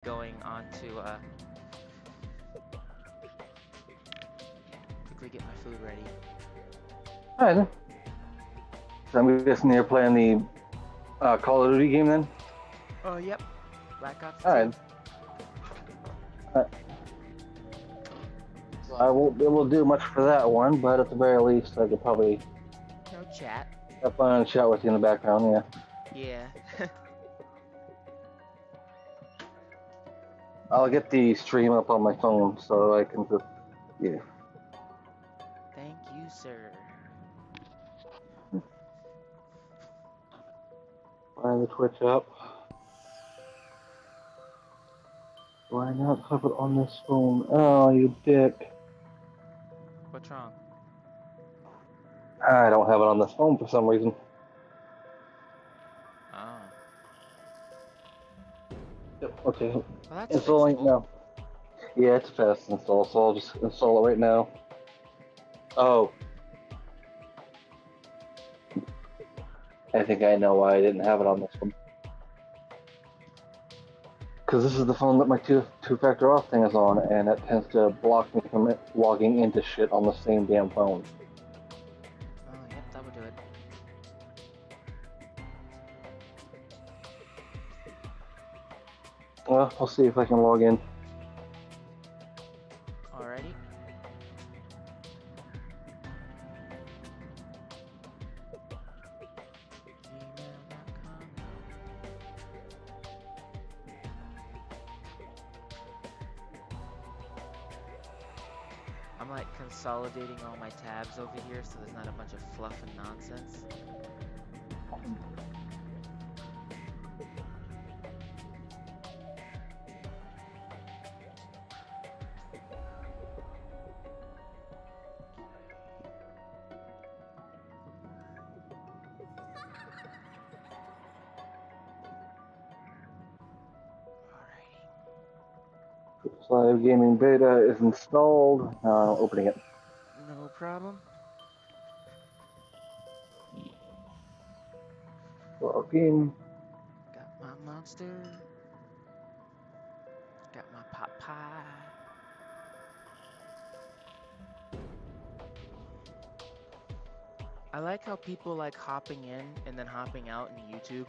going on to quickly get my food ready. Alright. So I'm guessing you're playing the Call of Duty game then? Oh, yep. Black Ops 2. Alright. So I won't be able to do much for that one, but at the very least I could probably No chat. have fun and chat with you in the background, yeah. Yeah. I'll get the stream up on my phone so I can just, yeah. Thank you, sir. Fire the Twitch up. Why not have it on this phone? Oh, you dick. What's wrong? I don't have it on this phone for some reason. Oh. Yep, okay. Well, that's Installing fixable. now. Yeah, it's a fast install, so I'll just install it right now. Oh. I think I know why I didn't have it on this one. Because this is the phone that my two-factor auth thing is on, and it tends to block me from logging into shit on the same damn phone. Oh, yep, that would do it. Well, I'll see if I can log in. Alrighty. Gmail.com. I'm like consolidating all my tabs over here so there's not a bunch of fluff and nonsense. Live Gaming Beta is installed. Now I'm opening it. No problem. Login. Got my monster. Got my pot pie. I like how people like hopping in and then hopping out in YouTube.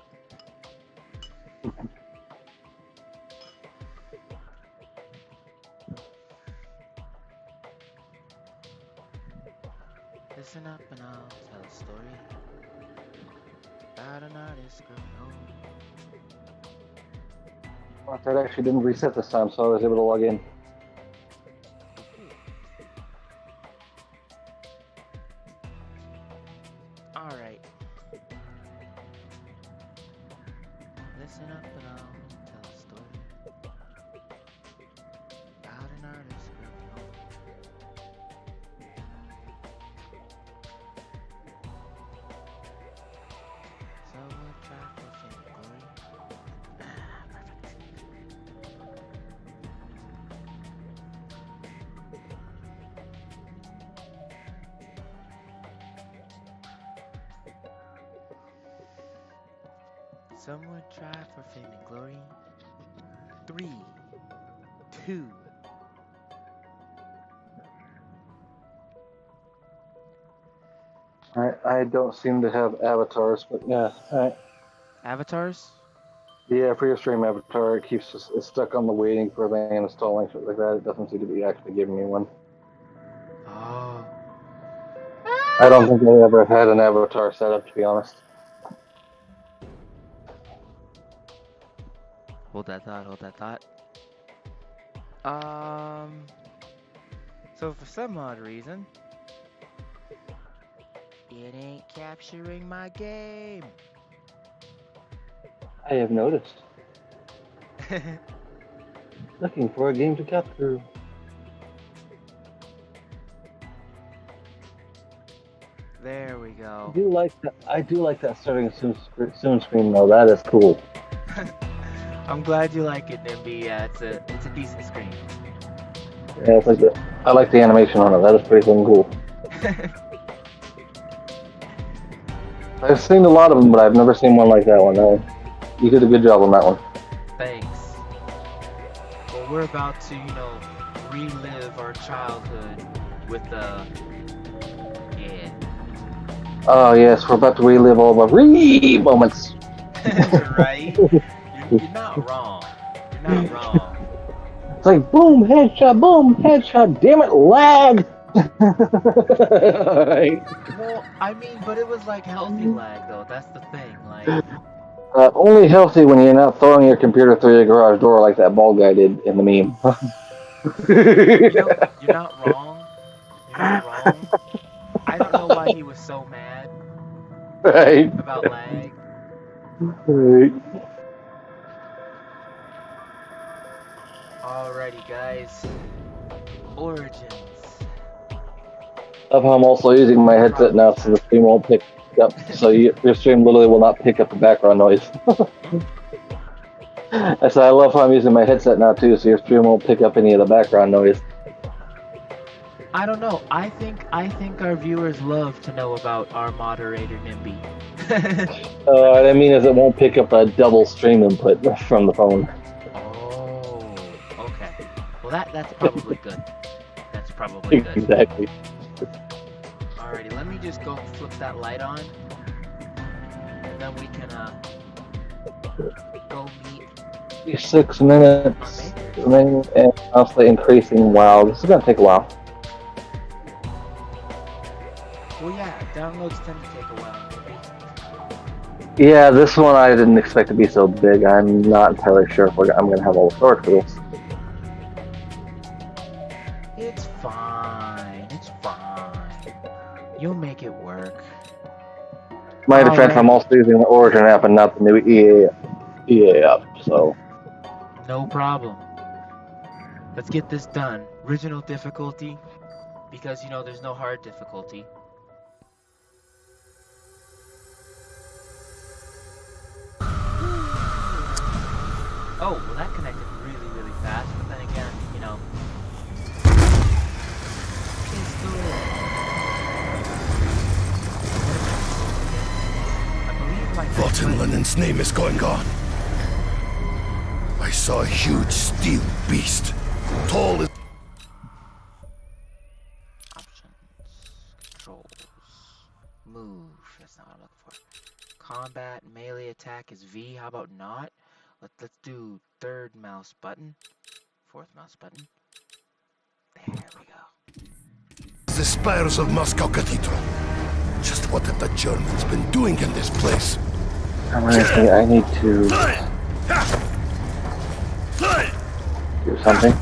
Listen up and I'll tell a story about an artist growing old. That actually didn't reset this time, so I was able to log in. Alright. Listen up and I'll tell a story about an artist growing old. Some will try for fame and glory. Perfect. Some would try for fame and glory. 3, 2. I don't seem to have avatars, but yeah. Alright. Avatars? Yeah, for your stream avatar, it keeps it's stuck on the waiting for the installing, shit like that. It doesn't seem to be actually giving me one. Oh. I don't think I ever had an avatar set up, to be honest. Hold that thought. So for some odd reason, it ain't capturing my game. I have noticed. Looking for a game to capture. There we go. I do like that starting soon screen though. That is cool. I'm glad you like it, Nimby. Yeah, it's a decent screen. Yeah, it's like I like the animation on it. That is pretty cool. I've seen a lot of them, but I've never seen one like that one. You did a good job on that one. Thanks. Well, we're about to, relive our childhood with yeah. Oh yes, we're about to relive all the moments. Right? You're not wrong. You're not wrong. It's like boom, headshot, damn it, lag. Well, I mean, but it was like healthy lag though. That's the thing. Like, Only healthy when you're not throwing your computer through your garage door like that bald guy did in the meme. you're not wrong. You're not wrong. I don't know why he was so mad Right. about lag. Right. Alrighty, guys. Origins. I'm also using my headset now, so the stream won't pick up. So your stream literally will not pick up the background noise. I said I love how I'm using my headset now too, so your stream won't pick up any of the background noise. I don't know. I think our viewers love to know about our moderator Nimby. What I mean is it won't pick up a double stream input from the phone. Oh, okay. Well, that's probably good. That's probably good. Exactly. Alrighty, let me just go flip that light on, and then we can go meet 6 minutes remaining and constantly increasing. Wow, this is gonna take a while. Well, yeah, downloads tend to take a while. Yeah, this one I didn't expect to be so big. I'm not entirely sure if I'm gonna have all the storage for this. It's fine. It's fine. You'll make it work. My defense, I'm also using the Origin app and not the new EA app, so. No problem. Let's get this done. Original difficulty, because there's no hard difficulty. Oh, well that connected really, really fast, but then again, Rotten Lennon's name is going on. I saw a huge steel beast. Tall as... Options. Controls. Move. That's not what I'm looking for. Combat, melee attack is V. How about not? Let's do third mouse button. Fourth mouse button. There we go. the spires of Moscow Cathedral. Just what have the Germans been doing in this place? I need to do something.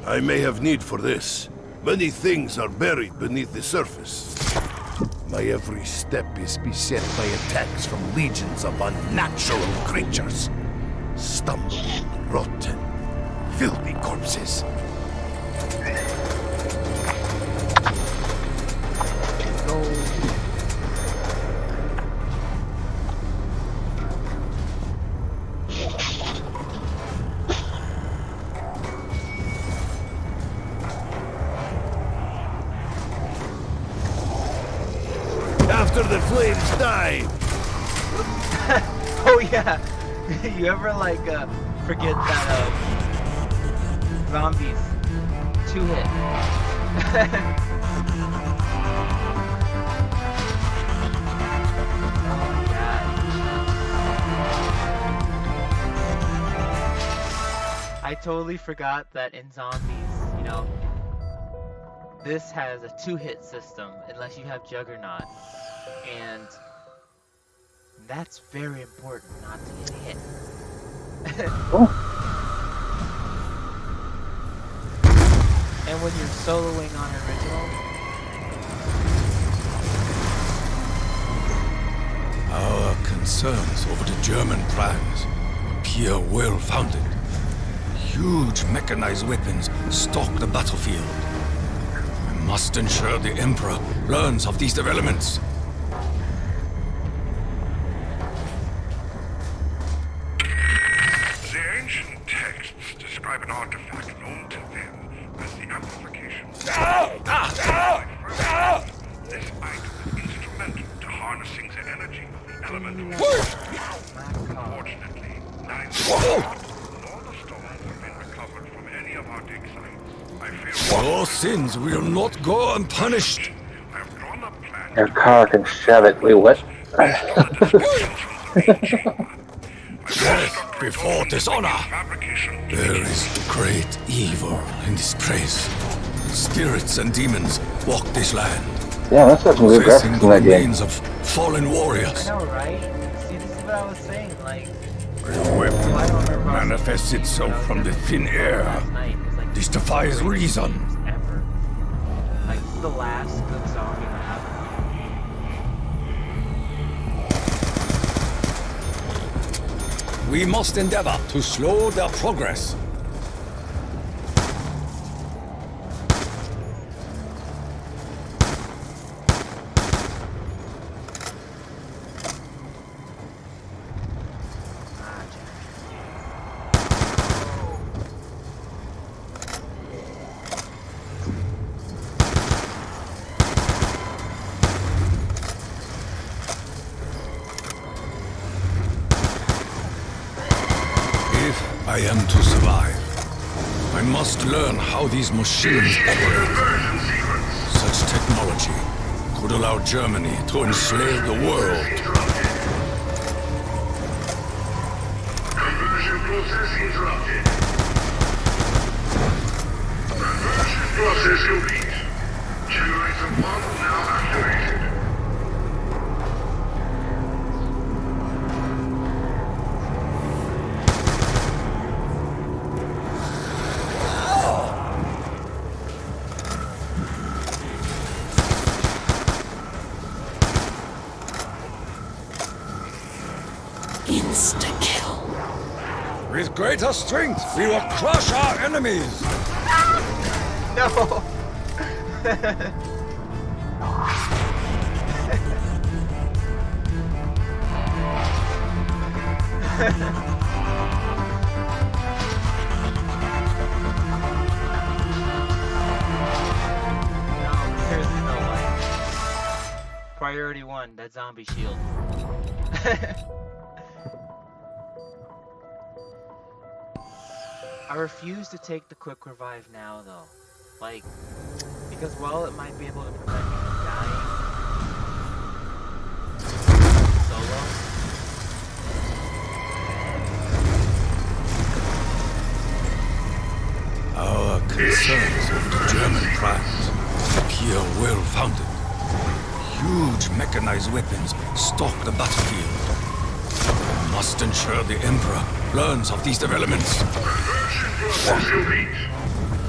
I may have need for this. Many things are buried beneath the surface. My every step is beset by attacks from legions of unnatural creatures. Stumbling, rotten, filthy corpses. After the flames die. Oh yeah. You ever forget that zombies 2-hit? Oh god. I totally forgot that in zombies, this has a 2-hit system unless you have Juggernaut. And that's very important not to get hit. And when you're soloing on original, Our concerns over the German plans appear well founded. Huge mechanized weapons stalk the battlefield. Must ensure the Emperor learns of these developments. The ancient texts describe an artifact known to them as the amplification. This item is instrumental to harnessing the energy of the elemental. Unfortunately, neither the rod nor the stones have been recovered from any of our dig sites. I fear Your sins will not go unpunished. I have drawn up plans. Your car can shove it. Wait, what? Death before dishonor. There is great evil in this place. Spirits and demons walk this land, Yeah, that's got some good possessing graphics the in that game. remains of fallen warriors. I know, right? See, this is what I was saying. Like, The weapon I don't remember. manifests itself from the thin air. Last night, 'cause, like, This defies reason. ever. Like, this is the last good zombie map. We must endeavor to slow their progress. If I am to survive, I must learn how these machines operate. Such technology could allow Germany to enslave the world. Conversion process interrupted. Conversion process complete. Generator 1 now activated. Insta-kill. With greater strength, we will crush our enemies. No! There's no way. Priority 1, that zombie shield. I refuse to take the quick revive now, though. Like, because while it might be able to prevent me from dying solo, Our concerns of the German crimes appear well-founded. Huge mechanized weapons stalk the battlefield. We must ensure the Emperor learns of these developments. Conversion process complete.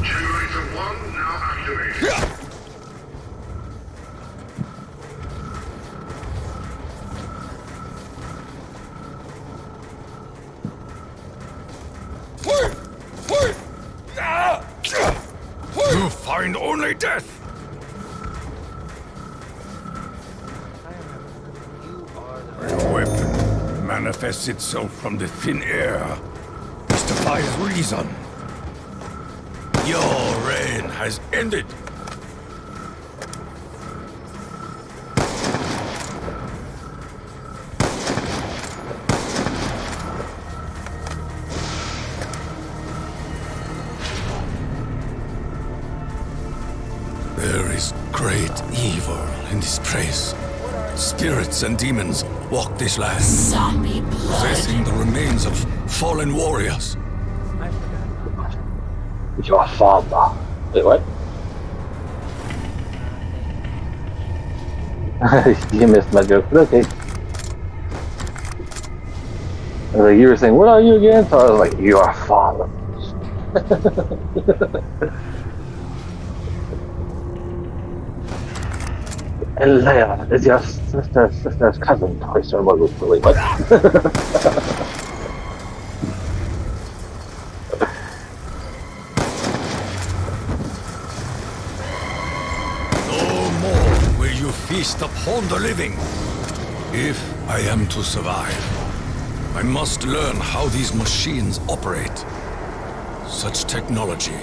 Generator 1 now activated. You find only death! I remember. You are the The weapon manifests itself from the thin air. This defies reason. Your reign has ended. There is great evil in this place. Spirits and demons walk this land, Zombie blood. possessing the remains of fallen warriors. I forgot. Your father. Wait, what? You missed my joke, but okay. I was like, you were saying, what are you again? So I was like, your father. And Leia is your sister's cousin. Twice or more. Wait, what? May you feast upon the living. If I am to survive, I must learn how these machines operate. Such technology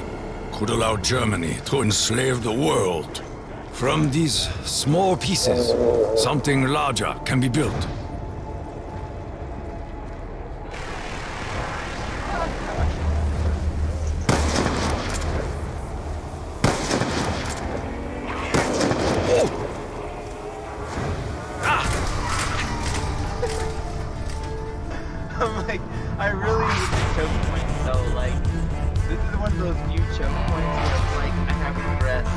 could allow Germany to enslave the world. From these small pieces, something larger can be built. I'm like, I really need the choke points though. Like, this is one of those few choke points where it's like I have regrets.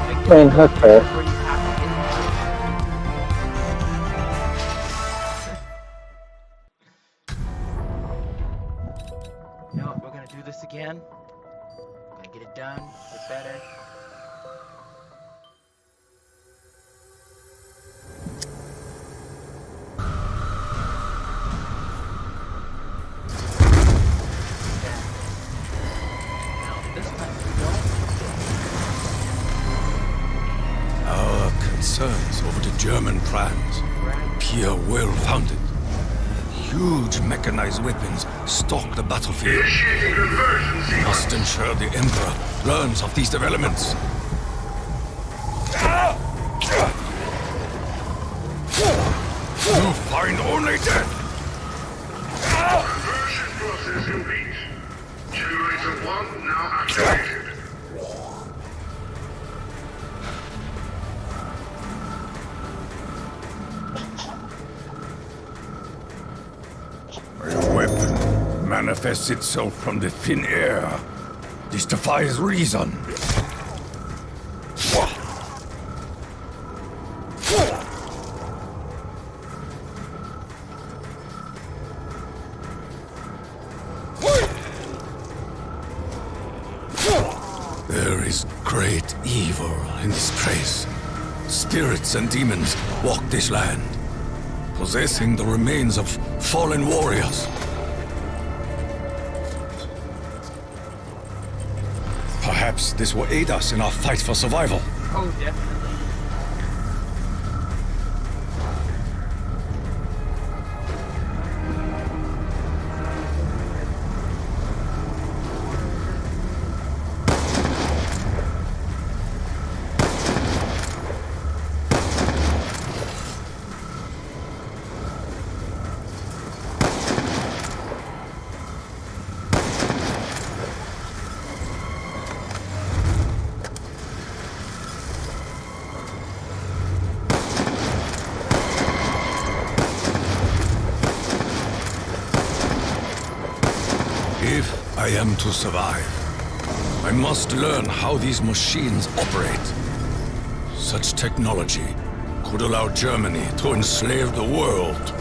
Like, I mean, that's fair. where you have to get You know what? We're gonna do this again. Gonna get it done. Get better. Our concerns over the German plans appear well-founded. Huge mechanized weapons stalk the battlefield. We must ensure the Emperor learns of these developments. You find only death! Conversion process complete. Generator 1 now activated. A weapon manifests itself from the thin air. This defies reason. There is great evil in this place. Spirits and demons walk this land, possessing the remains of fallen warriors. Perhaps this will aid us in our fight for survival. Oh, definitely. If I am to survive, I must learn how these machines operate. Such technology could allow Germany to enslave the world.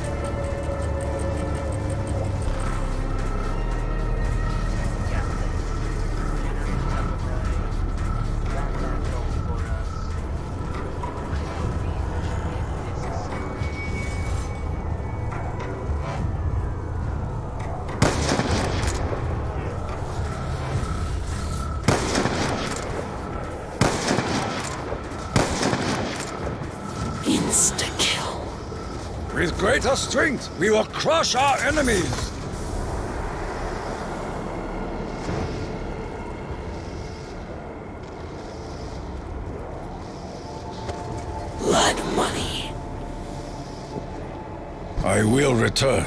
Insta-kill. With greater strength, we will crush our enemies! Blood money. I will return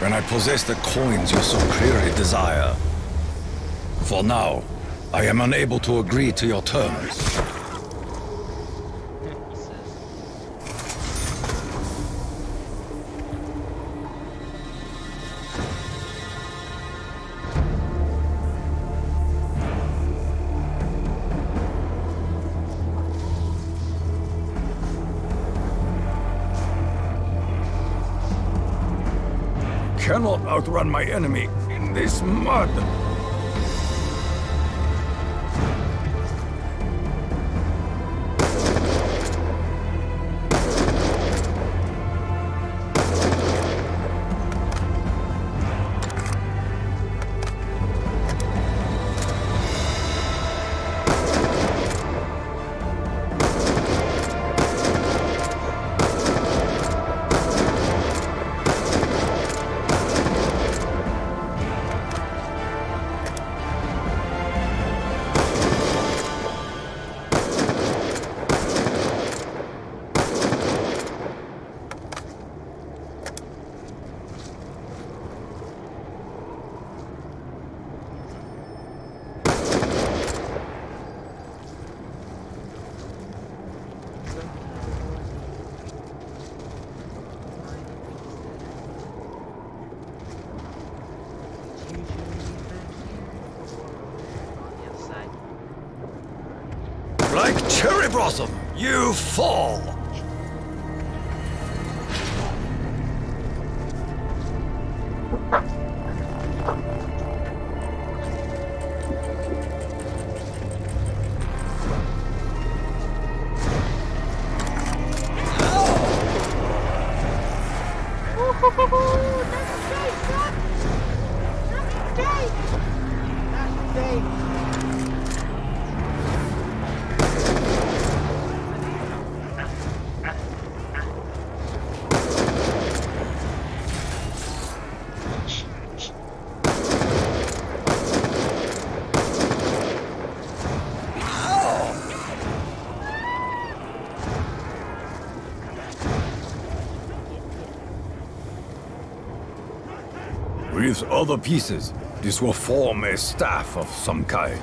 when I possess the coins you so clearly desire. For now, I am unable to agree to your terms. Cannot outrun my enemy in this mud. Like cherry blossom, you fall! With other pieces, this will form a staff of some kind.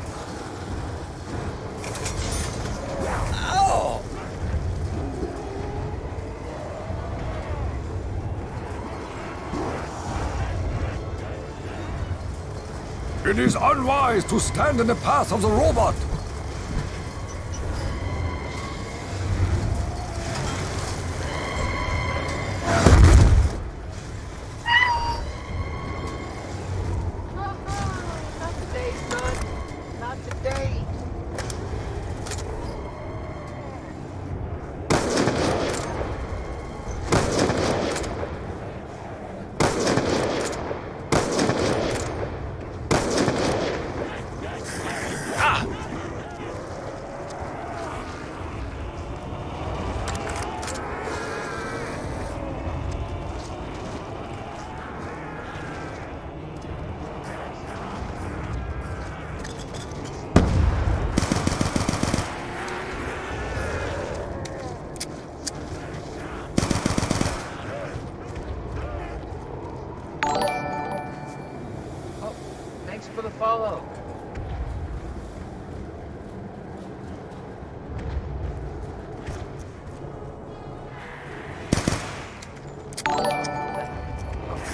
It is unwise to stand in the path of the robot! Not today, son. Not today. Oh, thanks for the follow.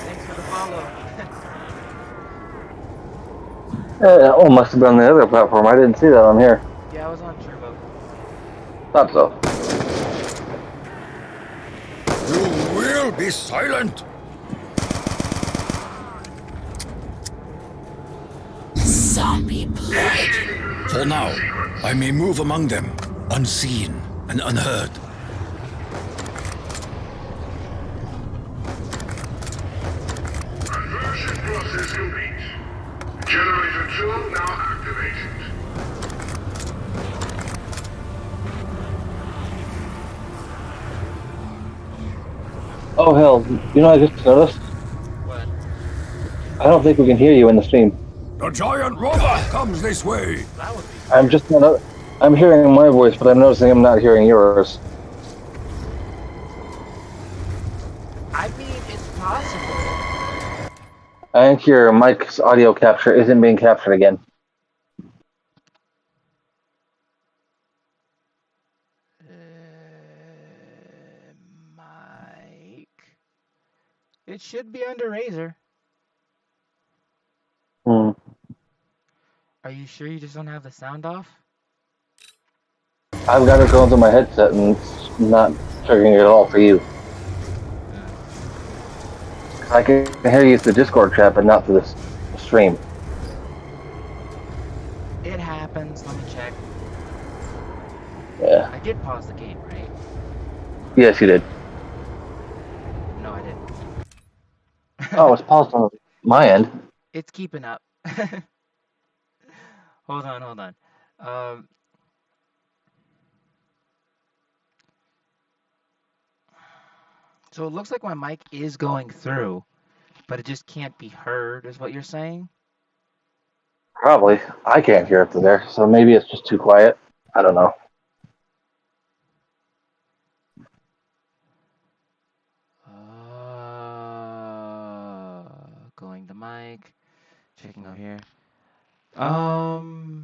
Thanks for the follow. Oh, must have been on the other platform. I didn't see that on here. Yeah, I was on Turbo. Thought so. You will be silent! Zombie blood. For now, I may move among them, unseen and unheard. Conversion process complete. Generator 2 now activated. Oh hell, you know I just noticed? What? I don't think we can hear you in the stream. The giant robot comes this way! That would be. I'm just not. I'm hearing my voice, but I'm noticing I'm not hearing yours. I mean, it's possible. I think your mic's audio capture isn't being captured again. Mike. It should be under Razor. Hmm. Are you sure you just don't have the sound off? I've got it going through my headset, and it's not triggering it at all for you. I can hear you through Discord chat, but not through the stream. It happens. Let me check. Yeah. I did pause the game, right? Yes, you did. No, I didn't. Oh, it's paused on my end. It's keeping up. Hold on, hold on. So it looks like my mic is going through, but it just can't be heard, is what you're saying? Probably. I can't hear it through there, so maybe it's just too quiet. I don't know. Going to mic, checking over here. Hmm.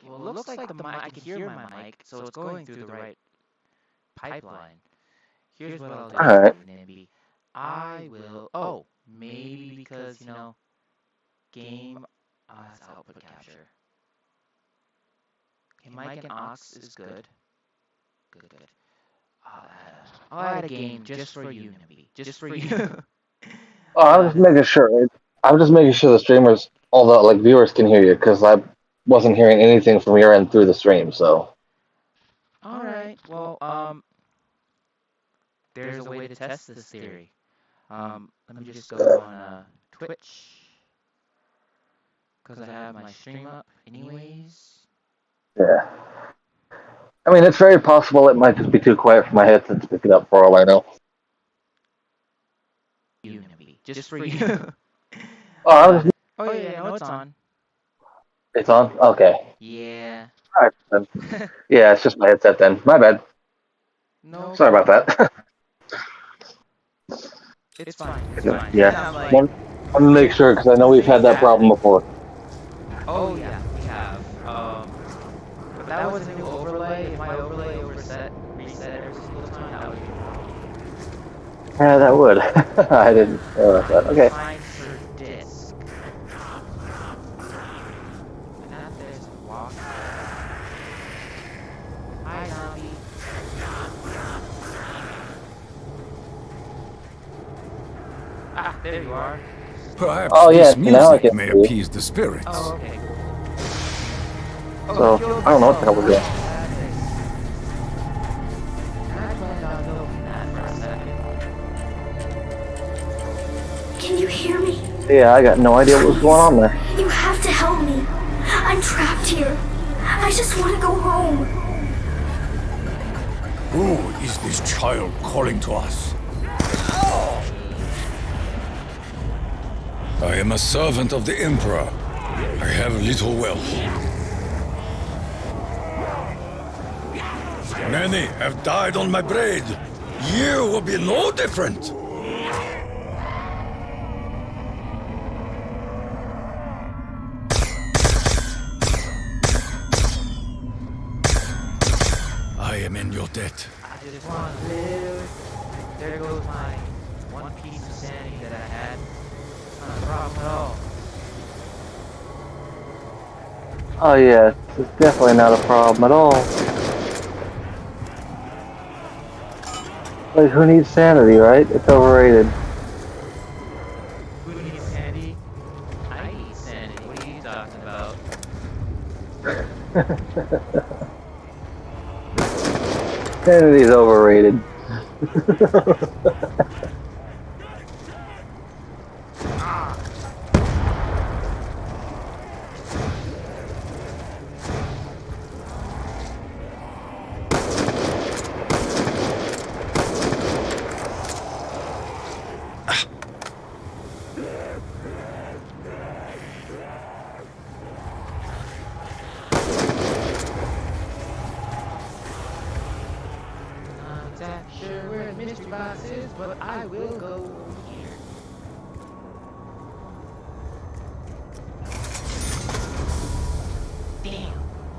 Well, it looks like the mic, I can hear my mic, so it's going through the right pipeline. Here's what I'll do, Alright. Nimby. I will. Oh, maybe because, you know, game. That's output capture. A mic and aux is good. Good. I'll add a game just for you, Nimby. Just for you. Oh, I'm just making sure. I'm just making sure the streamers, all the like viewers, can hear you because I wasn't hearing anything from your end through the stream. So Alright, well, there's a way to test this theory. Let me just go on Twitch, because I have my stream up anyways. yeah, I mean it's very possible it might just be too quiet for my headset to pick it up for all I know. You, Nimby. Just for you. Oh, Oh yeah, no, it's on. it's on. Okay, Yeah. all right then. Yeah, it's just my headset then. My bad. No Sorry about problem. that. It's fine. It's fine. Yeah, I'm like, want to make sure because I know we've had that problem before. oh yeah, we have. But that was a new overlay. If my overlay reset every single time, that would be a problem. Yeah, that would. I didn't realize that. Okay. Find for disc. And there's a walk. Hi, zombie. Ah, there you are. Perhaps Oh, yeah, this now I music can may see. appease the spirits. Oh, okay. So I don't know what the hell we're doing. Can you hear me? Yeah, I got no idea what was going on there. You have to help me. I'm trapped here. I just want to go home. Who is this child calling to us? I am a servant of the Emperor. I have little wealth. Many have died on my blade. You will be no different. I am in your debt. I just want to live. There goes my one piece of sanity that I had. Not a problem at all. Oh yeah, it's definitely not a problem at all. Like, who needs sanity, right? It's overrated. Who needs sanity? I need sanity. What are you talking about? Sanity's overrated. Not sure where the mystery box is, but I will go here. Damn.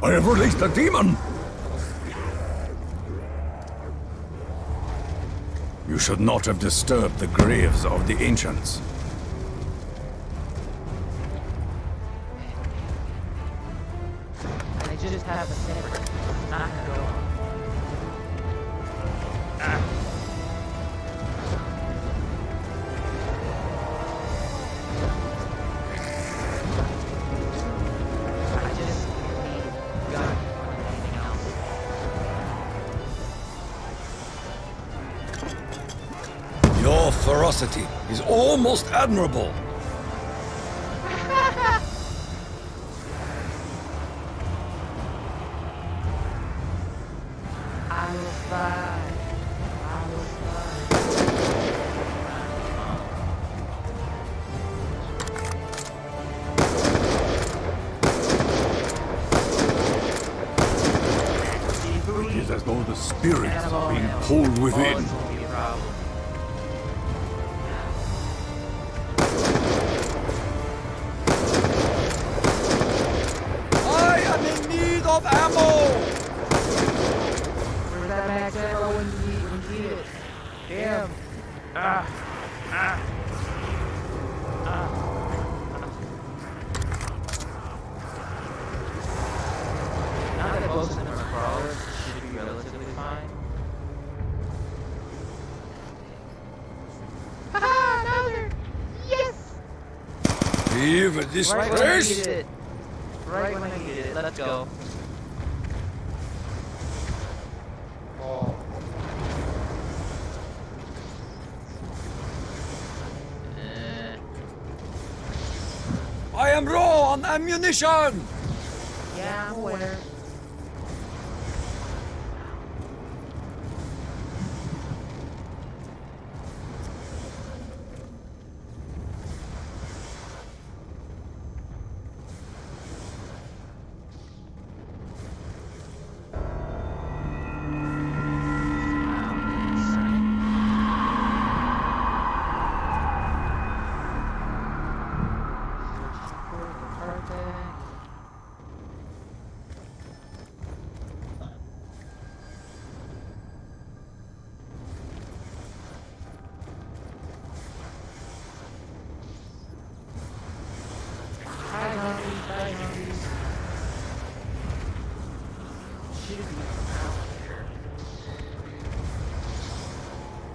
I have released a demon! You should not have disturbed the graves of the ancients. I just have a separate. Not gonna go on. I just need gun more than anything else. Your ferocity is almost admirable. I will fly. I will fly. It is as though the spirits are being pulled within. Bullets won't be a problem. I am in need of ammo! Where's that max ammo when you need it? Damn. Not that close enough to crawler, should be relatively fine. Haha, Bowser! Yes! Leave this Right when I place! needed it. Right when I needed it. Let's go. Oh. I am low on ammunition! Yeah, I'm aware.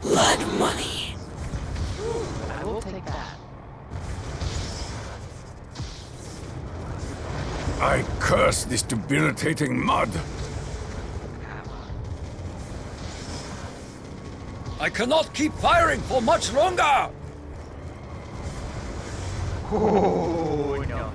Blood money. I will take that. I curse this debilitating mud. I cannot keep firing for much longer! Oh no.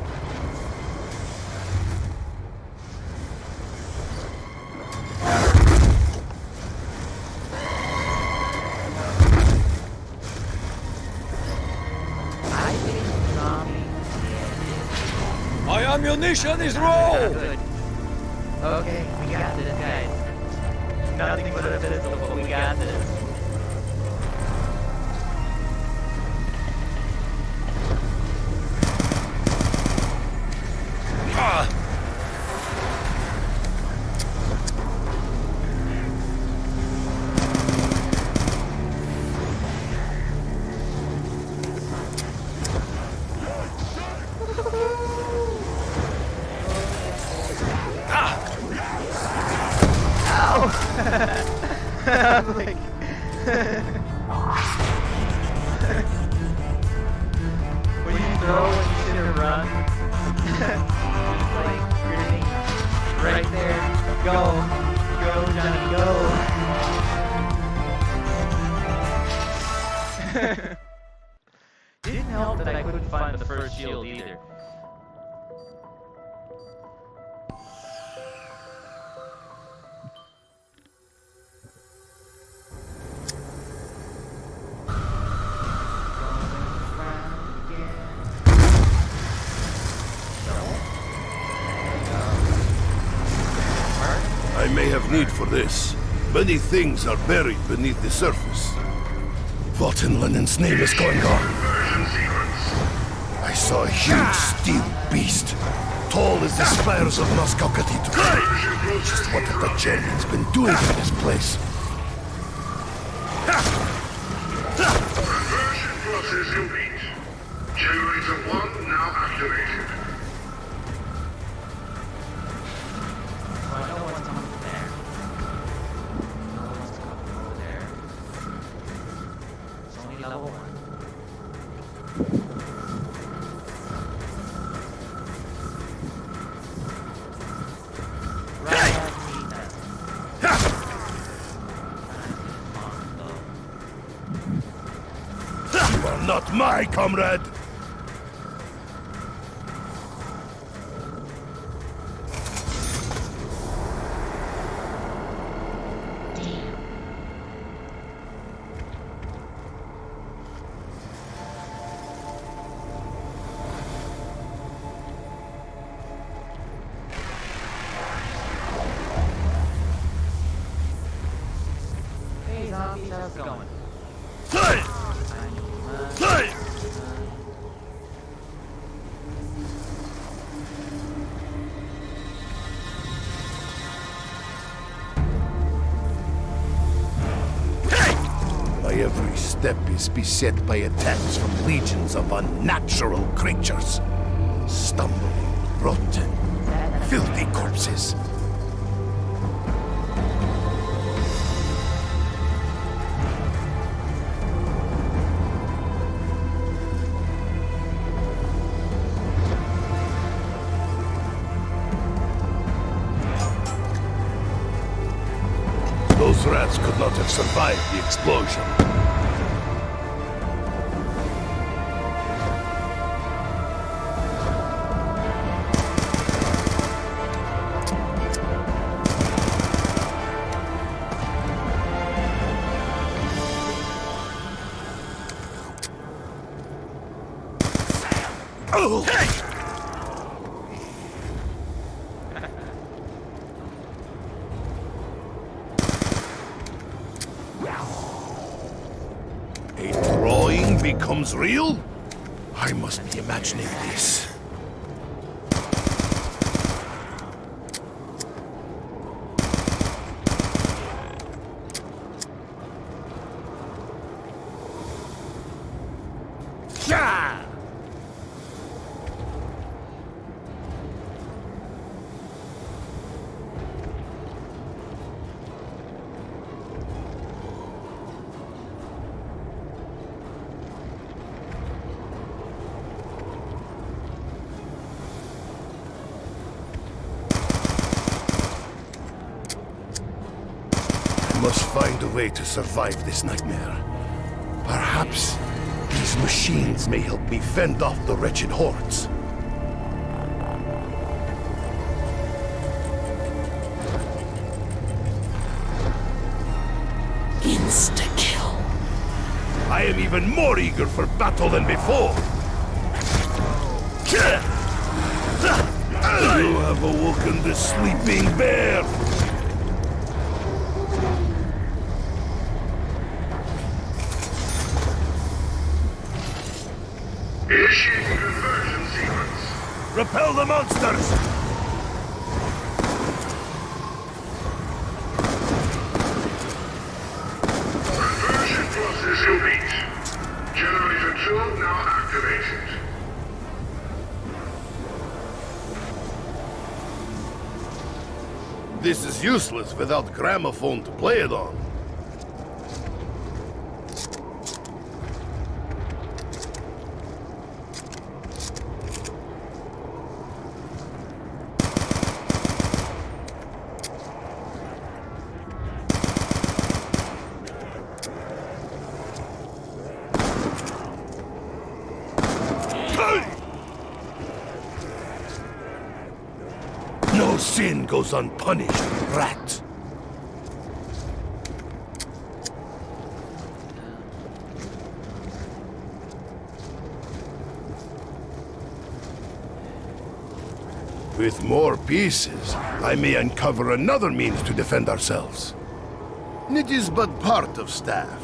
My ammunition is low! Good. Okay, we got this, guys. Nothing but a pistol, but we got this. Ah! I'm like... when you throw and you sit and run, it's like grinning right there. Go, go, Johnny, go. Didn't help that I couldn't find the first shield either. I may have need for this. Many things are buried beneath the surface. What in Lennon's name is going on? I saw a huge steel beast, tall as the spires of Moscow Cathedral. Just what have the Germans been doing in this place? Conversion process complete. Generator 1 now activated. I know what's coming from there. I know what's coming over there. It's only level 1. Right at me then. You are not my comrade! Hey zombies, how's it going? My every step is beset by attacks from legions of unnatural creatures. Stumbling, rotten, filthy corpses. Those rats could not have survived the explosion. A drawing becomes real? I must be imagining this. Yeah! I must find a way to survive this nightmare. Perhaps these machines may help me fend off the wretched hordes. Insta-kill. I am even more eager for battle than before. You have awoken the sleeping bear. Initiating conversion sequence. Repel the monsters! Conversion process complete. Generator 2 now activated. This is useless without gramophone to play it on. No sin goes unpunished, rat. With more pieces, I may uncover another means to defend ourselves. It is but part of staff.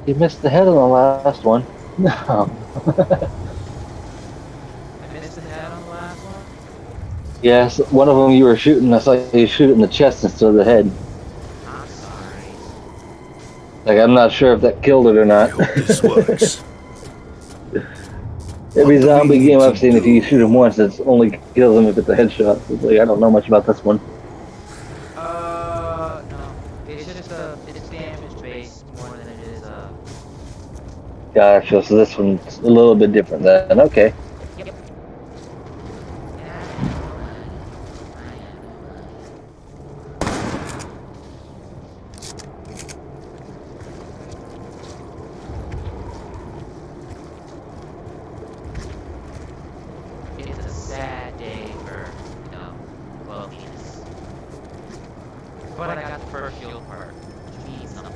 You missed the head on the last one. No. I missed the head on the last one? Yes, one of them you were shooting. I saw you shoot it in the chest instead of the head. I'm sorry. Like, I'm not sure if that killed it or I not. hope this works. Every What do we zombie need game to I've seen, if you do? shoot him once, it only kills him if it's a headshot. It's like, I don't know much about this one. No. It's just it's damage based more than it is Gotcha, so this one's a little bit different then. Okay. Yep. It's a sad day for, loneliness. But I got the first shield part, which means something.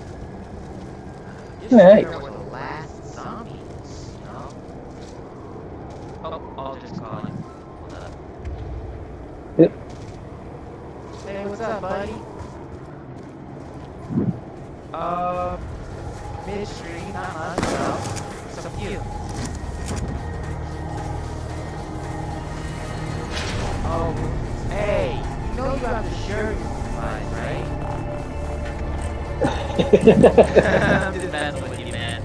Just Nice. figure out where the last zombie is, you know? Oh, I'll just call him. Hold up. Yep. Hey, what's up, buddy? Midstream, not much, well, what's up with you? Oh, hey, you know you have the shirt, but guys, right? I'm just messing with you, man.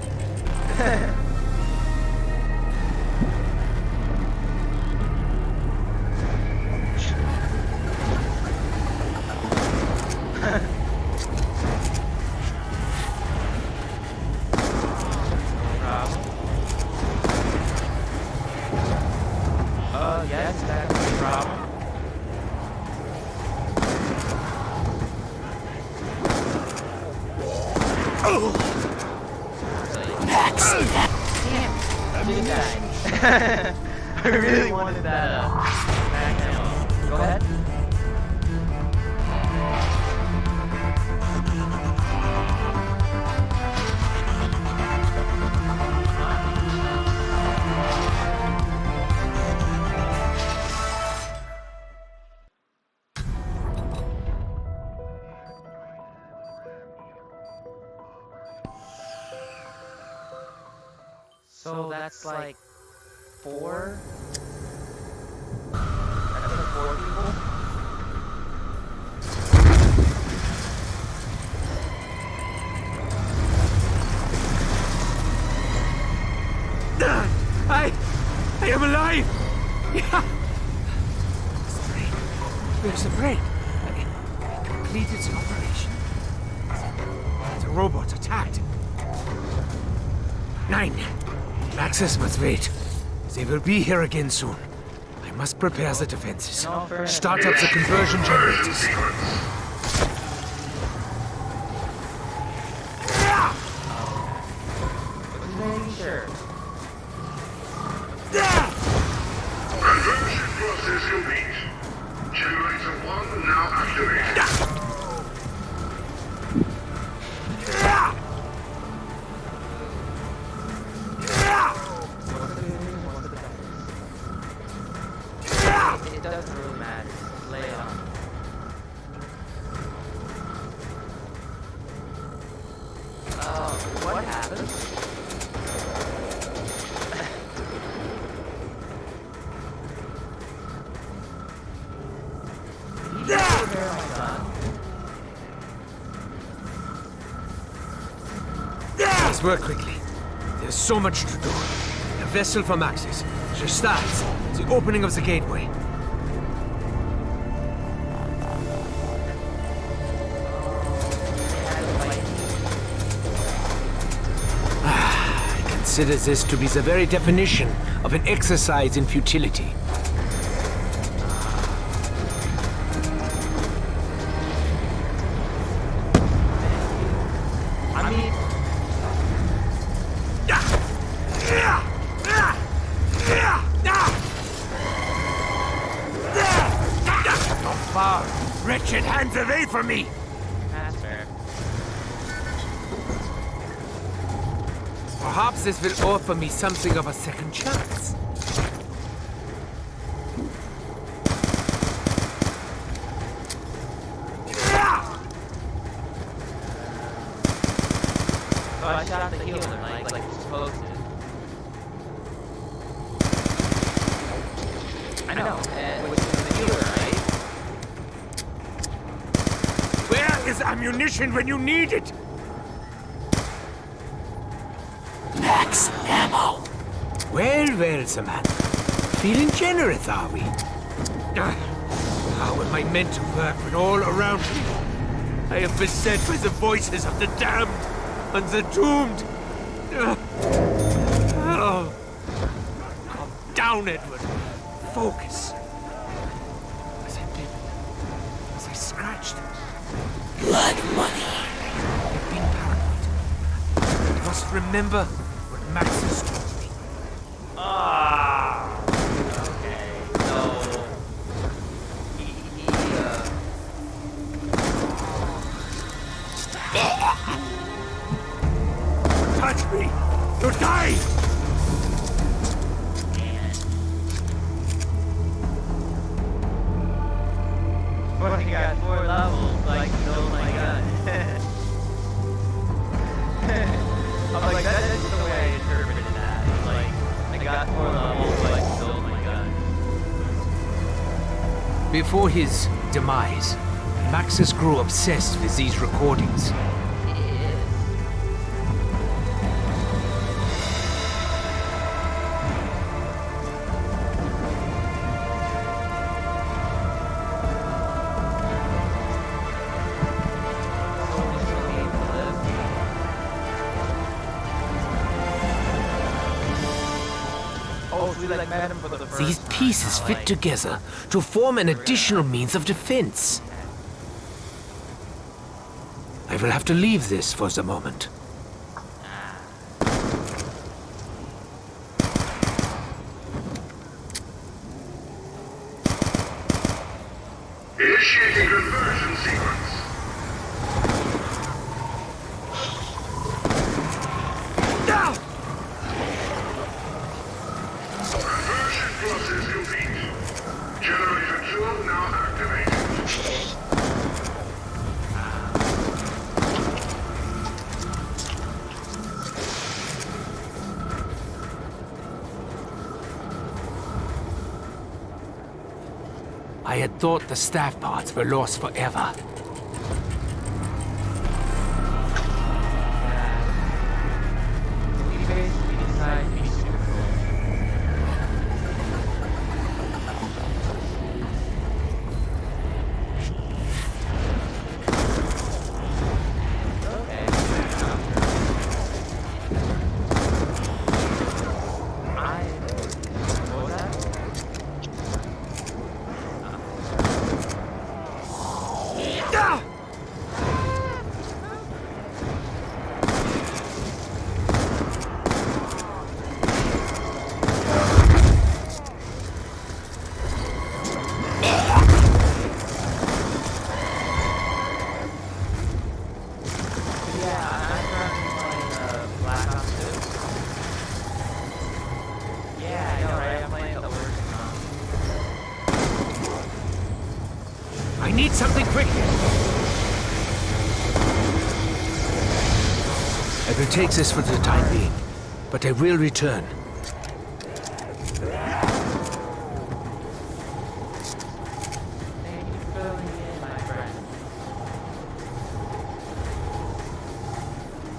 Problem? Yes, that's the problem. Max. Damn, I died. I really wanted that back ammo. Go ahead. So that's like 4? That's like 4 people? I am alive! Yeah! Where's the brain? I completed the operation. The robot attacked. 9. Maxis must wait. They will be here again soon. I must prepare the defenses. Start up the conversion generators. Sure. Conversion process complete. Generator 1 now activated. It doesn't really matter. Just lay it on. What happened? Let's work quickly. There's so much to do. A vessel for Maxis. She starts. The opening of the gateway. I consider this to be the very definition of an exercise in futility. I mean, Far, wretched hands away from me! that's fair. Perhaps this will offer me something of a second chance. So I shot the healer, like you're supposed to. I know, which is the healer, right? Where is ammunition when you need it? Max ammo. Well, Samantha. Feeling generous, are we? How am I meant to work when all around me I am beset by the voices of the damned and the doomed? Oh. Calm down, Edward. Focus. As I did, as I scratched, Blood money. I've been paranoid. I must remember what Maxis told me. Ah. Okay. So he Touch me! You die! But he got 4 levels, like, oh my god. I'm like, that's just the way I interpreted that. Like, I got 4 levels, like, oh my god. Before his demise, Maxis grew obsessed with these recordings. These pieces fit together to form an additional means of defense. I will have to leave this for the moment. Initiating conversion sequence. Conversion process complete. Generator 2 now activated. I had thought the staff parts were lost forever. I need something quick here. I will take this for the time being, but I will return.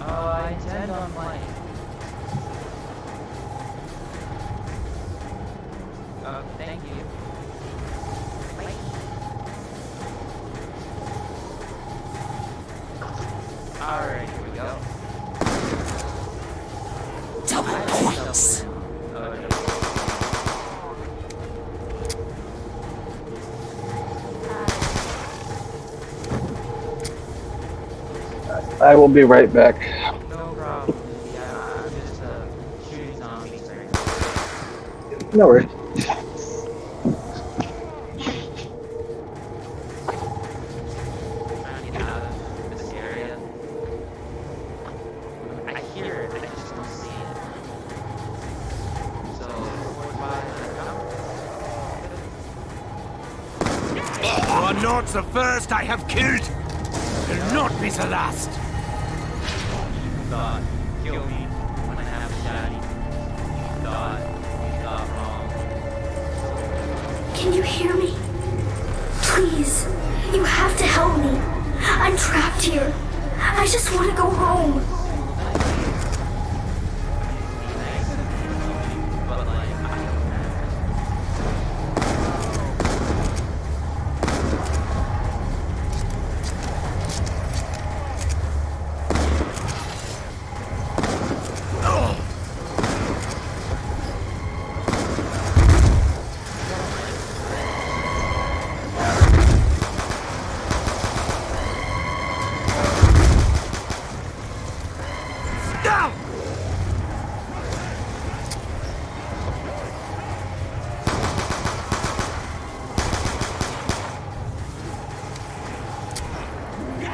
I intend on playing. Thank you. Alright, here we go. Double points. I will be right back. No problem. Yeah, I'm just shooting zombies right now. No worries. Trying to get out of this area. I hear it, I just don't see it. So, why You are not the first I have killed. Will not be the last. thought kill me when I have a daddy. Thought wrong. Can you hear me? Please, you have to help me. I'm trapped here. I just want to go home. But like, I don't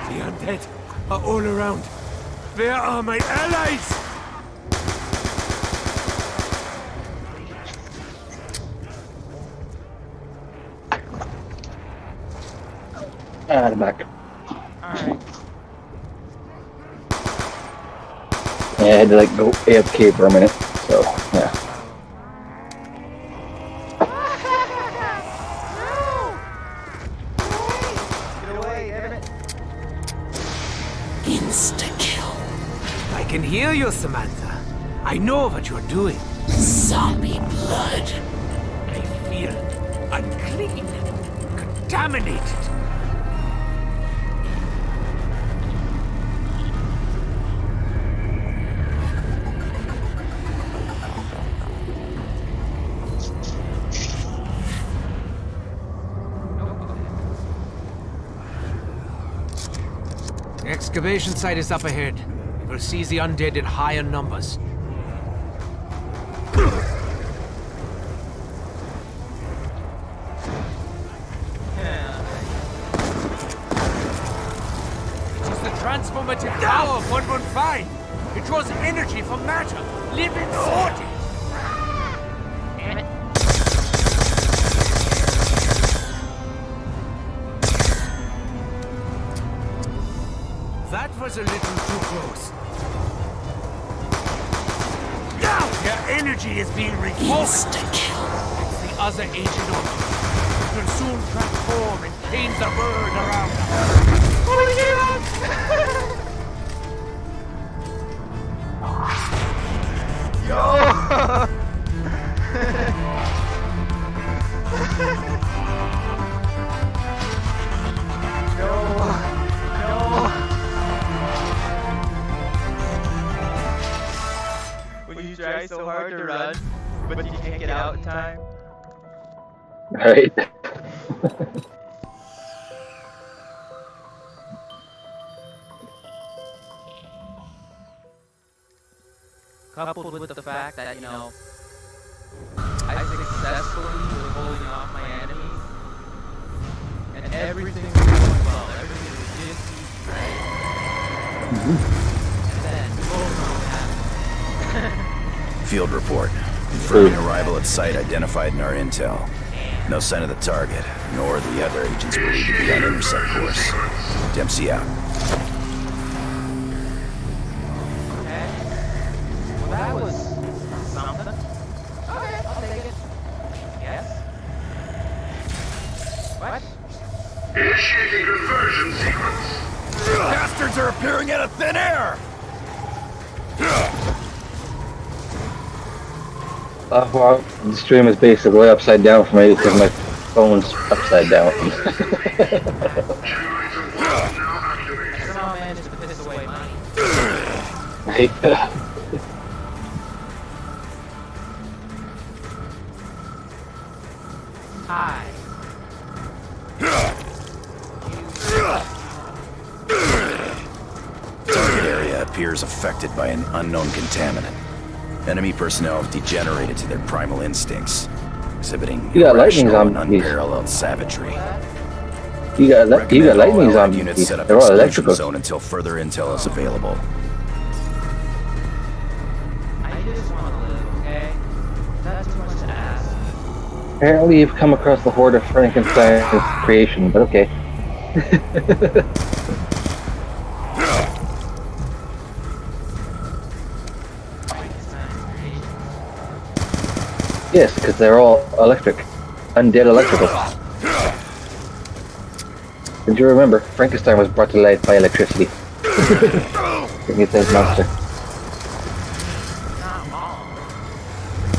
The undead are all around. Where are my allies? I'm back. Alright. Yeah, I had to like go AFK for a minute. So yeah. Get away! can hear you, Samantha. I know what you're doing. Zombie blood. I feel unclean, contaminated. The excavation site is up ahead. We'll seize the undead in higher numbers. It is the transformative power of 115. It draws energy from matter, living sorted. That was a little too close. Their energy is being reformed. It's the other ancient object. It will soon transform and change the world around us. When you try so hard to run, but you can't get out in time. Right. Coupled with the fact that, I successfully was holding off my enemy, and everything was going well, everything was just easy, right? And then, boom, happened. Field report. Confirming arrival at site identified in our intel. No sign of the target, nor the other agents believed to be on intercept course. Dempsey out. Okay. Well, that was something. Okay, I'll take it. Yes? What? Initiating conversion sequence. Bastards are appearing out of thin air! Well, the stream is basically upside down for me because my phone's upside down. Generator 1 now activated. Somehow managed to piss away money. Right. Hi. Target area appears affected by an unknown contaminant. Enemy personnel have degenerated to their primal instincts, exhibiting You got lightning irrational and zombies. unparalleled savagery. You got Recommend lightning all allied zombies. units set up They're all exclusion electrical. zone until further intel is available. I just want to live, okay? That's too much to ask. Apparently, you've come across the horde of Frankenstein's creation, but okay. Yes, because they're all electric. Undead electrical. Did you remember? Frankenstein was brought to life by electricity. Frankenstein's monster. Not all.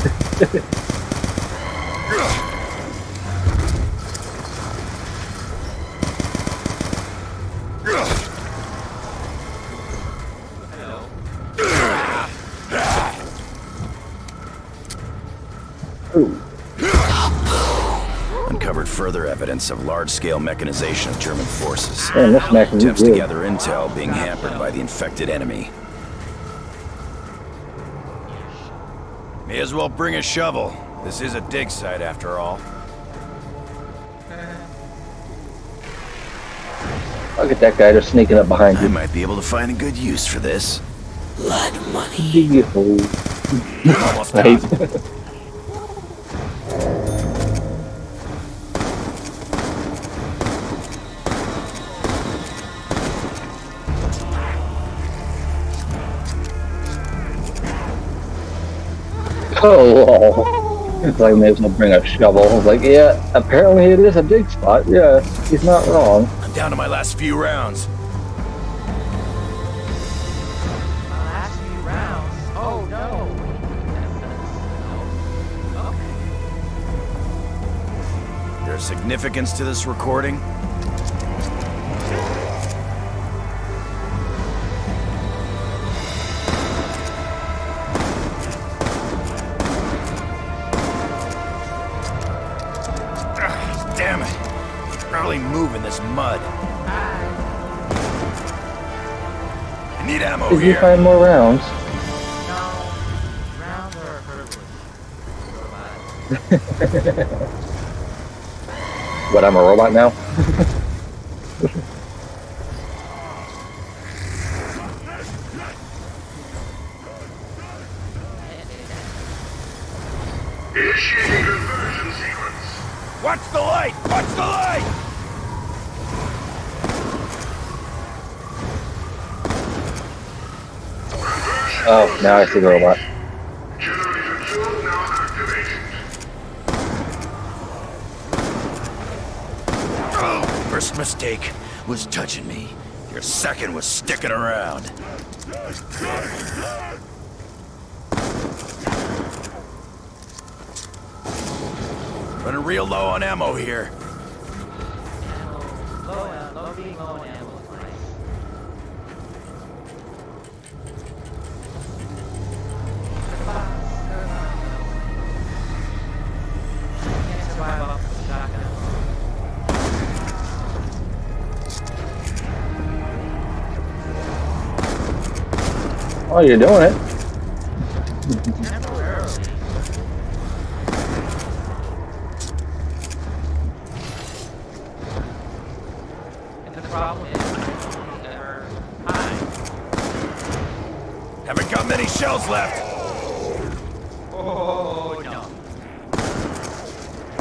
Ooh. Uncovered further evidence of large-scale mechanization of German forces. Man, this Mac is Attempts to good. gather intel being hampered by the infected enemy. May as well bring a shovel. This is a dig site after all. Look at that guy just sneaking up behind I you. might be able to find a good use for this. Blood money. Yo. Almost Right. done. Oh, it's like may as well bring a shovel. I was like, yeah, apparently it is a dig spot. Yeah, he's not wrong. I'm down to my last few rounds. Last few there significance to this recording? Damn it! Barely moving this mud. I need ammo Did here. you find more rounds? No, rounds are hurtful. What, I'm a robot now? Initiating conversion sequence. Watch the light! Watch the light! Oh, now I see the robot. Generator 2 now activated. Oh, first mistake was touching me. Your second was sticking around. Running real low on ammo here. Low being low on ammo is nice. Can't survive off the shotgun. Oh, you're doing it. Temporarily. And the problem is, they're high. Haven't got many shells left. Oh, no.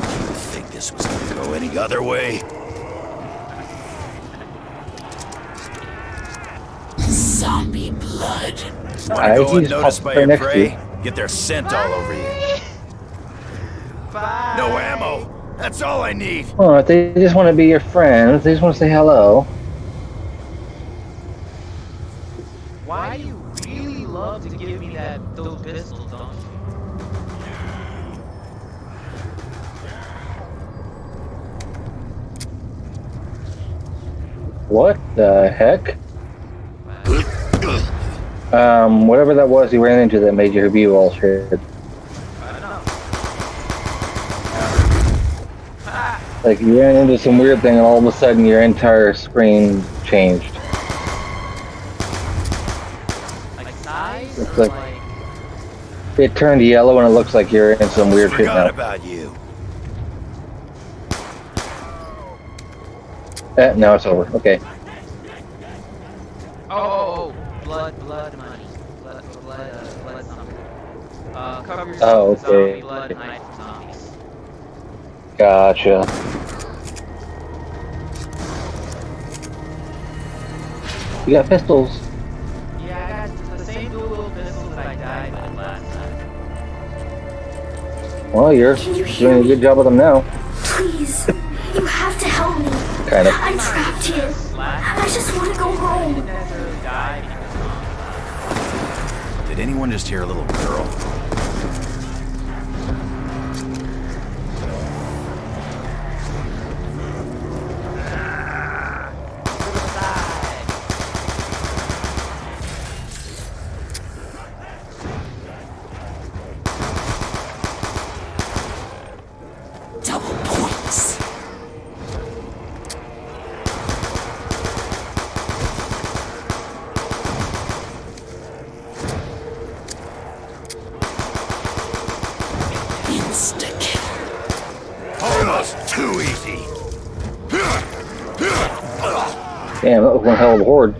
You think this was gonna go any other way? Zombie blood. Wanna go he's unnoticed by right your next to prey? you. Get their scent all over you. Bye. No ammo! That's all I need! Oh, they just want to be your friends. They just want to say hello. Why do you really love to give me those pistols, don't you? What the heck? Whatever that was you ran into that made your view all shit. I don't know. Like you ran into some weird thing and all of a sudden your entire screen changed. Like size? It's Or like- It turned yellow and it looks like you're in some weird shit Forgot now. about you. Now it's over. Okay. Oh, blood money. Blood something. Cover yourself Oh, with zombie okay. blood and hide from zombies. Gotcha. You got pistols. Yeah, I got the same dual pistol that I died with last time. Well, you're Can you hear doing a me? good job with them now. Please, you have to help me. Kind of. I'm trapped here. I just want to go I home. didn't necessarily die because Did anyone just hear a little girl? Double points. Insta-kill. Almost too easy. Damn, that was one hell of a horde.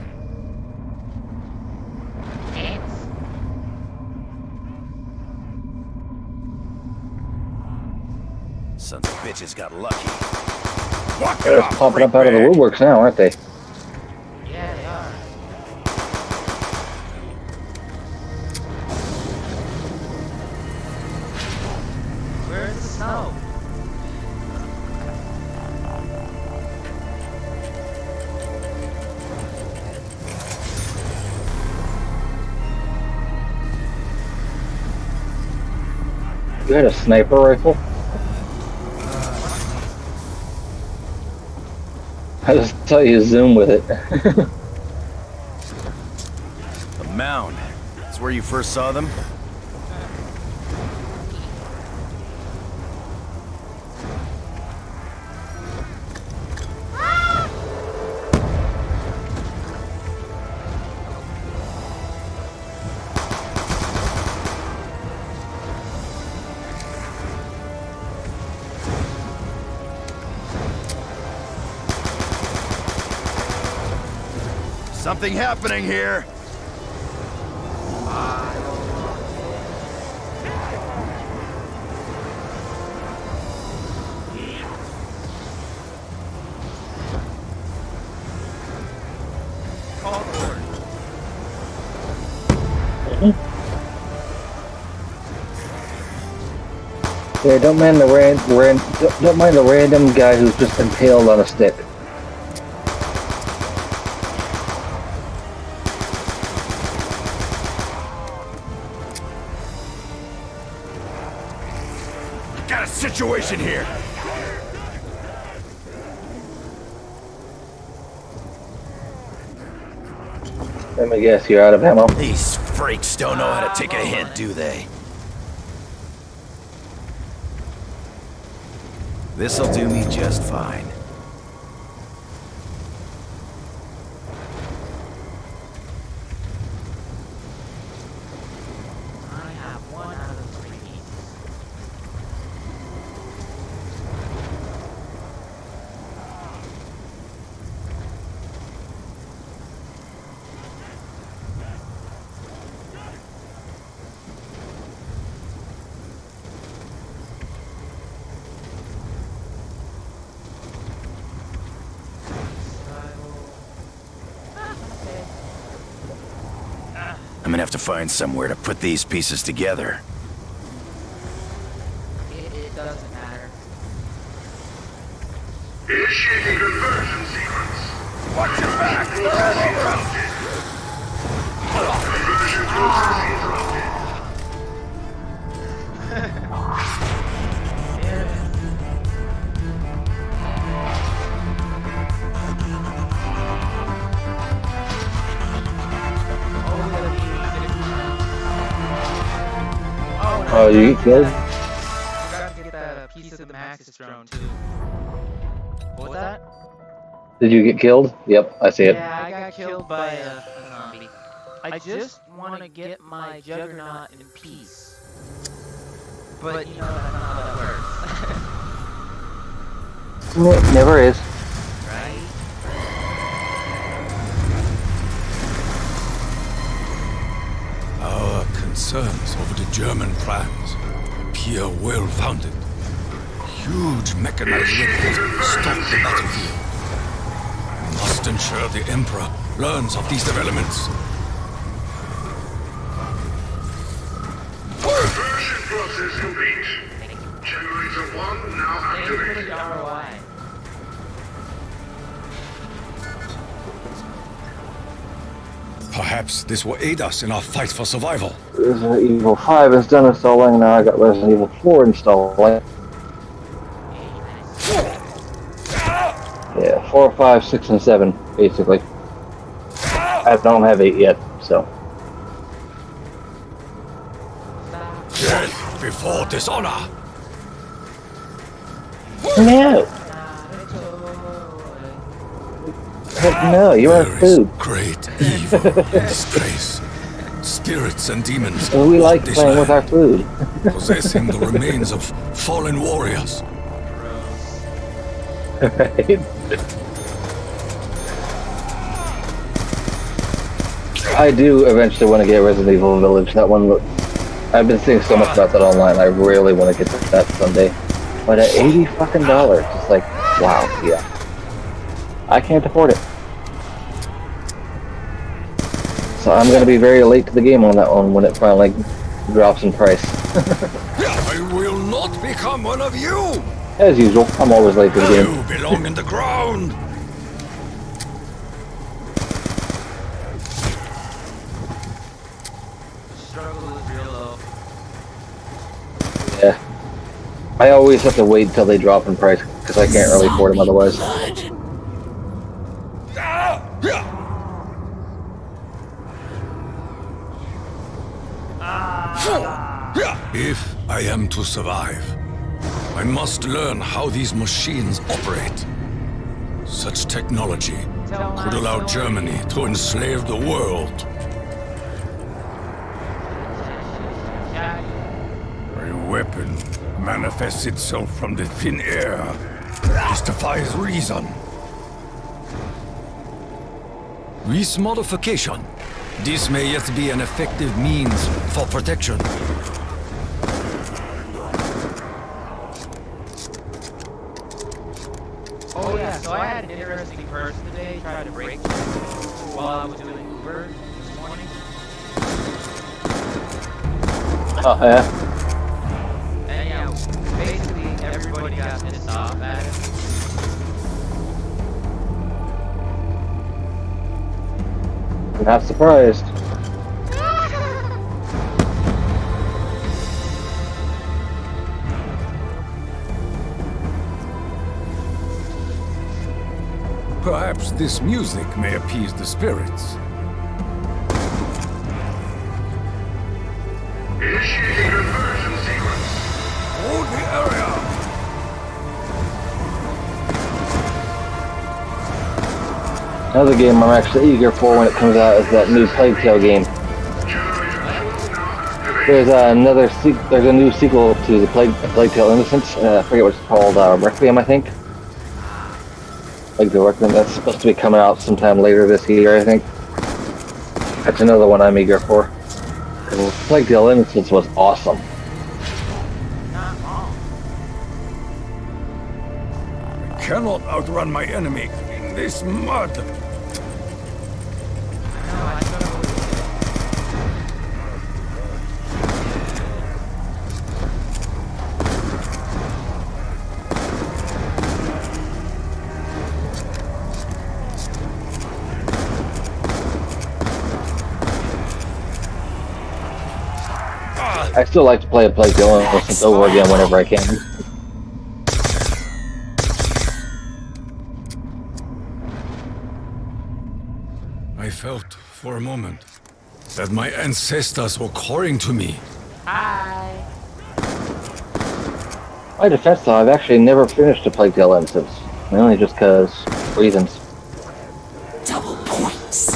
Sons of bitches got lucky. Walk it They're off, popping up out of the freak bag. woodworks now, aren't they? yeah, they are. Where's the snow? You had a sniper rifle? I just saw you zoom with it. The mound. That's where you first saw them? Something happening here. Yeah, don't mind don't mind the random guy who's just impaled on a stick. Got a situation here. Let me guess, you're out of ammo. These freaks don't know how to take a hint, do they? This'll do me just fine. I have 1 out of 3. I'm gonna have to find somewhere to put these pieces together. It doesn't matter. Initiating conversion sequence. Watch your back! Conversion process interrupted. Oh, you get killed? I forgot to get that piece of the Maxis drone too. What was that? Did you get killed? Yep, I see it. Yeah, I got killed by a zombie. I just want to get my Juggernaut in peace. But you know that's not how that works. Never is. Right? Our concerns over the German plans appear well-founded. Huge mechanized weapons stalk the battlefield. We must ensure the Emperor learns of these developments. Conversion process complete. Generator 1 now Thank you for activated. the ROI. Perhaps this will aid us in our fight for survival. Resident Evil 5 is done installing, now I got Resident Evil 4 installing. Yeah, 4, 5, 6, and 7, basically. I don't have 8 yet, so. Death before dishonor! No! Heck no, you are There is food. great evil in this place. Spirits and demons And we walk like this playing with our land, food. possessing the remains of fallen warriors. Right? I do eventually want to get Resident Evil Village. That one, I've been seeing so much about that online. I really want to get that someday. But at $80 fucking, it's like, wow, yeah. I can't afford it. So I'm gonna be very late to the game on that one when it finally drops in price. I will not become one of you! As usual, I'm always late to the game. You belong in the ground! Struggle is real low. Yeah. I always have to wait until they drop in price because I can't really afford them otherwise. Blood. If I am to survive, I must learn how these machines operate. Such technology could allow Germany to enslave the world. A weapon manifests itself from the thin air. This defies reason. This modification. This may yet be an effective means for protection. Oh yeah, so I had an interesting person today try to break while I was doing Uber this morning. Oh, yeah. And yeah, basically everybody got pissed off at him. I'm not surprised. Perhaps this music may appease the spirits. Initiating conversion sequence. Hold the area! Another game I'm actually eager for when it comes out is that new Plague Tale game. There's a new sequel to the Plague Tale Innocence. I forget what it's called. Requiem, I think. Like the Requiem, that's supposed to be coming out sometime later this year, I think. That's another one I'm eager for. Because Plague Tale Innocence was awesome. I cannot outrun my enemy in this mud. I still like to play a Plague Tale Innocence over again whenever I can. I felt for a moment that my ancestors were calling to me. Hi. My defense though, I've actually never finished a Plague Tale Innocence. Mainly just because reasons. Double points.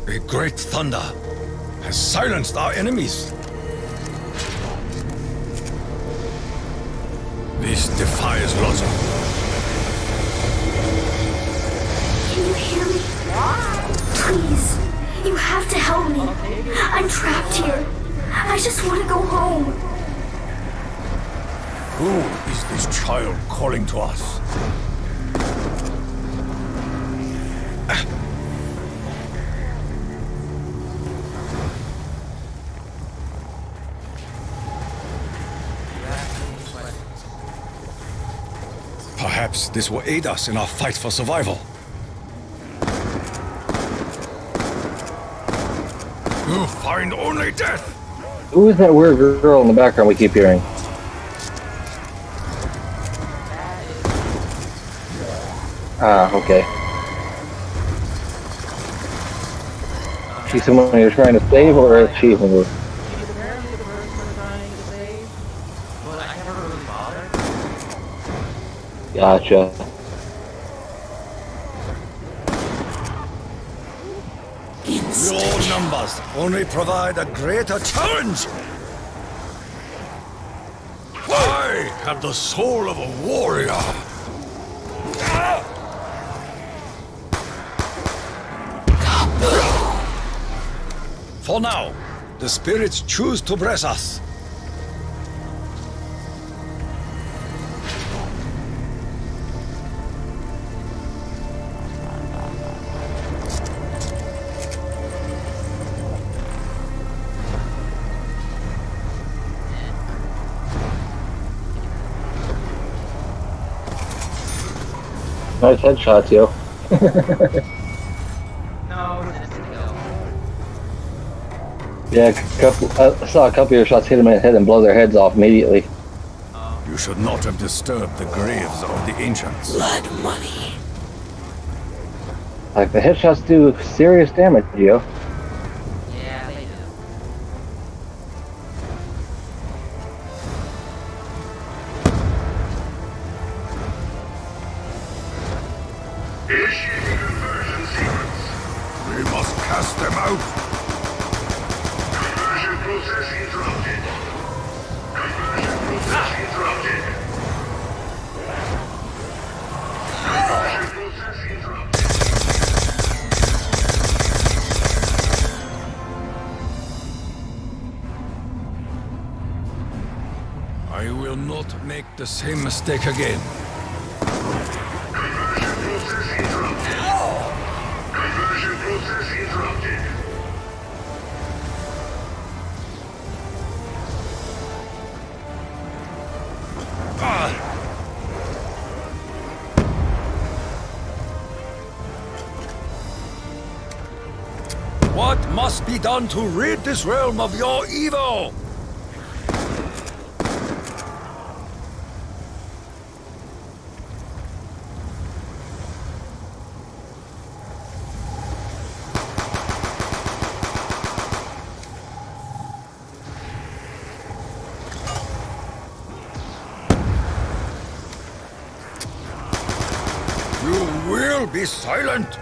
A great thunder has silenced our enemies. This defies logic. Can you hear me? Please, you have to help me. I'm trapped here. I just want to go home. Who is this child calling to us? Perhaps this will aid us in our fight for survival. You find only death! Who is that weird girl in the background we keep hearing? Ah, okay. Is she someone you're trying to save, or is she who? She's apparently the person I'm trying to save, but I never really bothered. Gotcha. Your numbers only provide a greater challenge! I have the soul of a warrior! For now, the spirits choose to bless us. Nice headshots, yo. No, it's just to go. Yeah, I saw a couple of your shots hit them in the head and blow their heads off immediately. You should not have disturbed the graves of the ancients. Blood money. Like, the headshots do serious damage, yo. Yeah, they do. Initiating conversion sequence. We must cast them out. Conversion process interrupted. Conversion process interrupted. Conversion process interrupted. I will not make the same mistake again. Conversion process interrupted. Conversion process interrupted. What must be done to rid this realm of your evil? You will be silent.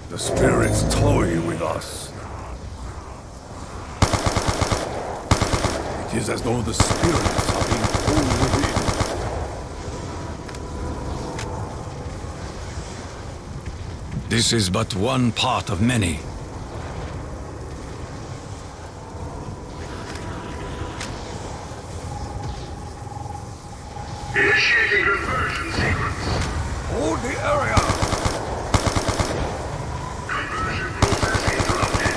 The spirits toy with us. It is as though the spirits are being pulled within. This is but one part of many. Initiating conversion sequence. Hold the area! Conversion process interrupted.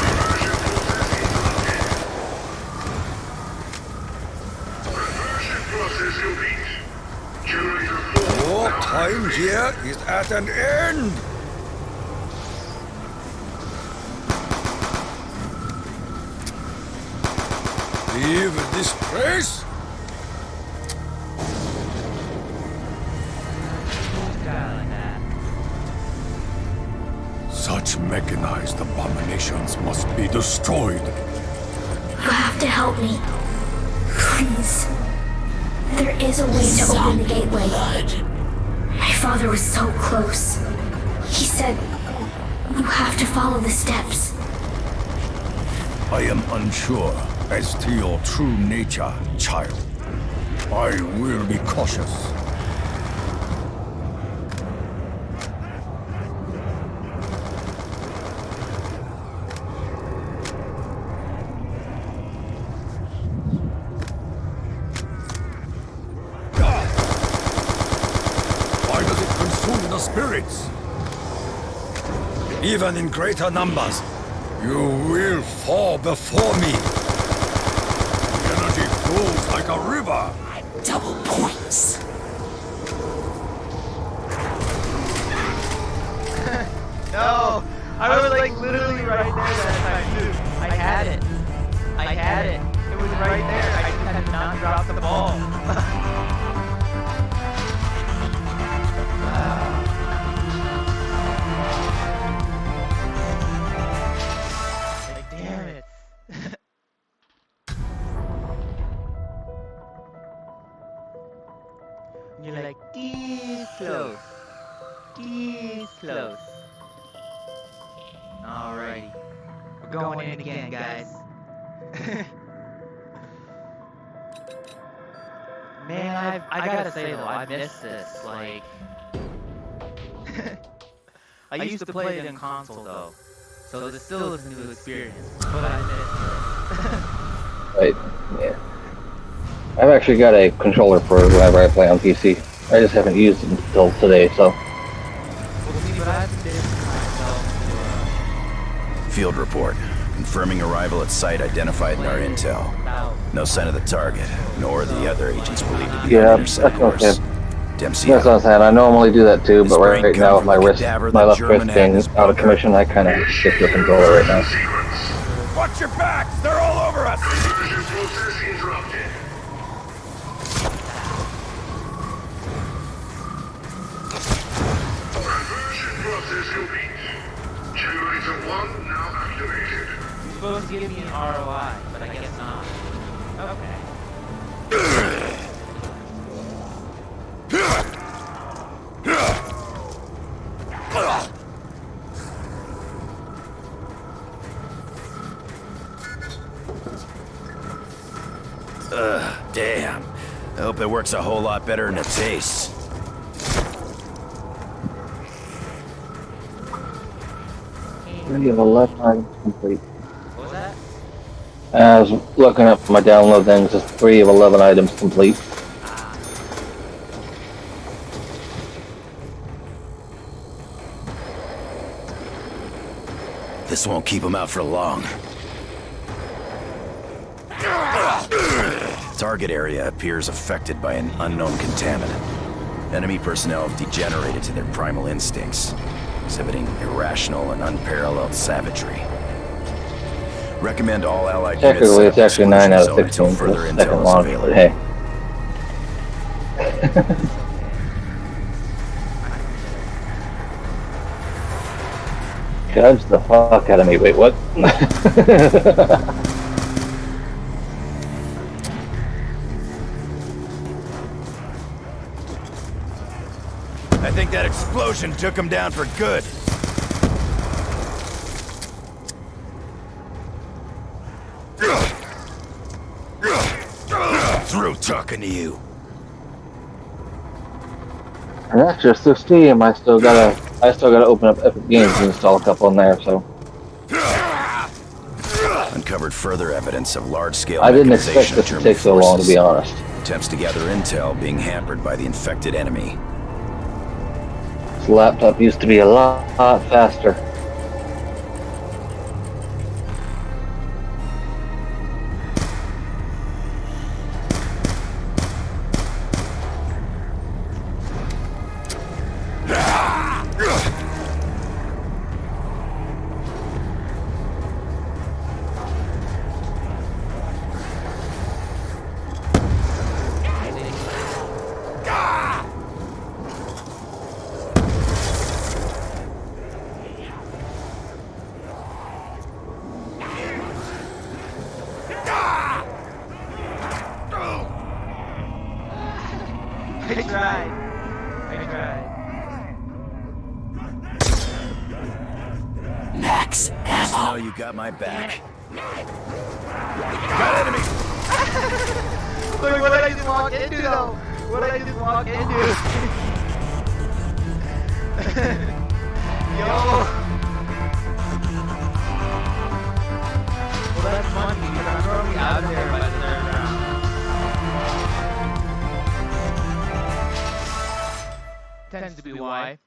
Conversion process interrupted. Conversion process complete. Generator 4. Your now time activated. here is at an end! Leave this place? Such mechanized abominations must be destroyed. You have to help me. Please. There is a way to open the gateway. My father was so close. He said, you have to follow the steps. I am unsure as to your true nature, child. I will be cautious. Why does it consume the spirits? Even in greater numbers, you will fall before me. The energy flows like a river. Double points. No! I was like literally right there that time too. I had it. I had it. It was right there. I just had to not drop the ball. Like, damn it. You're like, this close. This close. Alrighty. We're going in again, guys. Man, I gotta say though, I miss this. Like, I used to play it in console though, so this still is a new experience. But I miss it. Right, yeah. I've actually got a controller for whenever I play on PC. I just haven't used it until today, so. Well, see, but I've been myself Field report. Confirming arrival at site identified in our intel. No sign of the target, nor the other agents believed to be Yeah, on intercept that's okay. course. Dempsey That's what I'm out. saying. I normally do that too, This but brain right come now with from my the wrist, cadaver my the left German wrist had in being his out of bunker. commission, I kind of stick to the controller right now. Sequence. Watch your backs! They're all over us! Conversion process interrupted. Conversion process complete. Generator 1 now activated. You're supposed to give me an ROI, but I guess not. Okay. Damn. I hope it works a whole lot better than it tastes. 3 of 11 items complete. What was that? I was looking up my download things, just 3 of 11 items complete. This won't keep them out for long. Target area appears affected by an unknown contaminant. Enemy personnel have degenerated to their primal instincts, exhibiting irrational and unparalleled savagery. Recommend all allied units Technically, set it's up actually 9 out of exclusion zone 16 until for the further second intel is launch, available. but hey. Judge the fuck out of me. Wait, what? I think that explosion took him down for good. Through talking to you. And that's just the Steam. I still gotta open up Epic Games and install a couple in there. So Uncovered further evidence of large-scale I didn't expect mechanization of this to German take so long, to forces. be honest. Attempts to gather intel being hampered by the infected enemy. This laptop used to be a lot faster. I tried. Max Just ammo. know you got my back. Got enemy! Look what I just walked into though. What I just walked into. Yo. Well, that's funny because I'm probably out there by the third round. Tends to be why.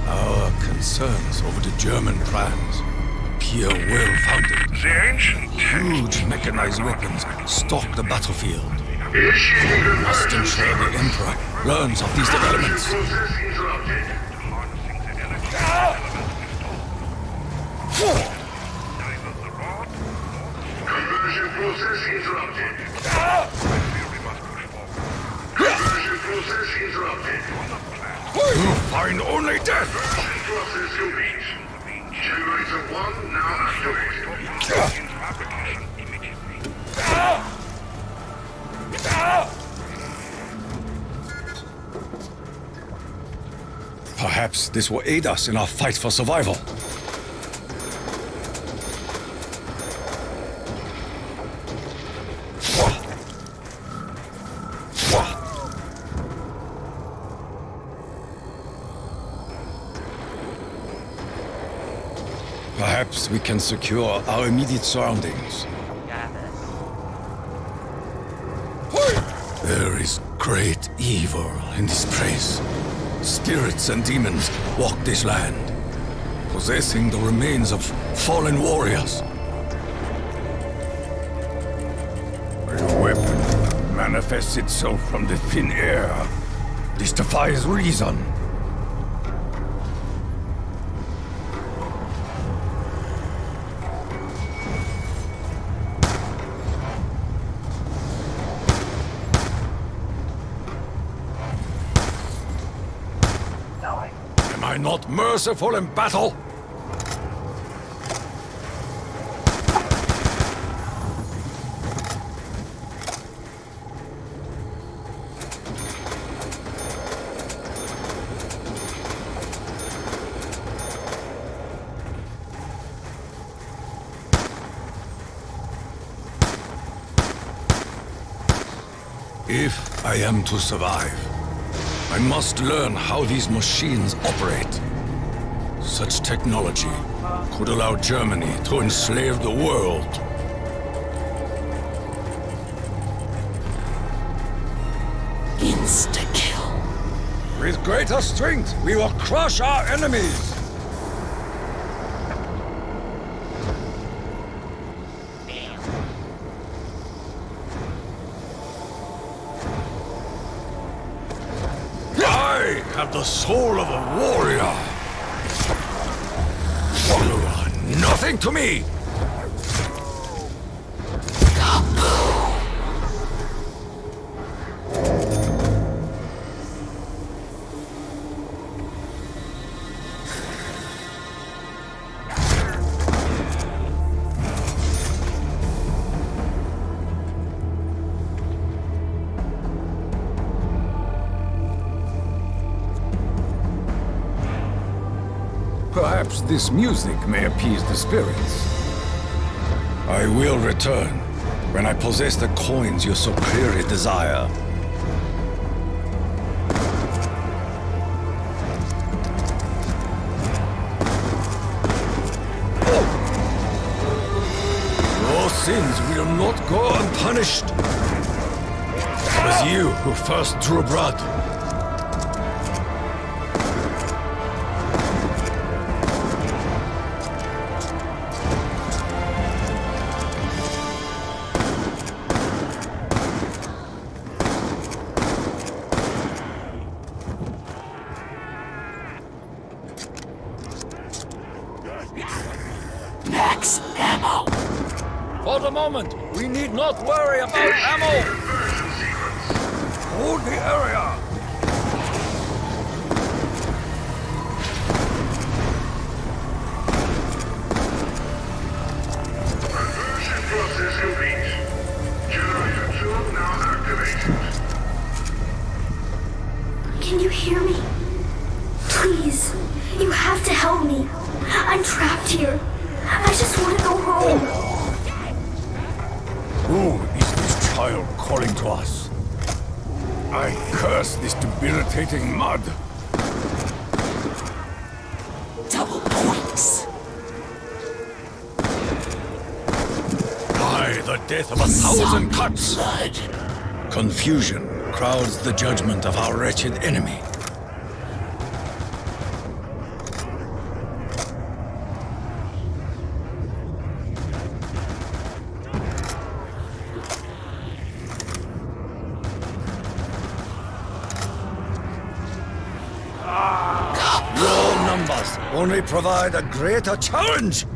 Our concerns over the German plans appear well-founded. The ancient Huge mechanized weapons stalk the battlefield. initiating We must conversion ensure the sequence. Emperor learns of these developments. Process interrupted. Conversion process interrupted. Conversion process interrupted. You find only death! Conversion process complete. Generator 1 now activated. Perhaps this will aid us in our fight for survival. Perhaps we can secure our immediate surroundings. Got this. There is great evil in this place. Spirits and demons walk this land, possessing the remains of fallen warriors. A weapon manifests itself from the thin air. This defies reason. Am I not merciful in battle? If I am to survive, I must learn how these machines operate. Such technology could allow Germany to enslave the world. Insta-kill. With greater strength, we will crush our enemies! I have the soul of a warrior! You are nothing to me! Perhaps this music may appease the spirits. I will return when I possess the coins you so clearly desire. Your sins will not go unpunished. It was you who first drew blood. Max ammo. For the moment, we need not worry about ammo! Hold the area! Conversion process complete. Generator 2 now activated. Can you hear me? Please, you have to help me. I'm trapped here. I just want to go home. Who is this child calling to us? I curse this debilitating mud. Double points. By the death of 1,000 cuts! Blood. Confusion crowds the judgment of our wretched enemy. Your numbers only provide a greater challenge!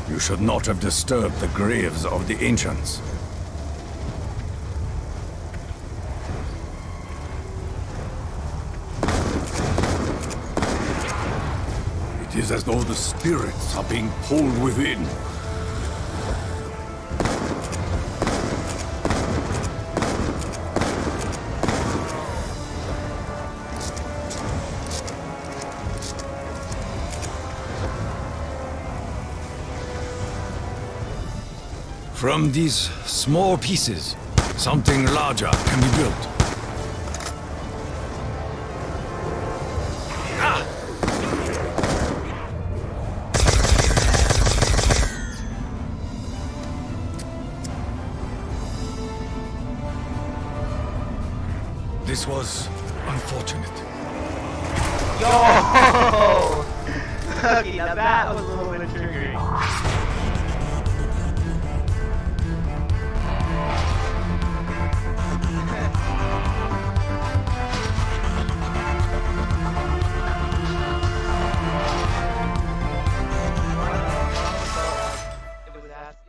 You should not have disturbed the graves of the ancients. is as though the spirits are being pulled within. From these small pieces, something larger can be built. This was unfortunate. Yo! Okay, now that was a little bit triggering.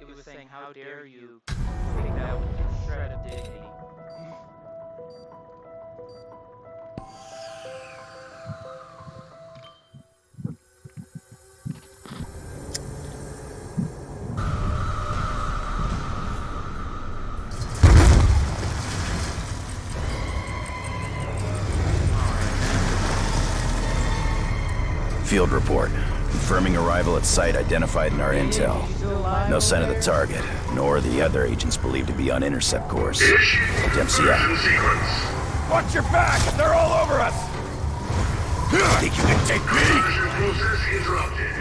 It was saying, how dare you take that shred of dignity. Field report. Confirming arrival at site identified in our intel. No sign of the target, nor the other agents believed to be on intercept course. Dempsey out. Sequence. Watch your back! They're all over us! Think you can take me? Conversion process interrupted.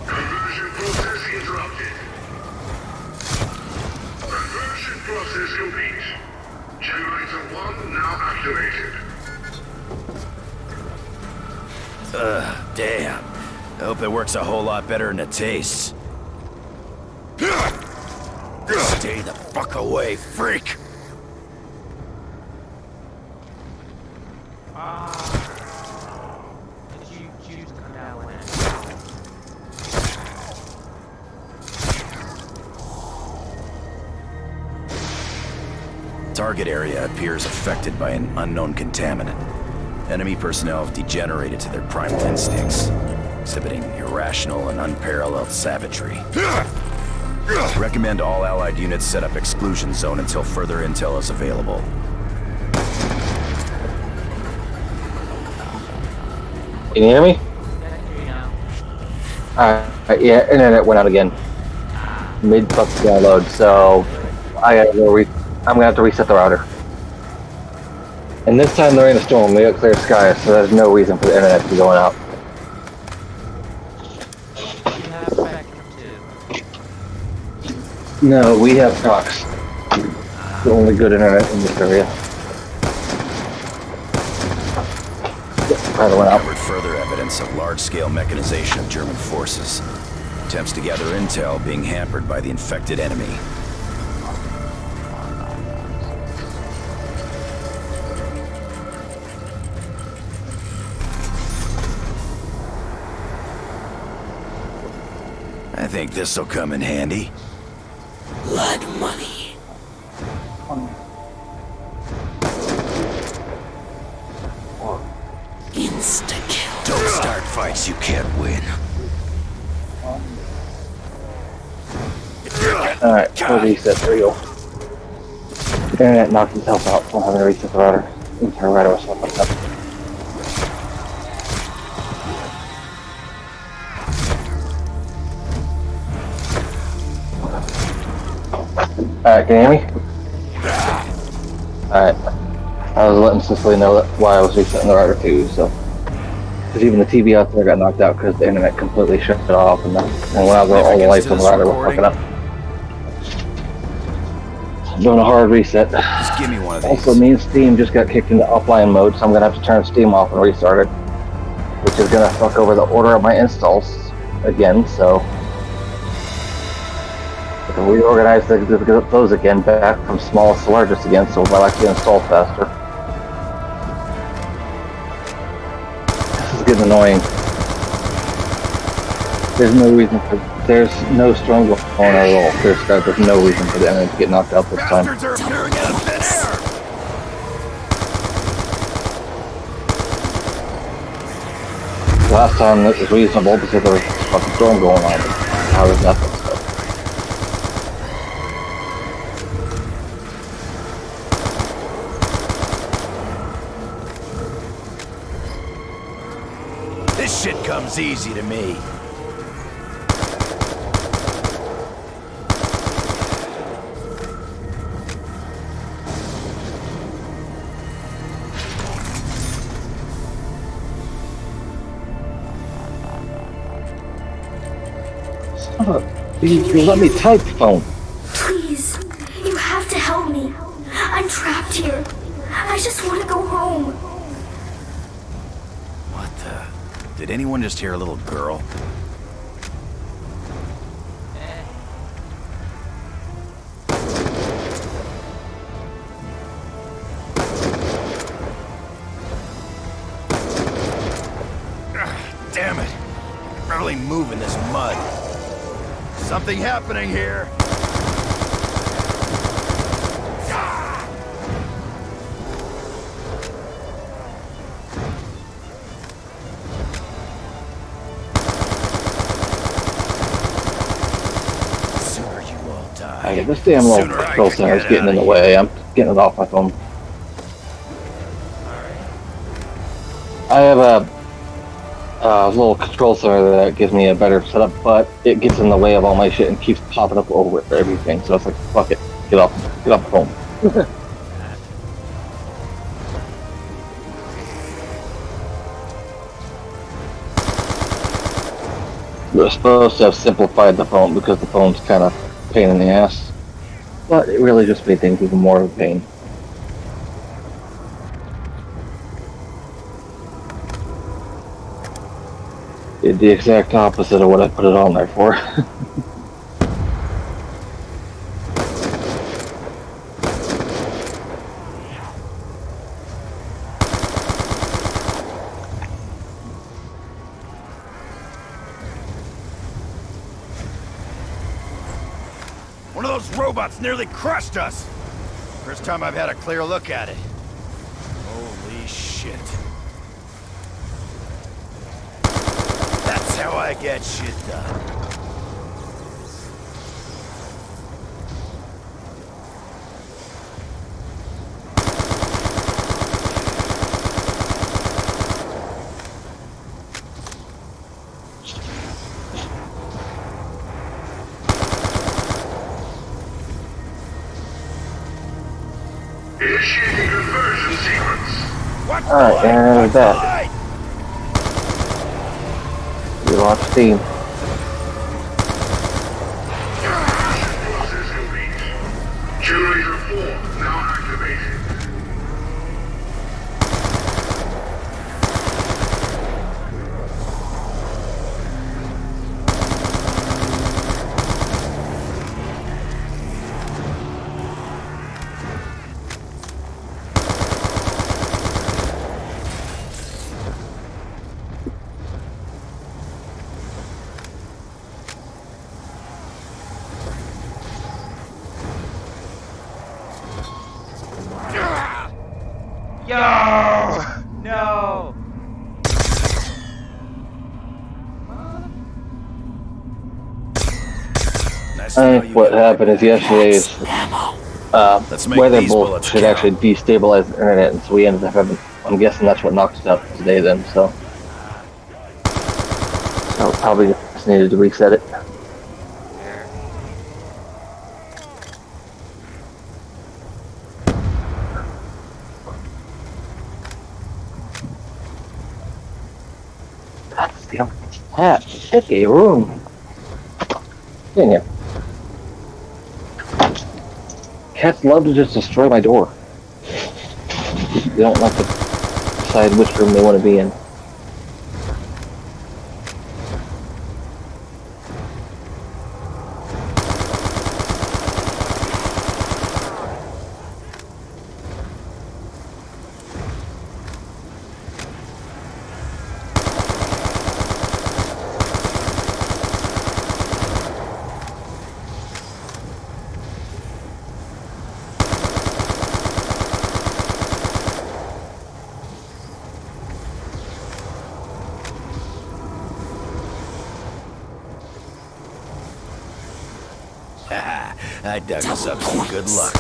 Conversion process interrupted. Conversion process complete. Generator 1 now activated. Damn. I hope it works a whole lot better than it tastes. Stay the fuck away, freak! Did you choose to come down when? Target area appears affected by an unknown contaminant. Enemy personnel have degenerated to their primal instincts, exhibiting irrational and unparalleled savagery. Recommend all allied units set up exclusion zone until further intel is available. Can you hear me? Yeah, internet went out again. Mid fucking download, so I gotta go I'm gonna have to reset the router. And this time they're in a storm, they got clear skies, so there's no reason for the internet to be going out. You have Spectrum too. No, we have Cox. The only good internet in this area. Router went out. Uncovered further evidence of large-scale mechanization of German forces. Attempts to gather intel being hampered by the infected enemy. I think this'll come in handy. Blood money. Insta-kill. Don't start fights you can't win. Alright, we'll reset. There we go. The internet knocked itself out, so I'm having to reset the router. Entire router was fucked up. Alright, can you hear me? Alright. I was letting Cicely know why I was resetting the router too, so. Because even the TV out there got knocked out because the internet completely shut it off, and when I was all the lights on the router were fucking up. I'm doing a hard reset. Just give me one of these. Also, me and Steam just got kicked into offline mode, so I'm gonna have to turn Steam off and restart it. Which is gonna fuck over the order of my installs again, so. I can reorganize those again back from smallest to largest again, so I'll actually install faster. This is getting annoying. There's no strong going on at all. There's no reason for the enemy to get knocked out this time. Bastards are appearing out of thin air! Last time it was reasonable because there was a fucking storm going on, but now there's nothing. So This shit comes easy to me. you let me type, phone. Please, you have to help me. I'm trapped here. I just want to go home. What the? Did anyone just hear a little girl? Damn it! Barely move in this mud. Something happening here. Sooner you all die. This damn little Sooner I control can center is get getting in outta the here. way. I'm getting it off my phone. I have a little control center that gives me a better setup, but it gets in the way of all my shit and keeps popping up over everything. So it's like, fuck it, get off the phone. They're supposed to have simplified the phone because the phone's kind of a pain in the ass, but it really just made things even more of a pain. Did the exact opposite of what I put it on there for. One of those robots nearly crushed us! First time I've had a clear look at it. Holy shit. That's how I get shit done. Initiating conversion sequence. What? Alright, and that. We lost steam. Process complete. Generator 4 now activated. Yo! No! Nice to I know think you what got happened is yesterday's Let's make weather these bull bullets should count. actually destabilize the internet, and so we ended up having. I'm guessing that's what knocked us out today. Then, so probably just needed to reset it. That's the cat. Pick a room. Dang it. Cats love to just destroy my door. They don't like to decide which room they want to be in. I dug us up some good luck.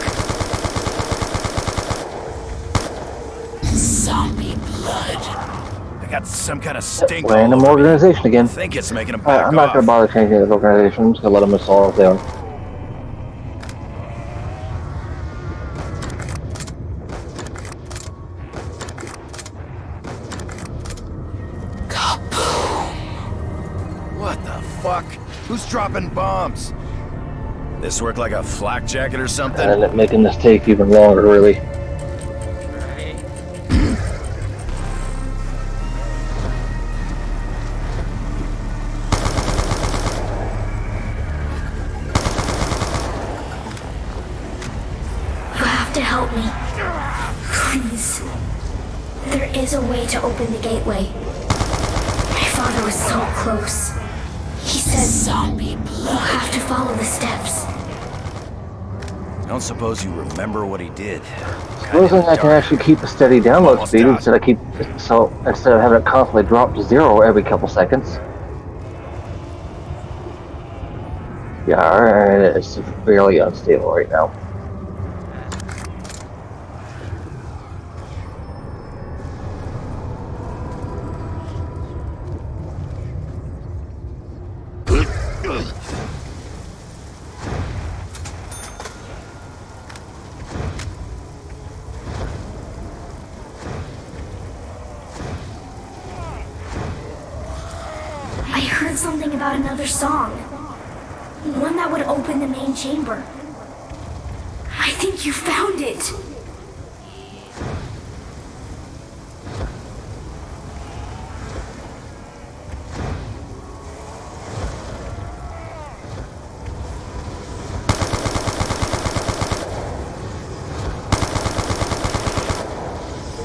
Zombie blood. I got some kind of stink all Random over me. organization I again. think it's making them Alright, back I'm not off. gonna bother changing this organization. I'm just gonna let them install their own. What the fuck? Who's dropping bombs? This work like a flak jacket or something? And it making this take even longer, really. Right. You have to help me. Please. There is a way to open the gateway. My father was so close. He said, Zombie you blood. have to follow the steps. I don't suppose you remember what he did. Supposing I can actually keep a steady download Almost speed out. instead of having it constantly drop to 0 every couple seconds. Yeah, it's severely unstable right now. I heard something about another song. One that would open the main chamber. I think you found it.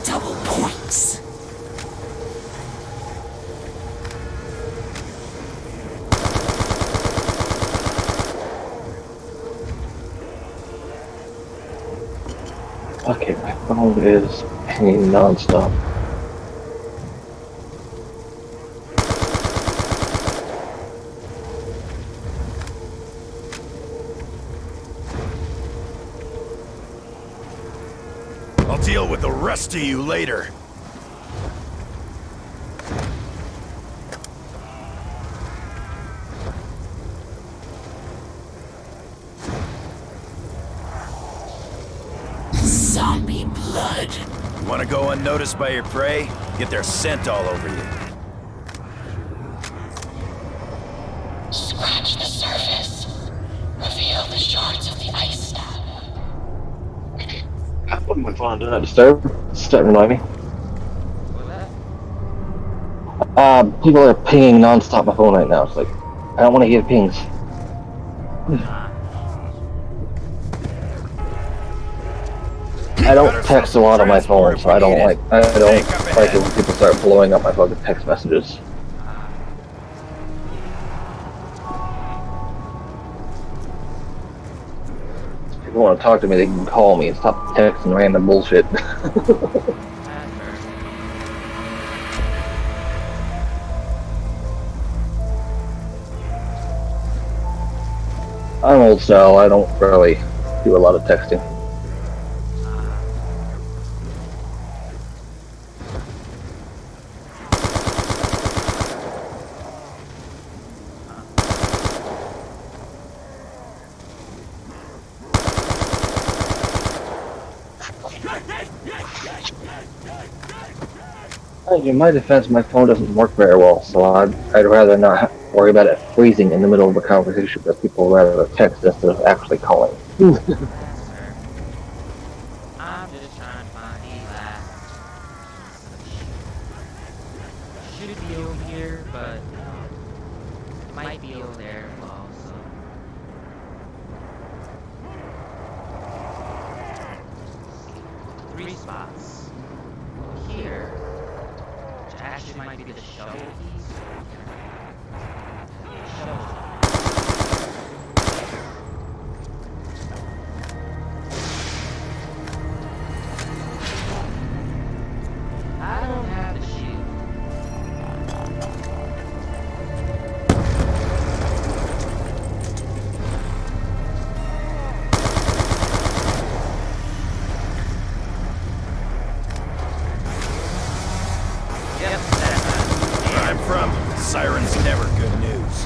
Double points. Okay, my phone is pinging non-stop. I'll deal with the rest of you later. Zombie blood. You want to go unnoticed by your prey? Get their scent all over you. Scratch the surface. Reveal the shards of the ice stab. I put my phone on Do Not Disturb. It's starting to annoy me. What was that? People are pinging non-stop my phone right now. It's like, I don't want to hear pings. I don't text a lot on my phone, so I don't like it when people start blowing up my fucking text messages. If people want to talk to me, they can call me and stop texting random bullshit. I'm old style, I don't really do a lot of texting. In my defense, my phone doesn't work very well, so I'd rather not worry about it freezing in the middle of a conversation, because people rather text instead of actually calling. Yes, sir. I'm just trying to find Eli. Should be over here, but it might be over there also. Three spots. Here, which actually might be the shovel keys. Shovel. I don't have the shield. siren's never good news.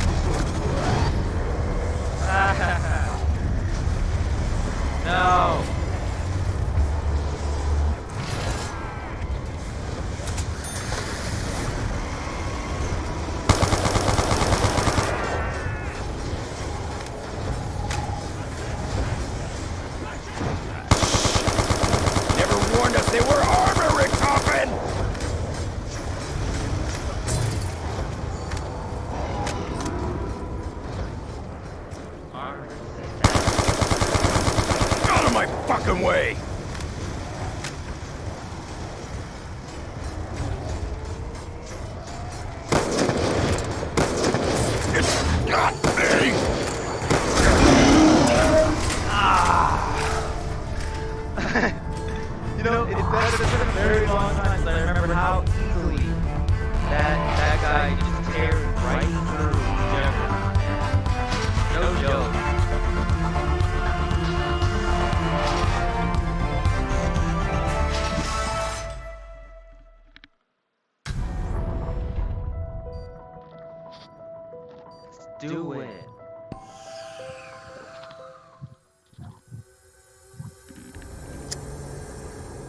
No! Never warned us they were armor, Richtofen! Out of my fucking way! It's got me! You know, it's been a very long time since I remember how easily that guy just tears right through Jefferson. No joke. Let's do it.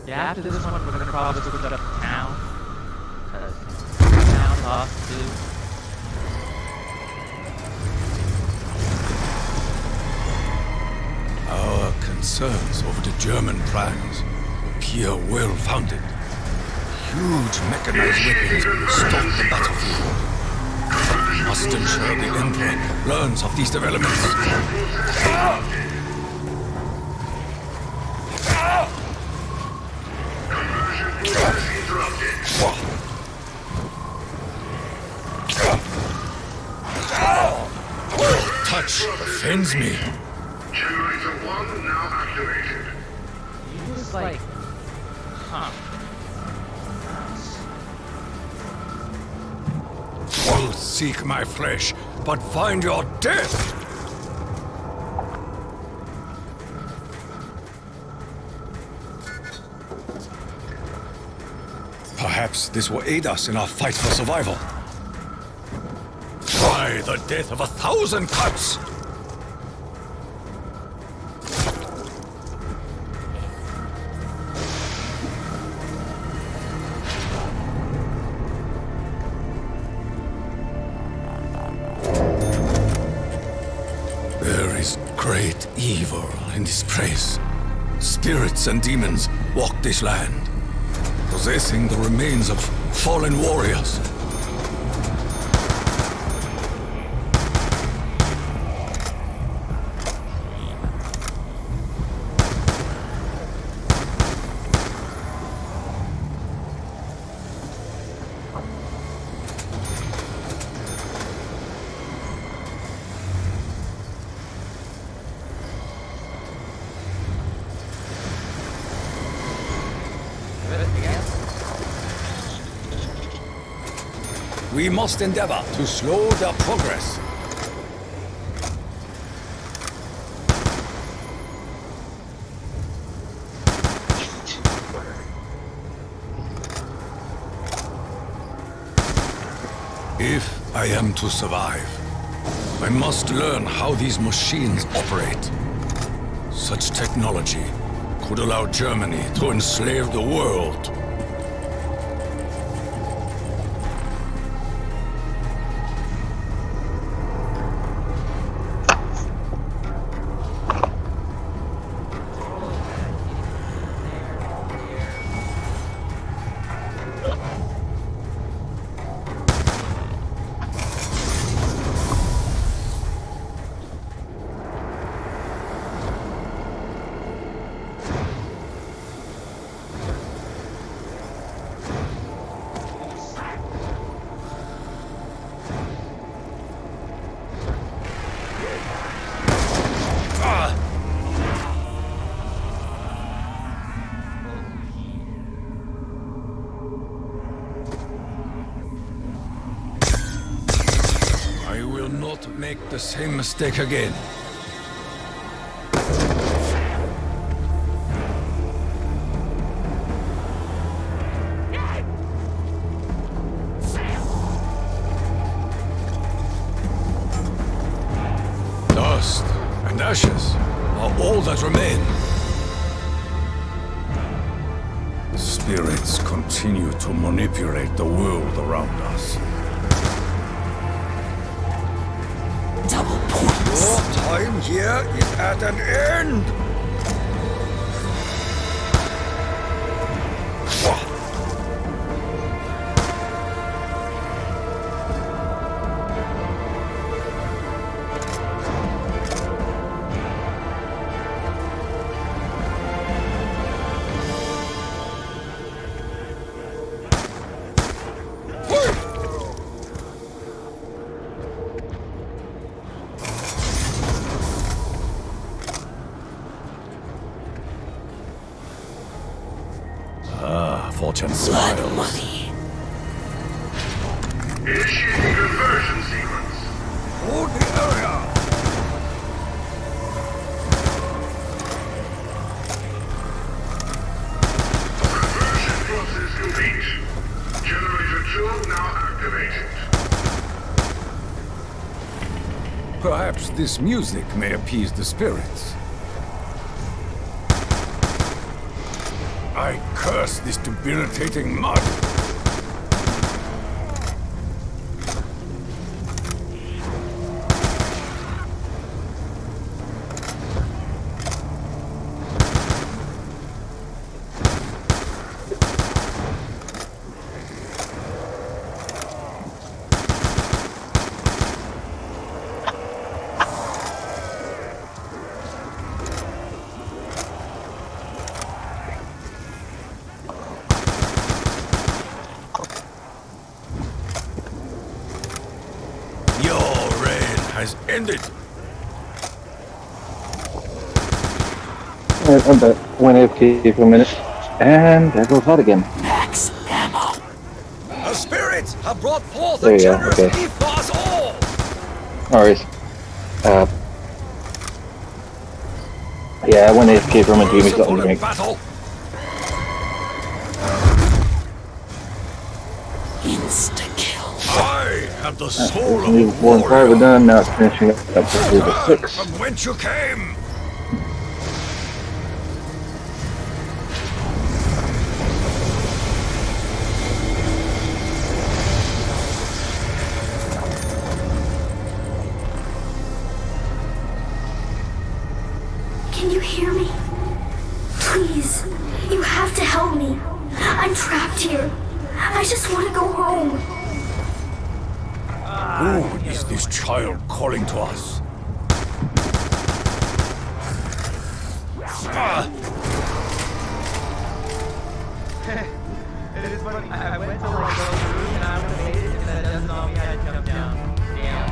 Yeah, after this one, we're gonna probably switch up the town. Cause town's awesome too. Our concerns over the German plans appear well-founded. Huge mechanized weapons stalk the battlefield. We must ensure the Emperor learns of these developments. Touch offends me. Generator 1 now activated. You just like, huh? You'll seek my flesh, but find your death! Perhaps this will aid us in our fight for survival. Try the death of 1,000 cuts! There is great evil in this place. Spirits and demons walk this land, possessing the remains of fallen warriors. We must endeavor to slow their progress. If I am to survive, I must learn how these machines operate. Such technology could allow Germany to enslave the world. I will not make the same mistake again. and ashes are all that remain. Spirits continue to manipulate the world around us. Double points. Your time here is at an end! Fortune smiles. Money. Initiating conversion sequence. Hold the area! Conversion process complete. Generator 2 now activated. Perhaps this music may appease the spirits. I curse this debilitating mud! Has ended. Alright, I'm back. Went AFK for a minute. And there goes that again. Max ammo. The spirits have brought forth There a you go, generous okay. gift for us all. Alright. Yeah, I went AFK for a minute to give me something to drink. Battle. Insta kill. I have the soul of Level a 4 and 5 are warrior. done, now it's finishing up to level 6. From whence you came. Can you hear me? Please, you have to help me. I'm trapped here. I just want to go home. Who is this child calling to us? It is funny. I went to like go through and I would have made it, and that doesn't all me. I had to jump down. Damn.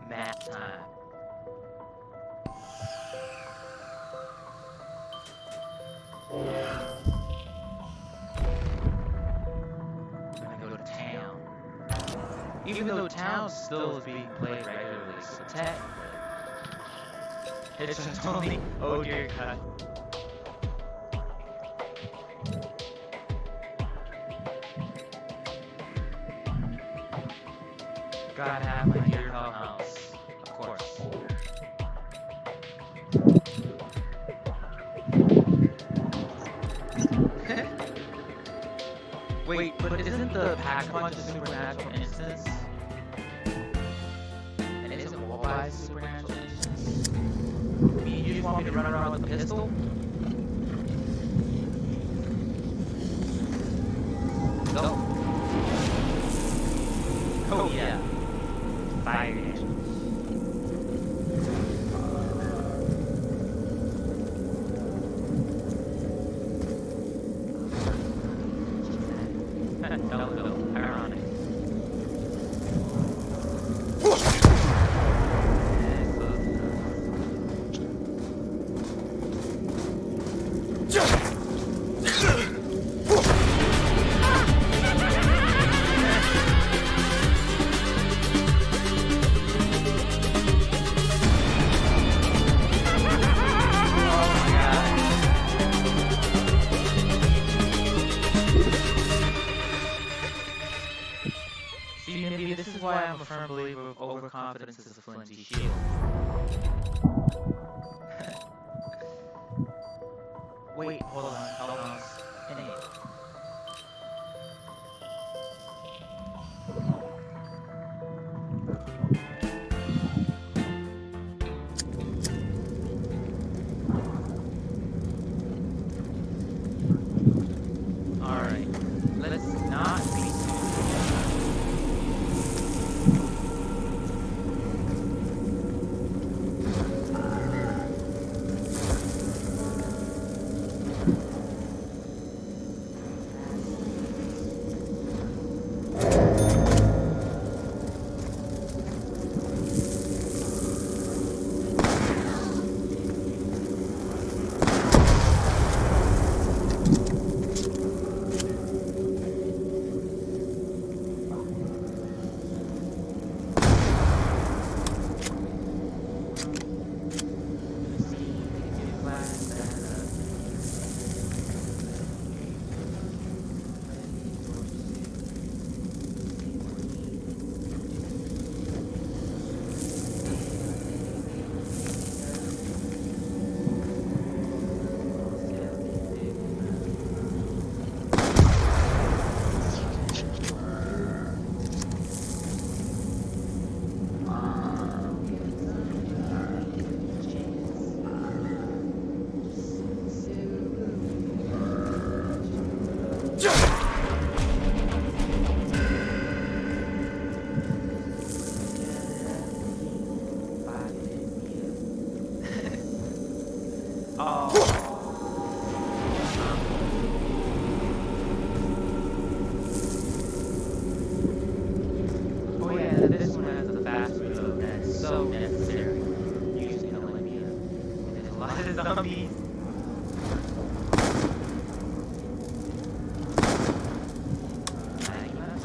Math time. I'm gonna go to town. Even though town still is being played regularly, so technically, it's just only, oh dear God. Gotta have my dear house, of course. Wait, but isn't the Pack-a-Punch a supernatural instance? And isn't Walleye a supernatural instance? You just want me to run around with a pistol? No. Oh yeah. Fire engine. No, ironic. why I'm a firm believer of overconfidence as a flimsy shield. Wait, hold on. Hellhouse enable. Alright, let's not be Oh yeah, this one has a fast reload that's so necessary. Using Olympia. There's a lot of zombies. Not much.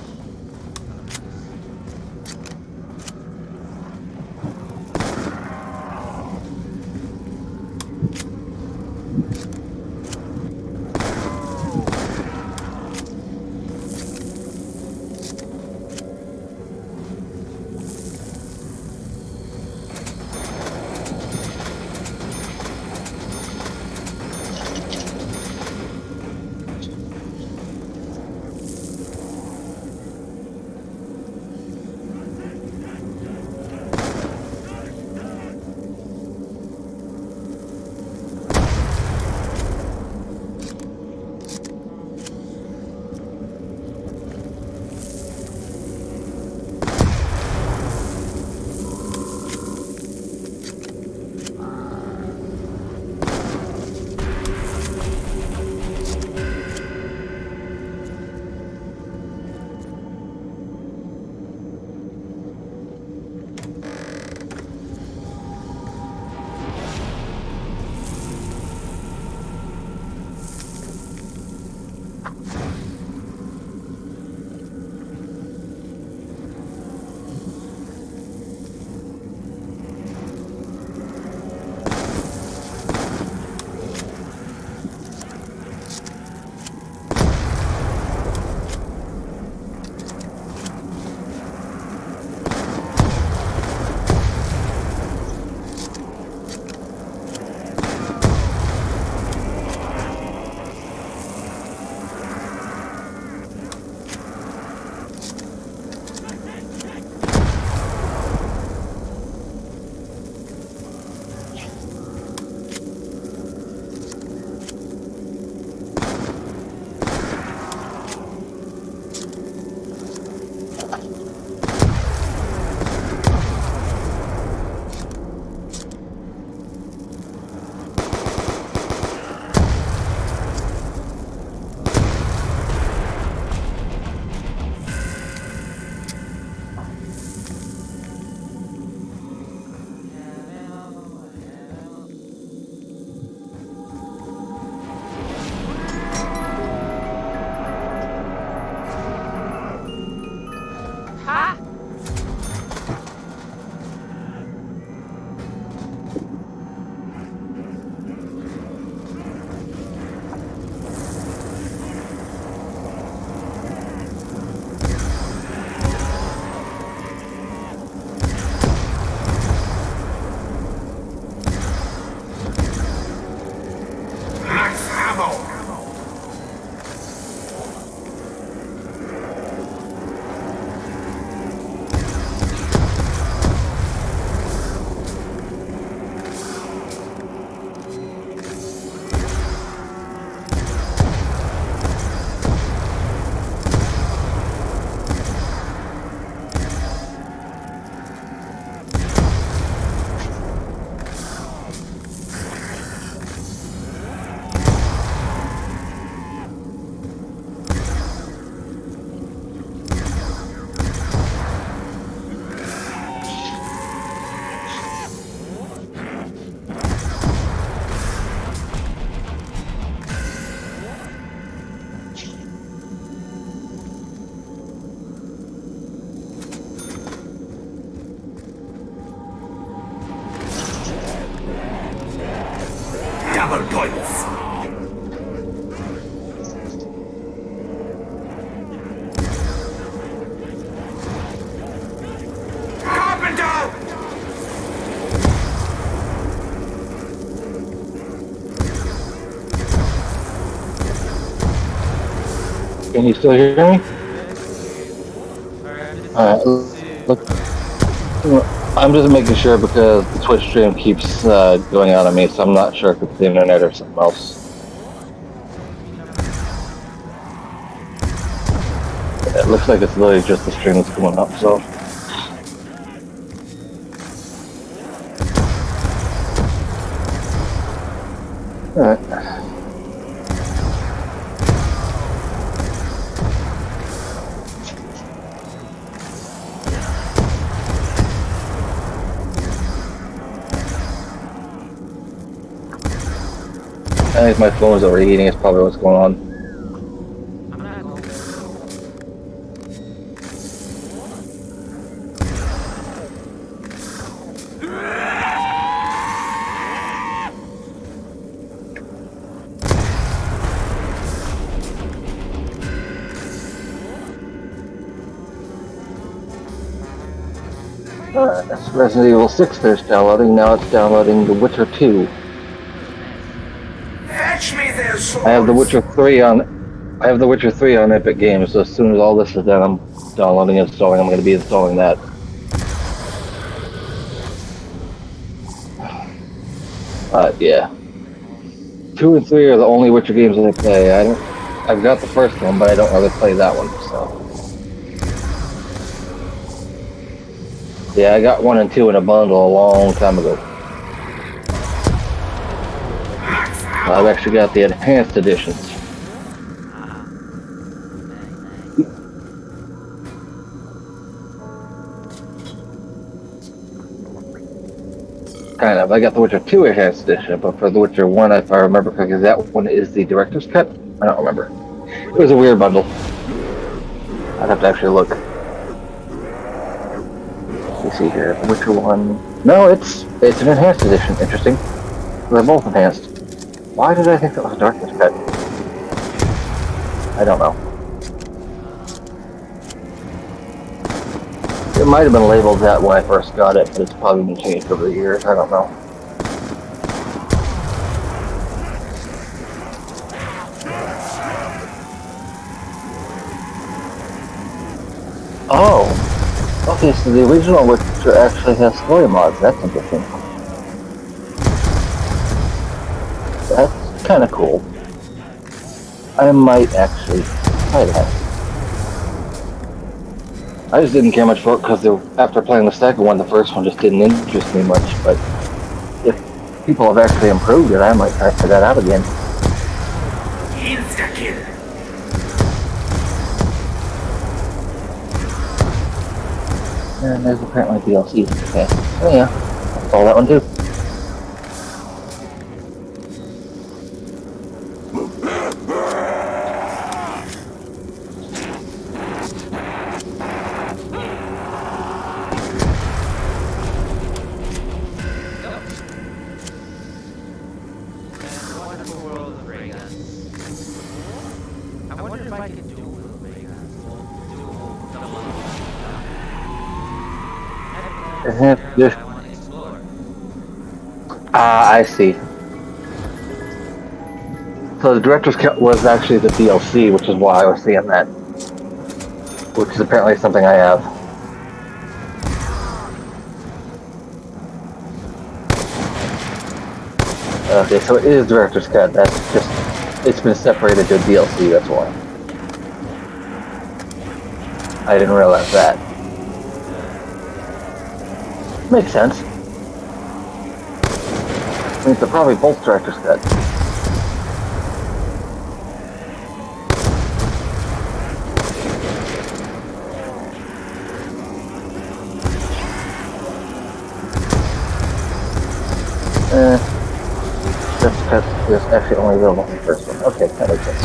choice. Carpenter! Can you still hear me? Alright, look. I'm just making sure because the Twitch stream keeps going out on me, so I'm not sure if it's the internet or something else. It looks like it's literally just the stream that's going up, so. Alright. I think my phone is overheating, it's probably what's going on. I'm not going. That's Resident Evil 6 finished downloading, now it's downloading The Witcher 2. Fetch me their swords. I have The Witcher 3 on Epic Games, so as soon as all this is done, I'm downloading and installing. I'm going to be installing that. Yeah. 2 and 3 are the only Witcher games that I play. I've got the first one, but I don't really play that one, so. Yeah, I got 1 and 2 in a bundle a long time ago. I've actually got the enhanced editions. Kind of. I got The Witcher 2 enhanced edition, but for The Witcher 1, if I remember correctly, that one is the director's cut. I don't remember. It was a weird bundle. I'd have to actually look. Let's see here. The Witcher 1. No, it's an enhanced edition. Interesting. They're both enhanced. Why did I think that was a director's cut? I don't know. It might have been labeled that when I first got it, but it's probably been changed over the years. I don't know. Oh! Okay, so the original Witcher actually has story mods. That's interesting. That's kind of cool. I might actually try that. I just didn't care much for it because after playing the second one, the first one just didn't interest me much. But if people have actually improved it, I might try for that out again. Insta-kill. And there's apparently DLC. Okay. Oh yeah, I saw that one too. I see. So the director's cut was actually the DLC, which is why I was seeing that. Which is apparently something I have. Okay, so it is director's cut. That's just, it's been separated to a DLC, that's why. I didn't realize that. Makes sense. I mean, they're probably both director's cut. Director's cut is actually only available on the first one. Okay, that makes sense.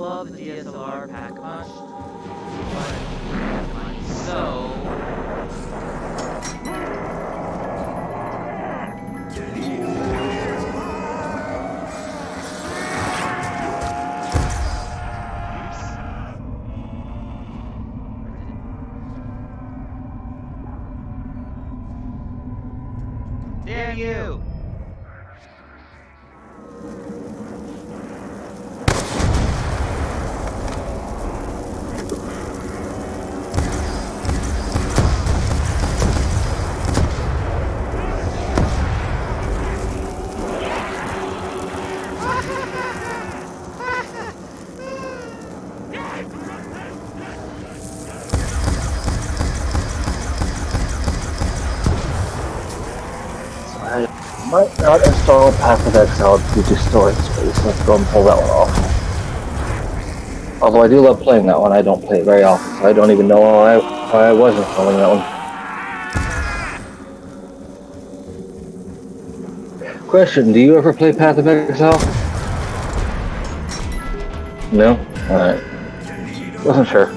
love the DSLR pack a bunch, but so damn you! I might not install Path of Exile due to storage space. Let's go and pull that one off. Although I do love playing that one, I don't play it very often, so I don't even know why I was installing that one. Question, do you ever play Path of Exile? No? Alright. Wasn't sure.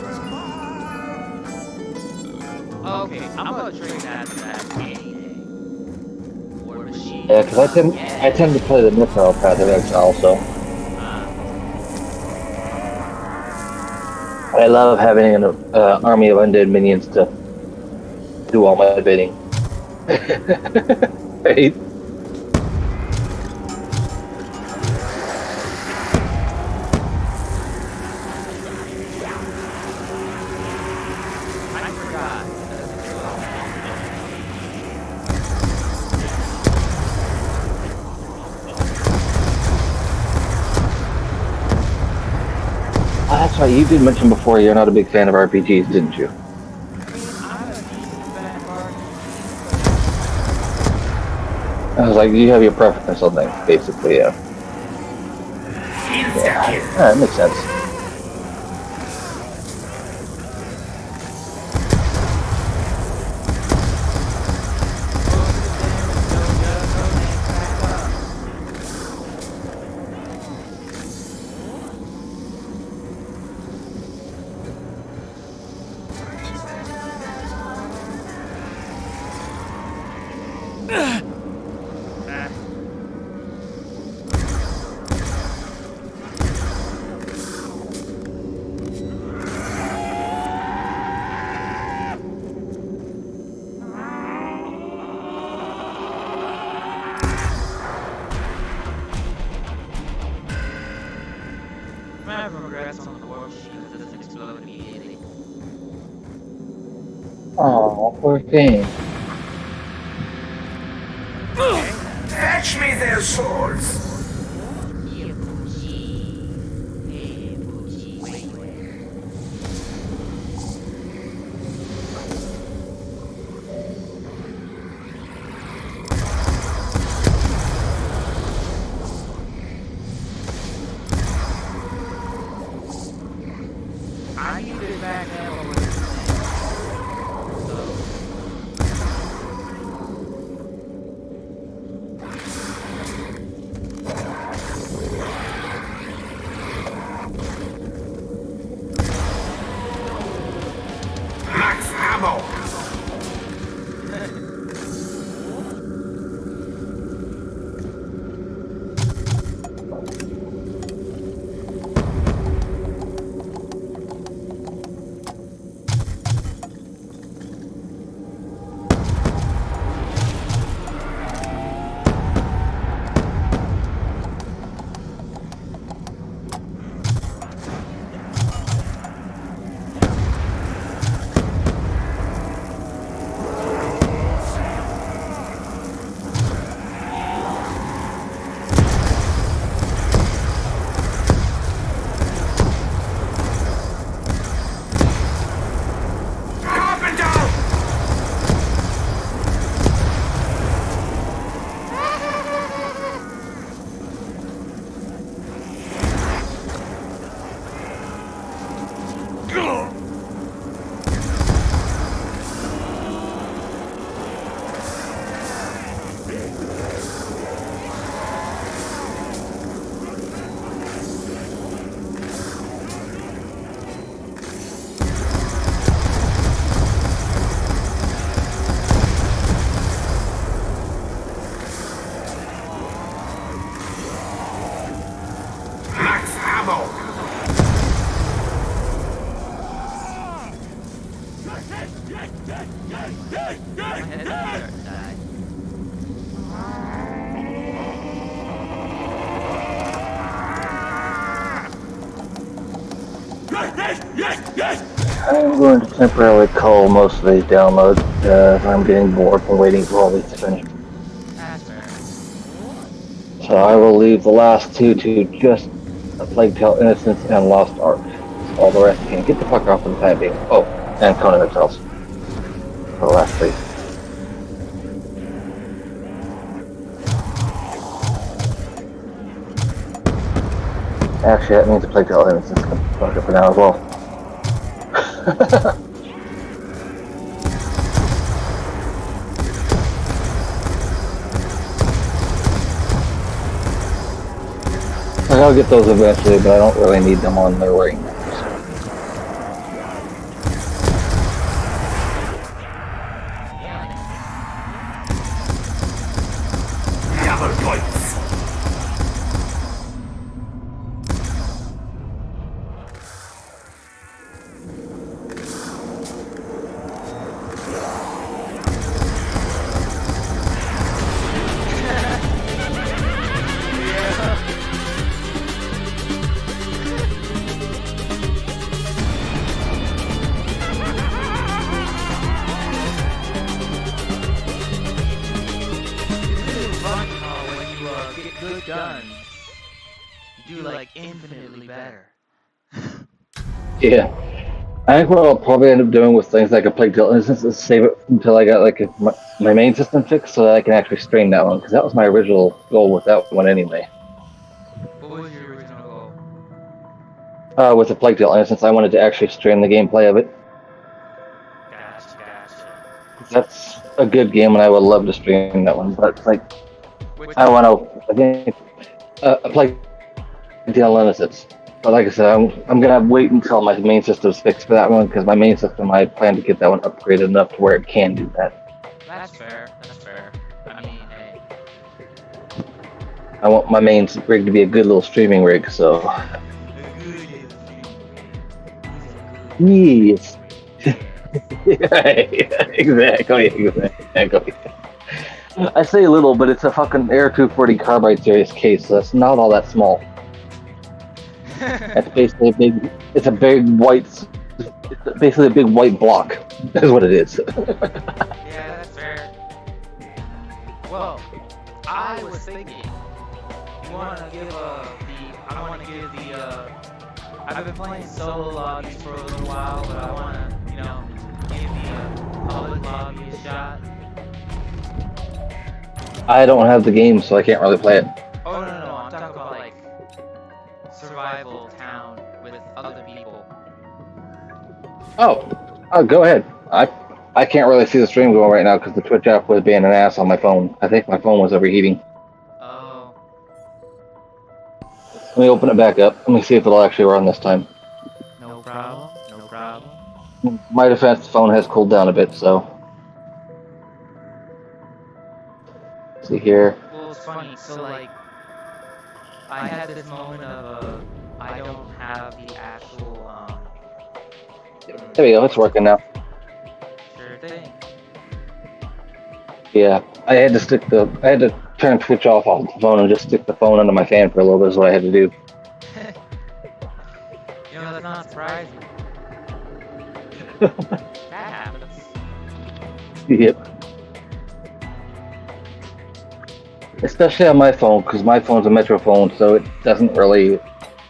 Okay, I'm gonna trade that to that any day. War Machine. Yeah, because I tend to play the Mythal Path of Exile, so. I love having an army of undead minions to do all my bidding. Right? I forgot. Oh, that's right, you did mention before you're not a big fan of RPGs, didn't you? I was like, you have your preference on things, basically, yeah. Yeah, that makes sense. I have regrets on the War Machine that doesn't explode immediately. Oh, poor thing. Fetch me their swords! I need it back now with so My head's starting to die. I'm going to temporarily cull most of these downloads because I'm getting bored from waiting for all these to finish. That's fair. So I will leave the last two to just A Plague Tale Innocence and Lost Ark. All the rest can get the fuck off for the time being. Oh, and Conan Exiles. For the last three. Actually, that means The Plague Tale Innocence can fuck it for now as well. I'll get those eventually, but I don't really need them on their ring. Good guns, you do like infinitely better. Yeah. I think what I'll probably end up doing with things like A Plague Tale Innocence is save it until I got like my main system fixed so that I can actually stream that one, because that was my original goal with that one anyway. What was your original goal? With A Plague Tale Innocence, I wanted to actually stream the gameplay of it. Gotcha. That's a good game, and I would love to stream that one, but like, I think A Plague Tale Innocence. But like I said, I'm gonna wait until my main system's fixed for that one, because my main system, I plan to get that one upgraded enough to where it can do that. That's fair. I mean, hey. I want my main rig to be a good little streaming rig, so. Yes. Exactly. I say little, but it's a fucking Air 240 carbide series case, so it's not all that small. That's basically it's a big white, basically a big white block. That's what it is. Yeah, that's fair. Well, I was thinking, I want to give I've been playing solo lobbies for a little while, but I want to, give the public lobby a shot. I don't have the game, so I can't really play it. Oh, no, I'm talking about, like, survival town with other people. Oh, go ahead. I can't really see the stream going right now because the Twitch app was being an ass on my phone. I think my phone was overheating. Oh. Let me open it back up. Let me see if it'll actually run this time. No problem. My defense, the phone has cooled down a bit, so. Let's see here. Well, it's funny. So, like, I had this moment of, I don't have the actual, There we go, it's working now. Sure thing. Yeah, I had to turn Twitch off the phone and just stick the phone under my fan for a little bit is what I had to do. That's not surprising. That happens. Yep. Especially on my phone, because my phone's a Metro phone, so it doesn't really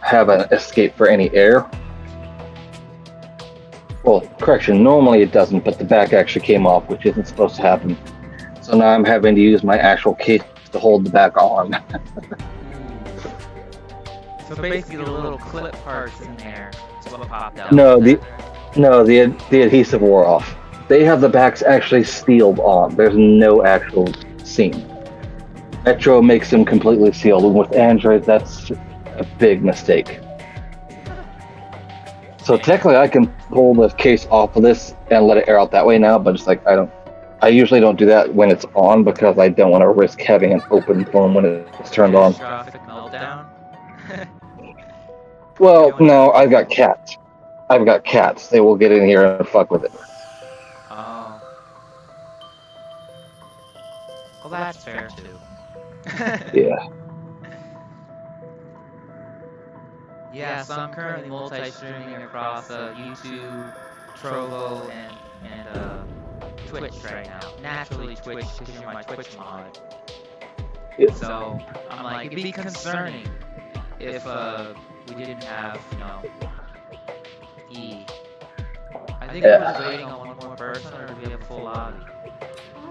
have an escape for any air. Well, correction, normally it doesn't, but the back actually came off, which isn't supposed to happen. So now I'm having to use my actual case to hold the back on. So basically the little clip parts in there is what popped out. No, the adhesive wore off. They have the backs actually sealed on. There's no actual seam. Metro makes them completely sealed, and with Android, that's a big mistake. So technically, I can pull the case off of this and let it air out that way now, but it's like I usually don't do that when it's on because I don't want to risk having an open phone when it's turned on. Catastrophic meltdown. Well, Everyone no, else. I've got cats. I've got cats. They will get in here and fuck with it. Oh. Well, that's fair too. Yeah. Yeah, so I'm currently multi-streaming across YouTube, Trovo, and Twitch right now. Naturally Twitch, because you're my Twitch mod. Yeah. So I'm like, it'd be concerning if we didn't have, E. I think we're just waiting on one more person, or do we have a full lobby?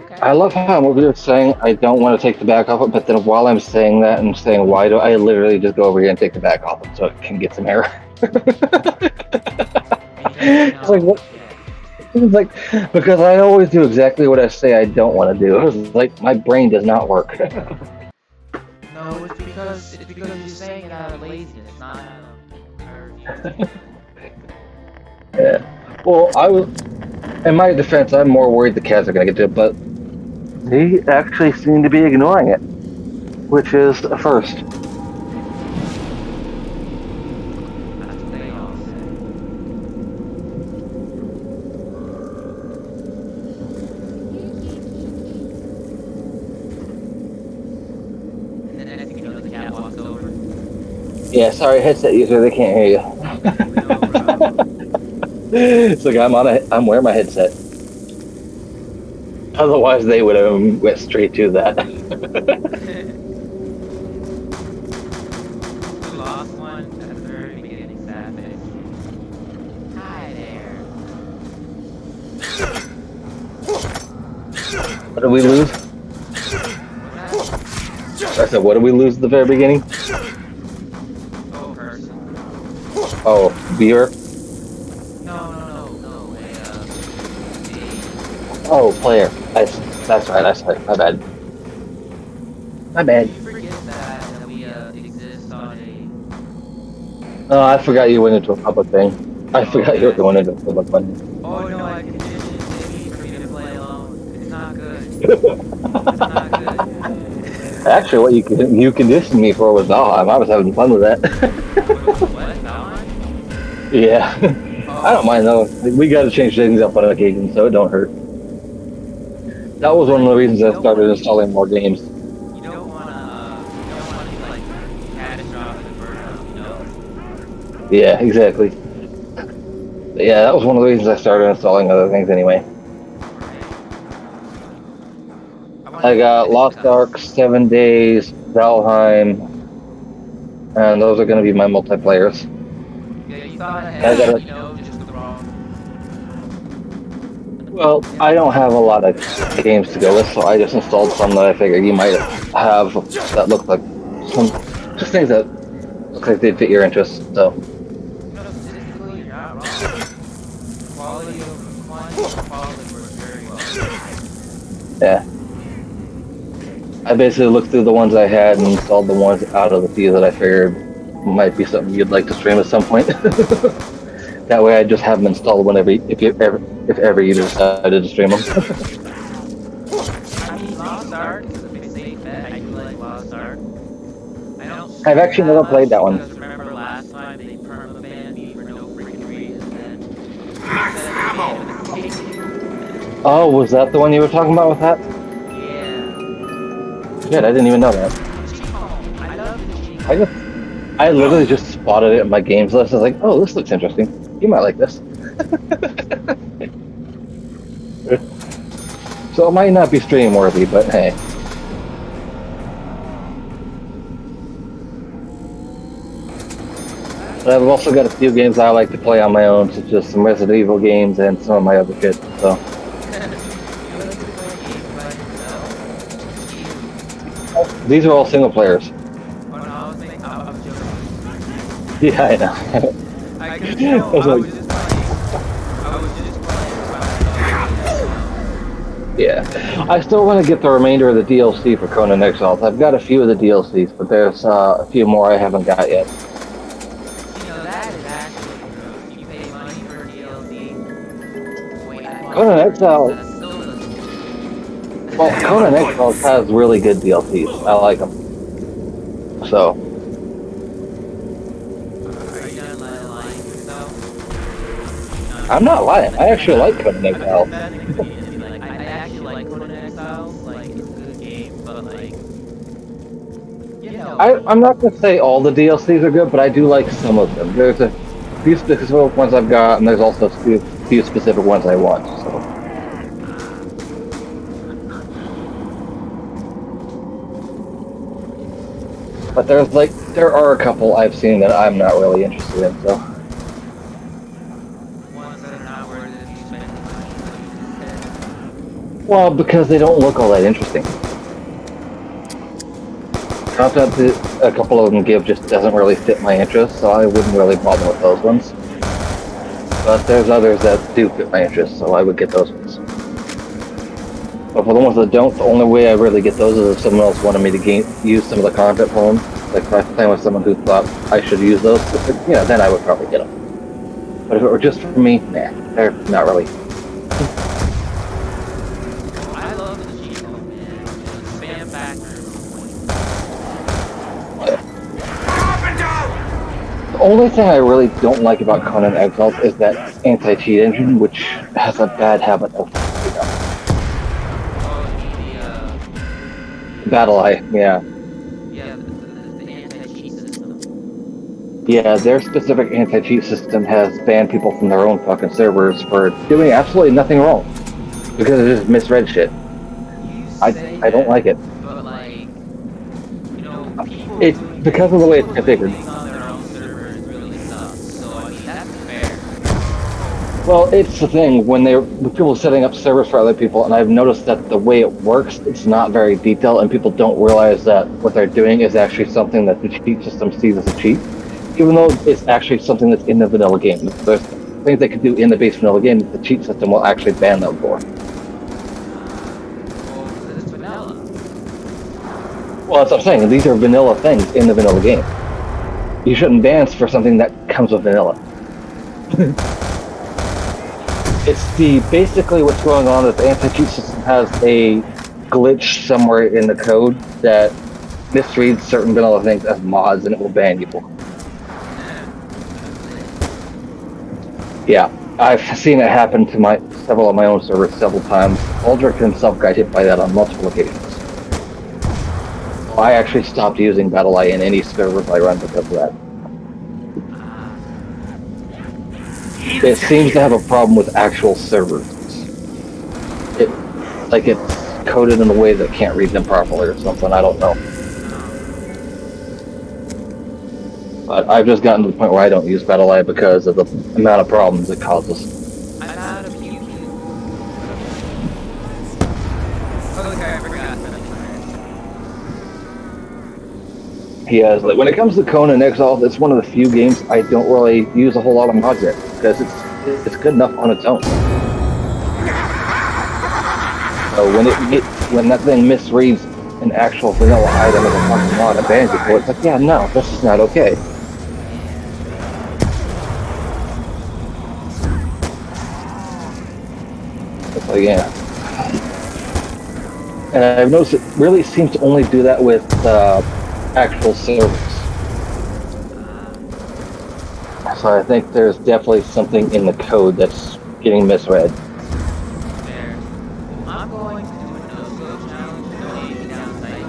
Okay. I love how I'm over here saying I don't want to take the back off it, but then while I'm saying that and saying why do I literally just go over here and take the back off it so it can get some air. It's like what? It's like because I always do exactly what I say I don't want to do. It's like my brain does not work. No, it's because you're saying it out of laziness, not out of Yeah. Well, I was. In my defense, I'm more worried the cats are gonna get to it, but they actually seem to be ignoring it, which is a first. That's what they all say. And then next thing you know, the cat walks over. Yeah, sorry, headset user, they can't hear you. No problem. It's like I'm wearing my headset. Otherwise, they would have went straight to that. We lost one at the very beginning, sadly. Hi there. What did we lose? I said, what did we lose at the very beginning? Oh, person. Oh, beer. No. Oh, player. That's right. I said, my bad. My bad. You forget that we exist on Oh, I forgot you went into a public thing. I forgot you were going into a public one. Oh no, I conditioned Timmy for me to play alone. It's not good. It's not good. Actually, what you conditioned me for was Valheim. I was having fun with that. What? Valheim? Yeah. I don't mind though. We got to change things up on occasion, so it don't hurt. That was one of the reasons I started installing more games. You don't wanna be like catastrophic burnout, Yeah, exactly. But yeah, that was one of the reasons I started installing other things anyway. I got Lost Ark, 7 Days, Valheim, and those are going to be my multiplayers. Yeah, you thought ahead, just the wrong. Well, I don't have a lot of games to go with, so I just installed some that I figured you might have that look like some just things that look like they'd fit your interests. So. Statistically, you're not wrong. Quality works very well. Yeah. I basically looked through the ones I had and installed the ones out of the few that I figured might be something you'd like to stream at some point. That way I just have them installed whenever, if ever you decided to stream them. I mean, Lost Ark is a big safe bet. I do like Lost Ark. I don't. I've actually never played that one. Because remember last time they perma-banned me for no freaking reason. Oh, was that the one you were talking about with that? Yeah. Shit, I didn't even know that. I love the I literally just spotted it in my games list. I was like, oh, this looks interesting. You might like this. So it might not be stream worthy, but hey. But I've also got a few games I like to play on my own, such as some Resident Evil games and some of my other shit. So. These are all single players. Yeah, I know. Yeah, I still want to get the remainder of the DLC for Conan Exiles. I've got a few of the DLCs, but there's a few more I haven't got yet. That is actually you pay money for DLC. Wait, Conan Exiles. Well, Conan Exiles has really good DLCs. I like them. So. Are you I'm not lying. I actually like Conan I've been Exile. defending the community. Like, I actually like Conan Exiles. Like, it's a good game, but like, you know I'm me. not gonna say all the DLCs are good, but I do like some of them. There's a few specific ones I've got, and there's also a few specific ones I want. So, but there are a couple I've seen that I'm not really interested in. So, Ones that are not worth it. You spend money, so you just well, because they don't look all that interesting. Content that a couple of them give just doesn't really fit my interest, so I wouldn't really bother with those ones. But there's others that do fit my interest, so I would get those ones. But for the ones that don't, the only way I really get those is if someone else wanted me to use some of the content for them. Like if I was playing with someone who thought I should use those, then I would probably get them. But if it were just for me, nah, they're not really. I love the cheat code, man. Spam factor. The only thing I really don't like about Conan Exiles is that anti-cheat engine, which has a bad habit of Battle Eye, yeah. Yeah, the anti-cheat system. Yeah, their specific anti-cheat system has banned people from their own fucking servers for doing absolutely nothing wrong. Because it just misread shit. I don't like it. But like, people It's doing because of the way it's configured. being on their own servers really sucks. So I mean, that's fair. Well, it's the thing, when people setting up servers for other people, and I've noticed that the way it works, it's not very detailed, and people don't realize that what they're doing is actually something that the cheat system sees as a cheat. Even though it's actually something that's in the vanilla game. There's things they could do in the base vanilla game that the cheat system will actually ban them for. Well, it's vanilla. Well, that's what I'm saying. These are vanilla things in the vanilla game. You shouldn't ban for something that comes with vanilla. It's basically what's going on is the anti-cheat system has a glitch somewhere in the code that misreads certain vanilla things as mods, and it will ban you. Yeah, I've seen it happen to several of my own servers several times. Aldrich himself got hit by that on multiple occasions. I actually stopped using BattleEye in any servers I run because of that. It seems to have a problem with actual servers. It's coded in a way that can't read them properly or something, I don't know. But I've just gotten to the point where I don't use BattleEye because of the amount of problems it causes. I'm out of you. Okay, I forgot. Yeah, like when it comes to Conan Exile, it's one of the few games I don't really use a whole lot of mods in because it's good enough on its own. So when that thing misreads an actual vanilla item as a fucking mod, it bans it for it. It's like, yeah, no, this is not okay. It's like, yeah. And I've noticed it really seems to only do that with actual servers. So I think there's definitely something in the code that's getting misread. There. I'm going to do a no-scope challenge to donate down site.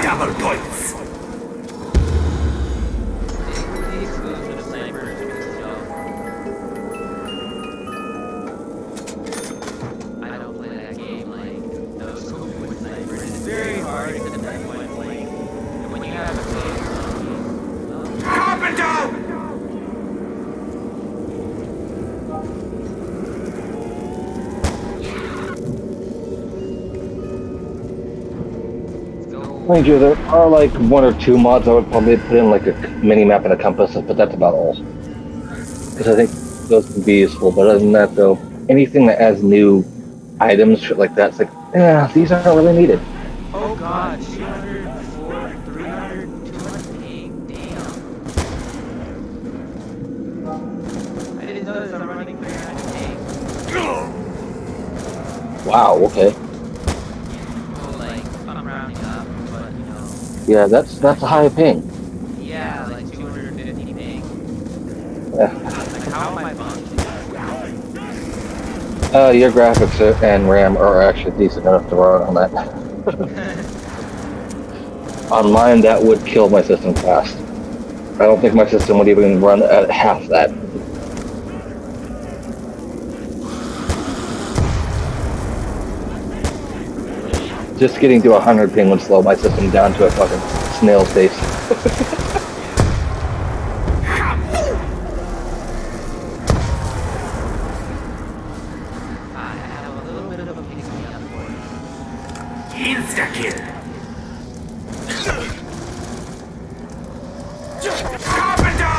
Double points. The exclusion of snipers for this job. I don't play that game like no-scope with snipers. It's very hard to defend point blank. And when you have a close Mind you, there are like one or two mods I would probably put in, like a mini map and a compass, but that's about all. Because I think those can be useful. But other than that, though, anything that adds new items, shit like that, it's like, yeah, these aren't really needed. oh god, 200, 400, 300, 200 ping, damn. I didn't notice I'm running 300 ping. Wow, okay. Well, like, I'm rounding up, but, Yeah, that's a high ping. yeah, like 250 ping. Like, how am I bumping? Your graphics and RAM are actually decent enough to run on that. On mine, that would kill my system fast. I don't think my system would even run at half that. Just getting to 100 ping would slow my system down to a fucking snail's pace. I have a little bit of a pick-me-up for you. Insta-kill. Carpenter!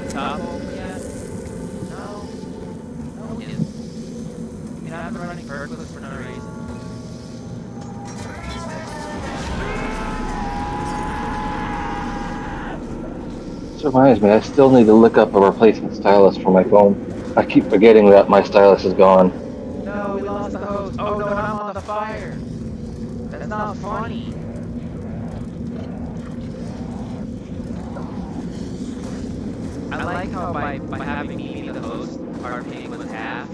Topple yet? No. No, it isn't. You know, I've been running burglars for no reason. This reminds me, I still need to look up a replacement stylus for my phone. I keep forgetting that my stylus is gone. No, we lost the host. Oh no, I'm on the fire. That's not funny. I like how by having me be the host, our ping was halved.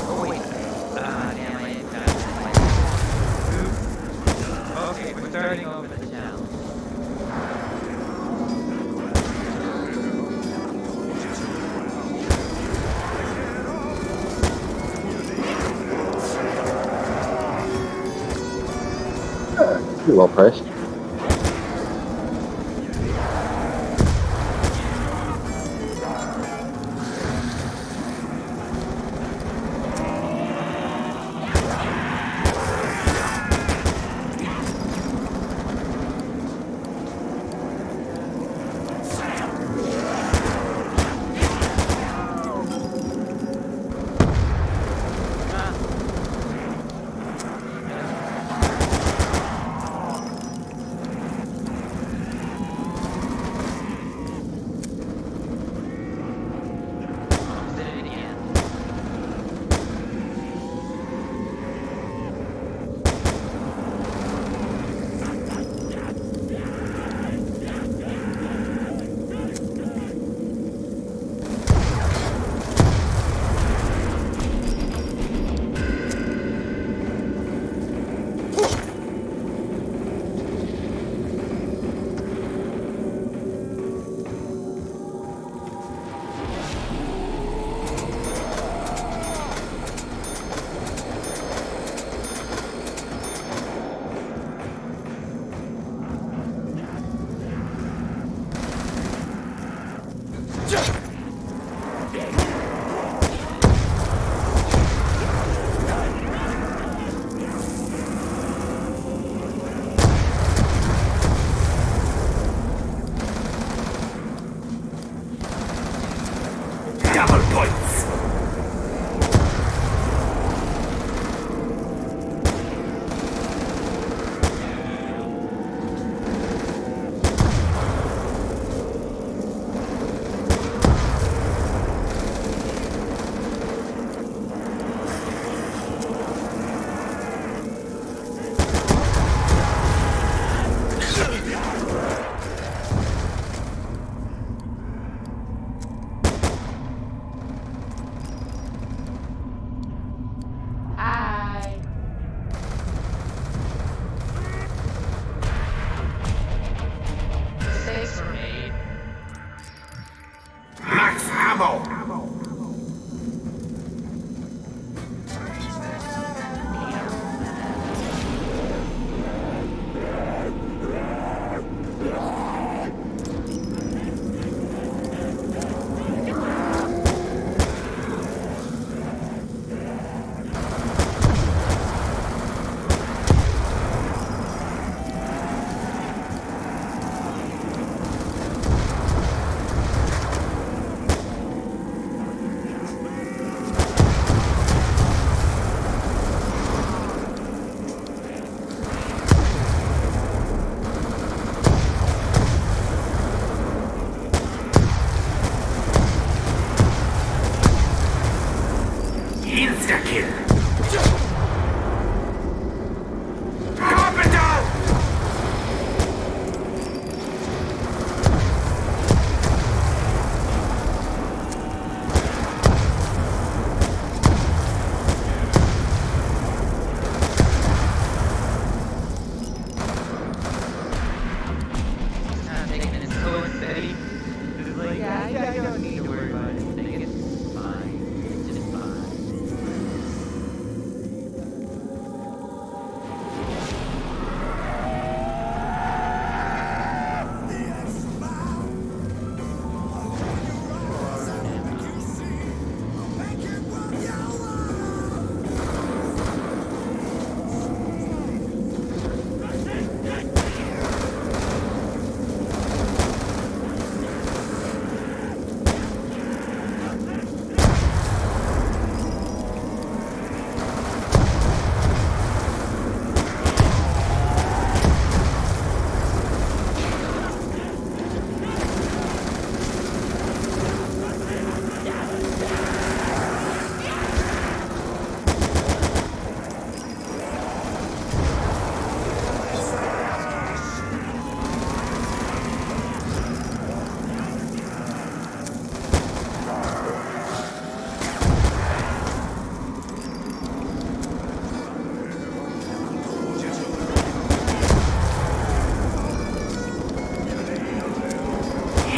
Oh wait. Damn, I ain't got it. Okay, we're starting over the challenge. Pretty well priced.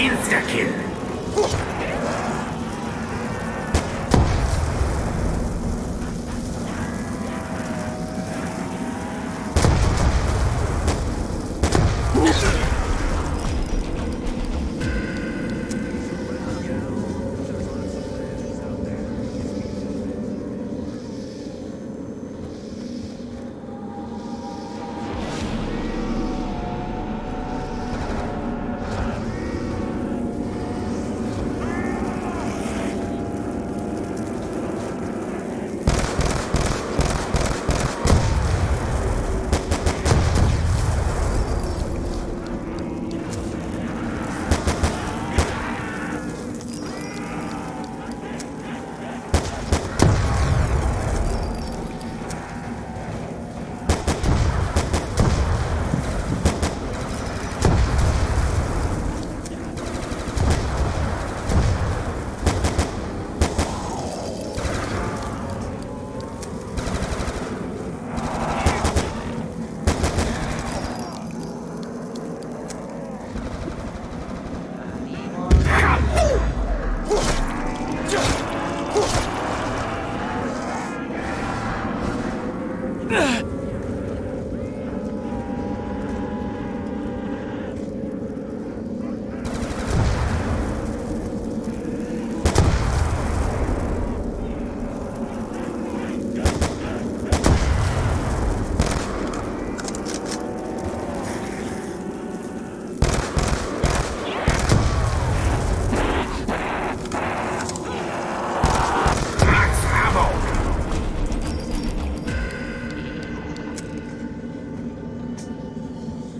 Insta-kill.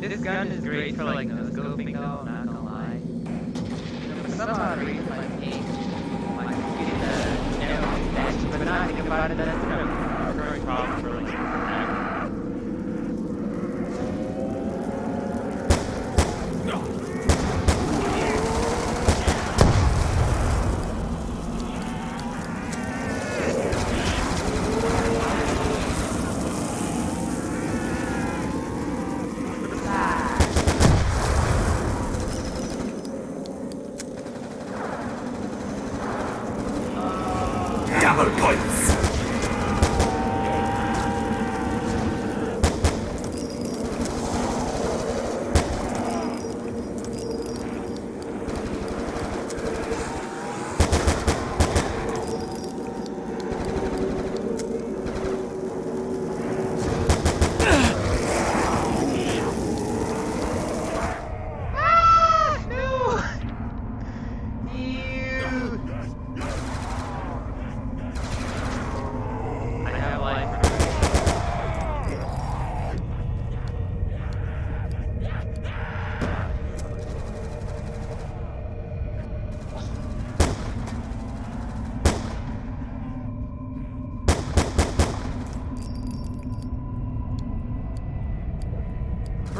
This gun is great for like no scoping though, I'm not gonna lie. For some odd reason my ping, my computer, stats, but not think about it, that's kind of a recurring problem for like Double points.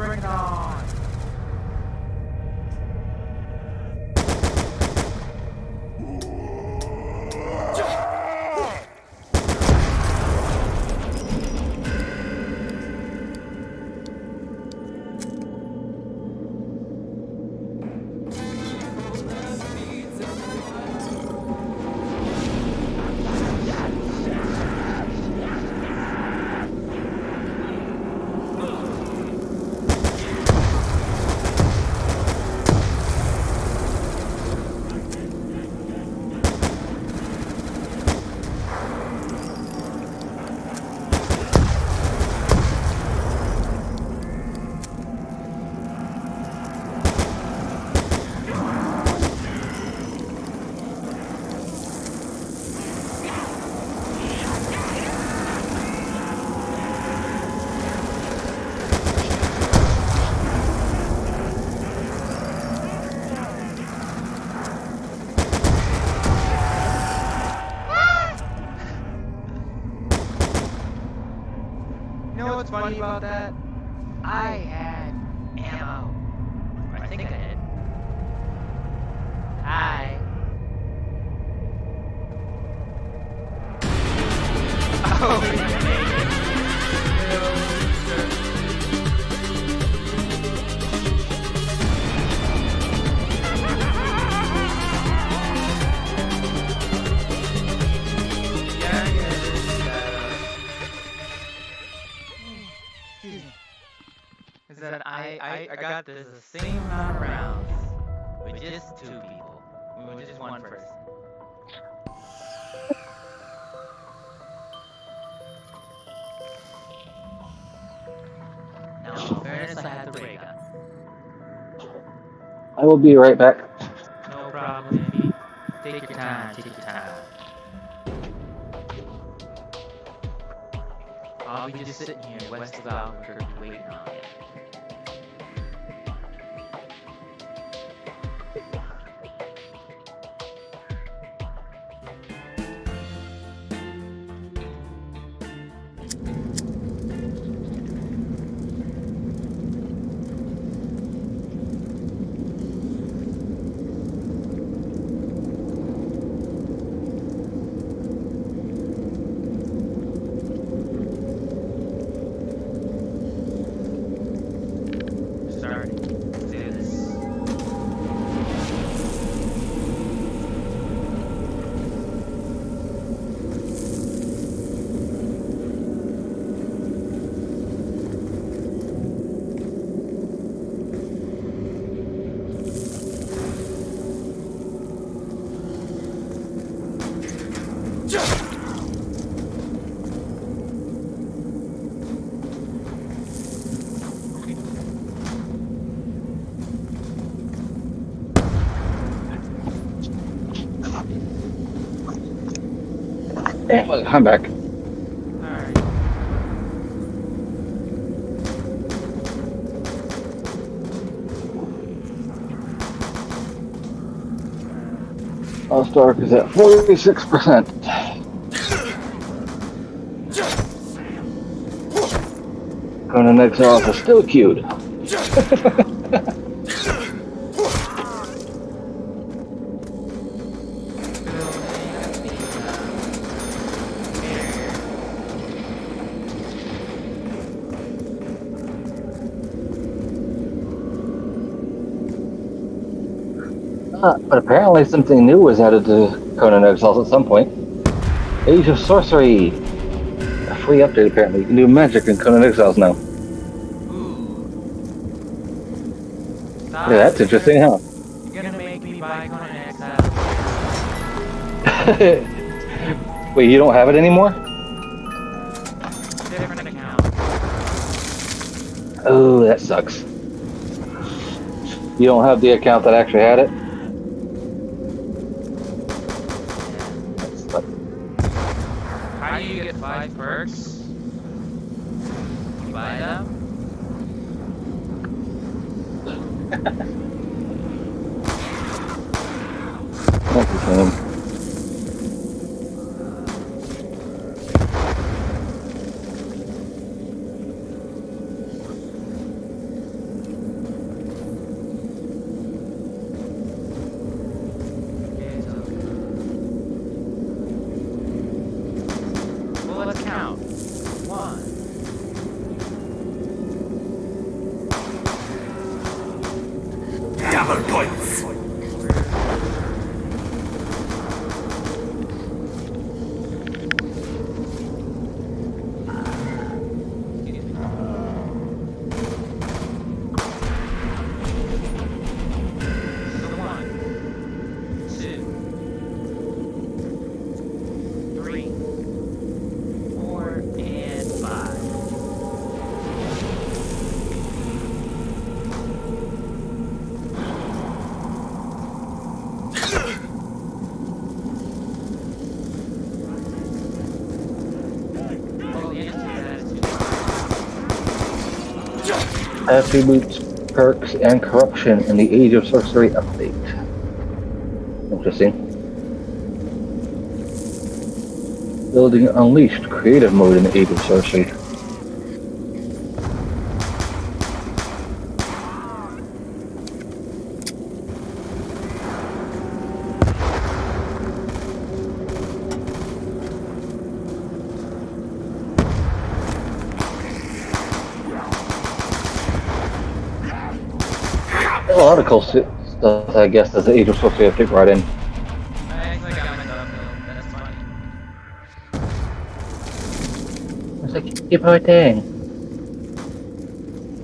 bring it on! You know what's funny about that? I had ammo. Or I think I did. Oh, that there's the same amount of rounds with just 2 people. With just 1 person. Now, in fairness, I had the ray gun. I will be right back. No problem, Iffy. Take your time, take your time. I'll be just sitting here west of Albuquerque waiting on you. Starting. Let's do this. I'm back. Alright. All Stark is at 46%. Conan Exiles is still queued. But apparently something new was added to Conan Exiles at some point. Age of Sorcery. A free update apparently. You can do magic in Conan Exiles now. Yeah, that's interesting, huh? You're gonna make me buy Conan Exile. Wait, you don't have it anymore? Different account. Oh, that sucks. You don't have the account that actually had it? How do you get 5 perks? You buy them? That's the same. Well, let's count. 1. Double points. So 1, 2, 3, 4, and 5. Oh, the answer to that is 2. Attributes, perks, and corruption in the Age of Sorcery update. Interesting. Building Unleashed creative mode in the Age of Sorcery. A lot of cool stuff, I guess, as the Age of Sorcery update brought in. I actually got my thumbnail. That's funny. It's like, keep our thing.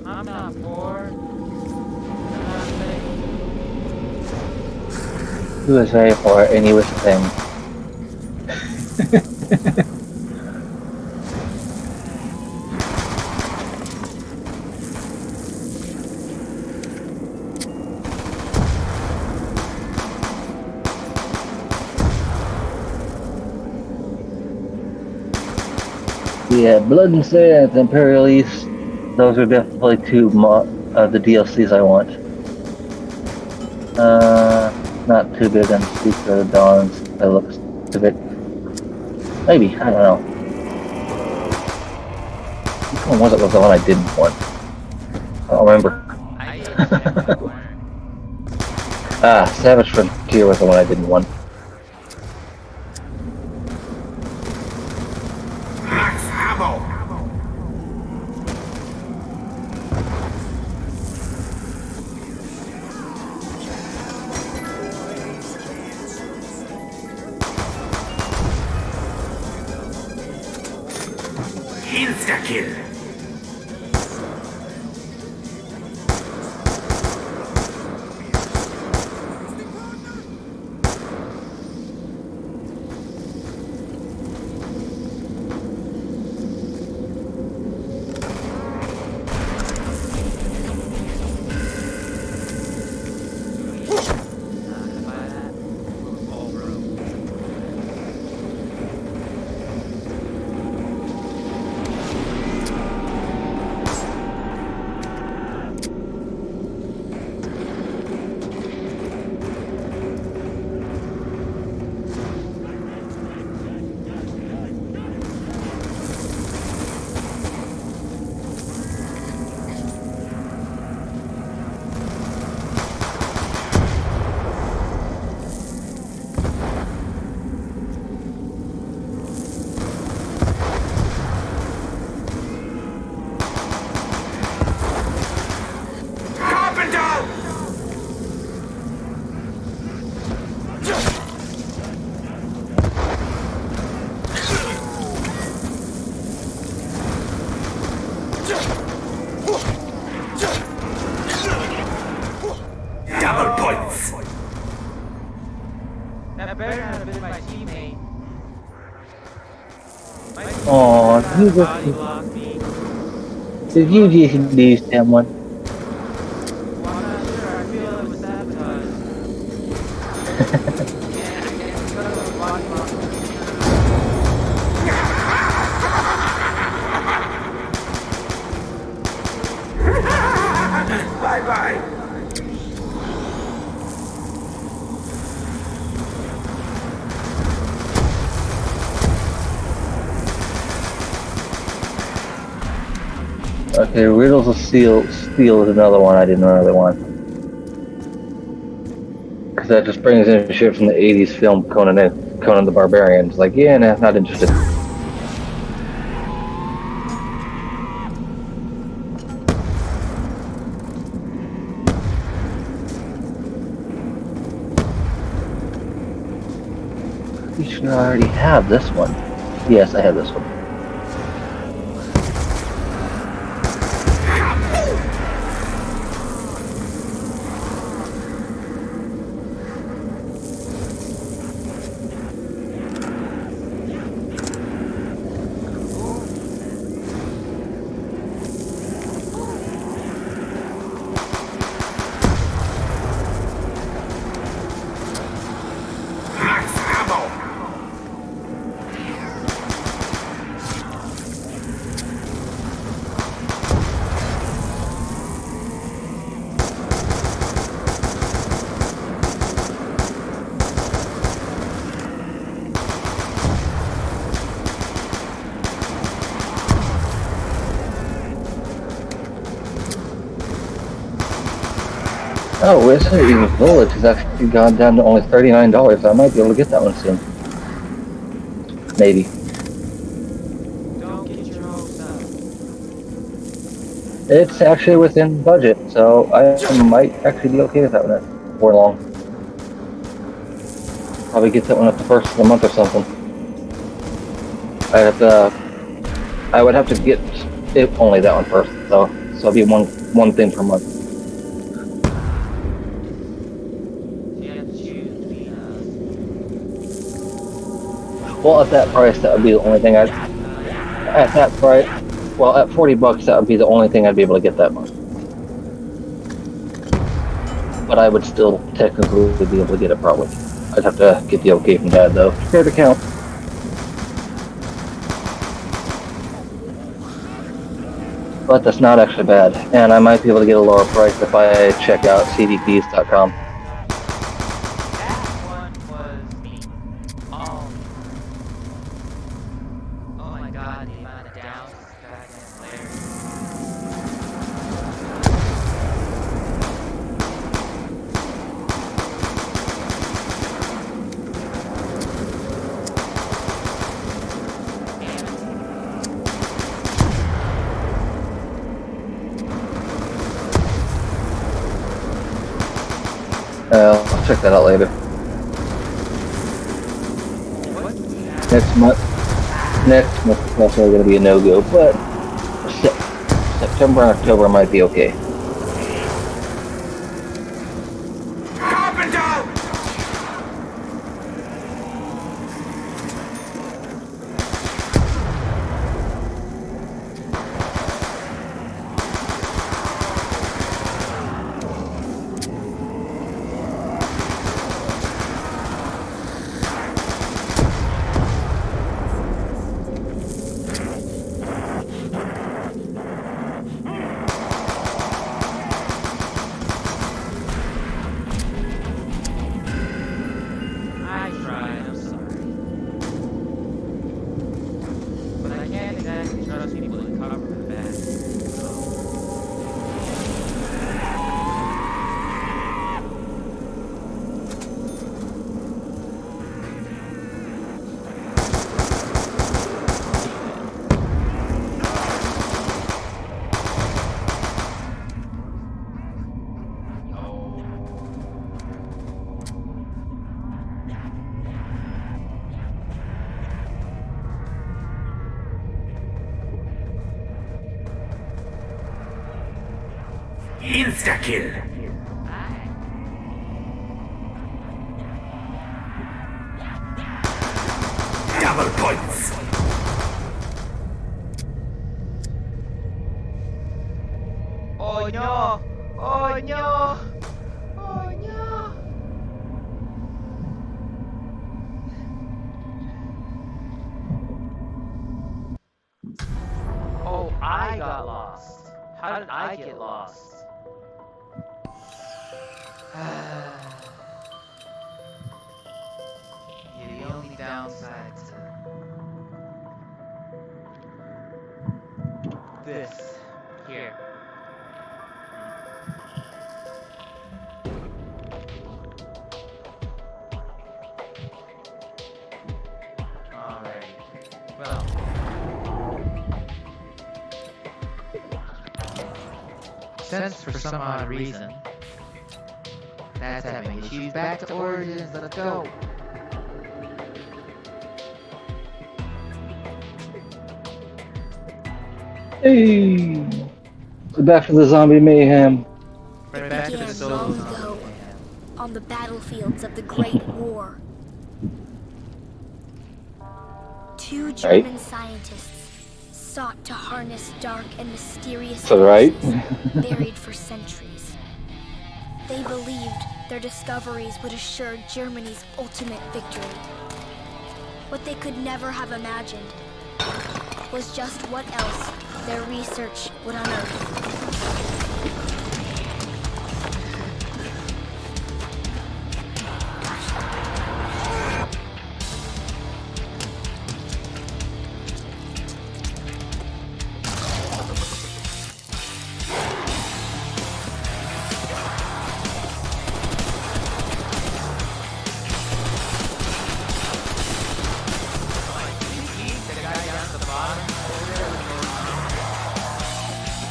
I'm not poor. Who is ready for a newest thing? Yeah, Blood and Sand, Imperial East. Those are definitely two the DLCs I want. Not too big on Secret of the Dawns. By the looks of it. Maybe, I don't know. Which one was it? Was the one I didn't want? I don't remember. I didn't check that one. Savage Frontier was the one I didn't want. Max ammo! Insta-kill! Double points! That better not have been my teammate. My Aw, teammate you body just blocked me. did you just lose someone? Well, I'm not sure. I feel it was sabotage. Yeah, I guess because of the body block. Bye-bye! Okay, Riddles of Steel is another one I didn't really want. Because that just brings in shit from the 80s film Conan the Barbarian. It's like, yeah, nah, not interested. You should already have this one. Yes, I have this one. Max ammo! Oh, Resident Evil Village has actually gone down to only $39. I might be able to get that one soon. Maybe. Don't get your hopes up. It's actually within budget, so I might actually be okay with that one for long. Probably get that one at the first of the month or something. I would have to get it, only that one first, so it'll be one thing per month. So you have to choose between Well, at that price, that would be the only thing I'd. At that price, well, at $40, that would be the only thing I'd be able to get that month. But I would still technically be able to get it probably. I'd have to get the okay from Dad though. Spare account. But that's not actually bad, and I might be able to get a lower price if I check out cdkeys.com. That one was me. Oh my god, the amount of downs is goddamn hilarious. I'll check that out later. Next month is definitely going to be a no-go, but September and October might be okay. I tried, I'm sorry. But I can't exactly trust people to cover my back. Insta-kill. Double points. Oh no! Oh no! Oh no! Oh, I got lost. How did I get lost? Yeah, the only downside to this here. Alright. Well. Since for some odd reason that's having issues, back to Origins, let's go. Hey, back to the zombie mayhem. Right back to the Began solo long zombie. ago on the battlefields of the Great War. Two German scientists sought to harness dark and mysterious That's right. forces buried for centuries. They believed their discoveries would assure Germany's ultimate victory. What they could never have imagined was just what else their research would unearth.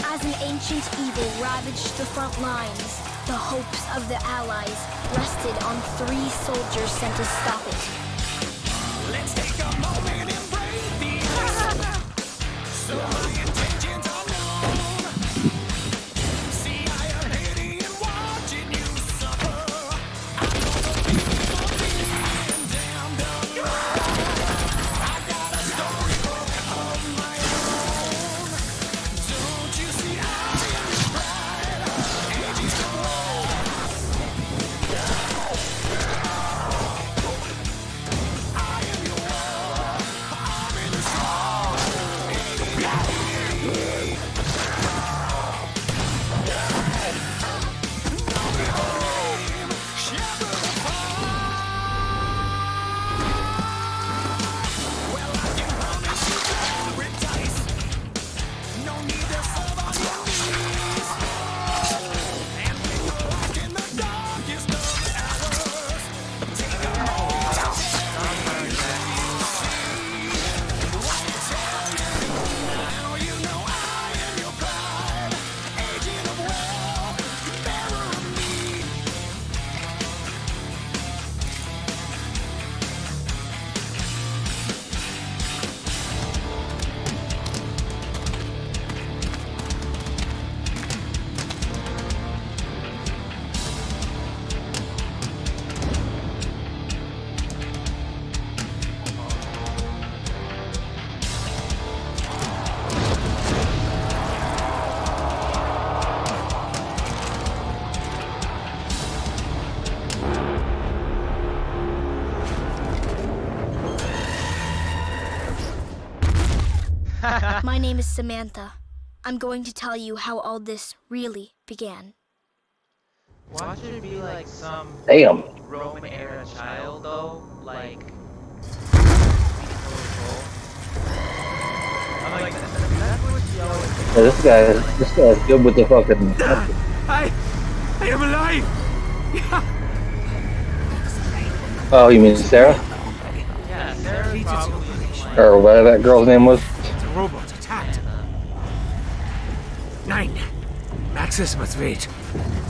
As an ancient evil ravaged the front lines, the hopes of the Allies rested on 3 soldiers sent to stop it. Let's take a moment and breathe these. So my intentions are known. See, I am hating and watching you suffer. I'm gonna be for being damned alone. My name is Samantha. I'm going to tell you how all this really began. Watch it be like some Damn. Roman era child though, like I'm like that's what she always Yeah, this guy's good with the fucking. I am alive! Oh, you mean Sarah? yeah, Sarah's probably like, Or whatever that girl's name was? The robot attacked. 9. Maxis must wait.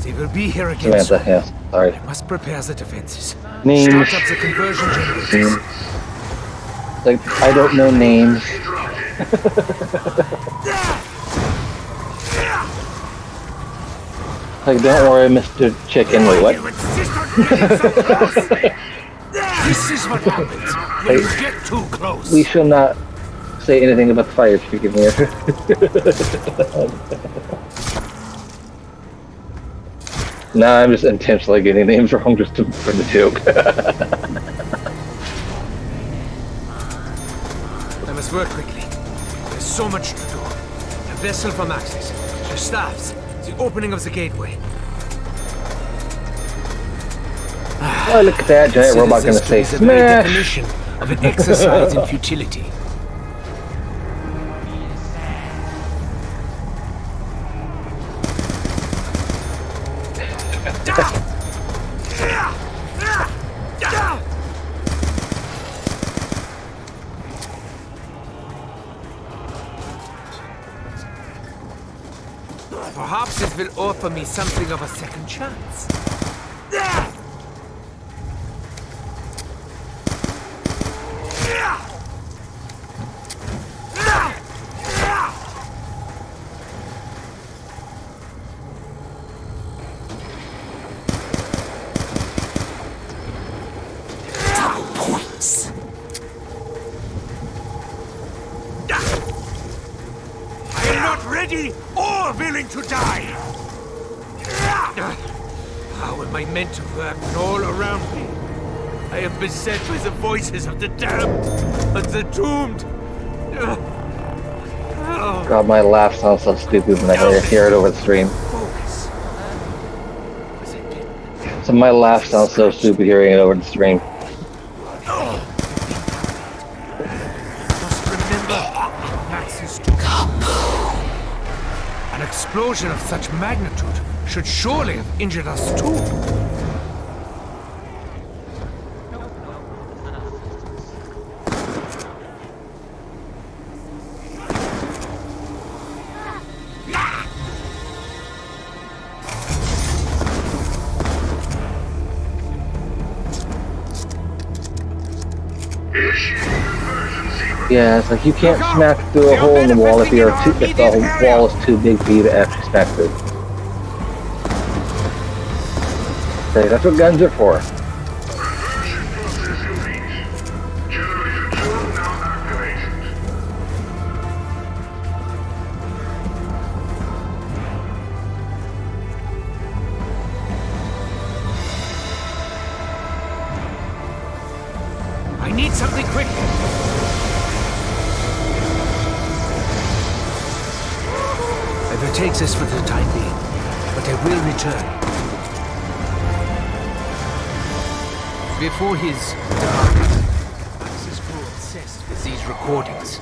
They will be here again Samantha, soon. yes. Sorry. I must prepare the defenses. Names. Start up the conversion generators. Like, I don't know names. Like, don't worry, Mr. Chicken. Wait, what? This is what happens when you get too close. We shall not say anything about the fire chicken here. Nah, I'm just intentionally getting names wrong just for the joke. I must work quickly. There's so much to do. A vessel from Axis, the staffs, the opening of the gateway. Oh, look at that giant robot gonna say the very smash. definition of an exercise in futility. Perhaps it will offer me something of a second chance. Points. I am not ready or willing to die! How am I meant to work when all around me I am beset by the voices of the damned and the doomed? God, my laugh sounds so stupid when I hear it over the stream. Focus. So my laugh sounds so stupid hearing it over the stream. Must remember Max's doom. An explosion of such magnitude should surely have injured us too. Yeah, it's like you can't smack through a hole in the wall if the wall is too big for you to actually smack through. Okay, that's what guns are for. Conversion process elite. Generator 2 now activated. I need something quick. I will take this for the time being, but I will return. Before his demise, Axis grew obsessed with these recordings.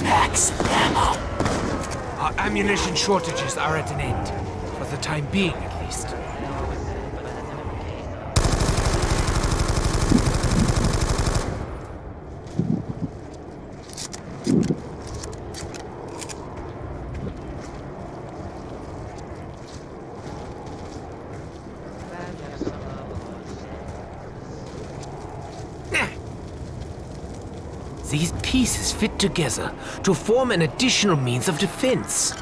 Max ammo. Our ammunition shortages are at an end, for the time being at least. These pieces fit together to form an additional means of defense.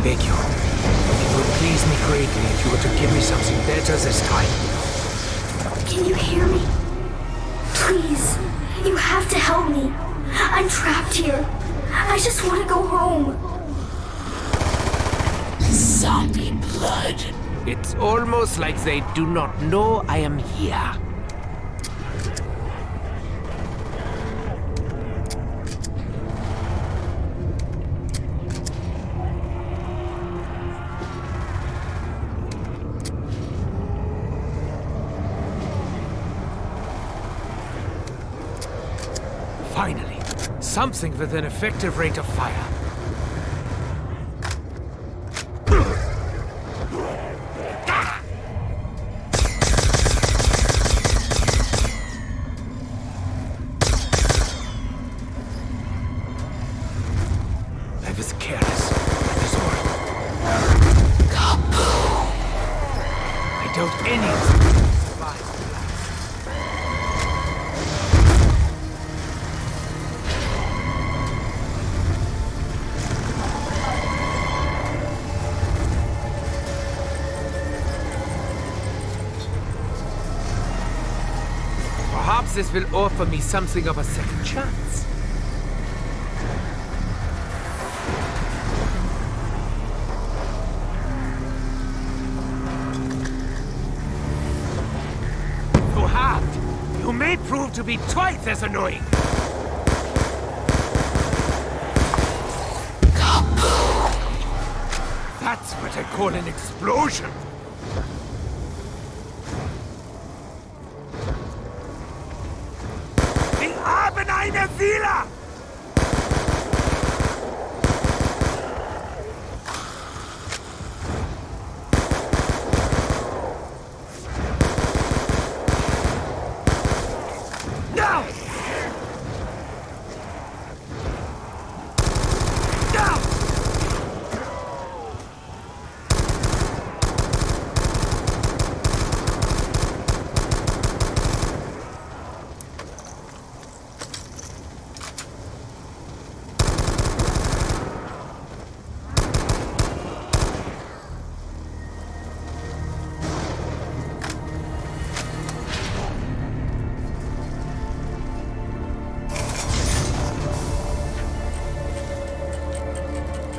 beg you. It would please me greatly if you were to give me something better this time. Can you hear me? Please, you have to help me. I'm trapped here. I just want to go home. Zombie blood. It's almost like they do not know I am here. Finally, something with an effective rate of fire. I was careless. That is all. Kaboom! I doubt any of them will survive. Perhaps this will offer me something of a second chance. Though halved, you may prove to be twice as annoying. That's what I call an explosion. Ich habe eine Villa! No! No!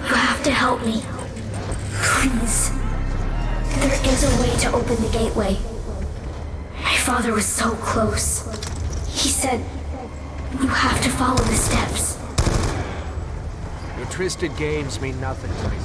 You have to help me. Please. There is a way to open the gateway. My father was so close. He said, you have to follow the steps. Your twisted games mean nothing to me.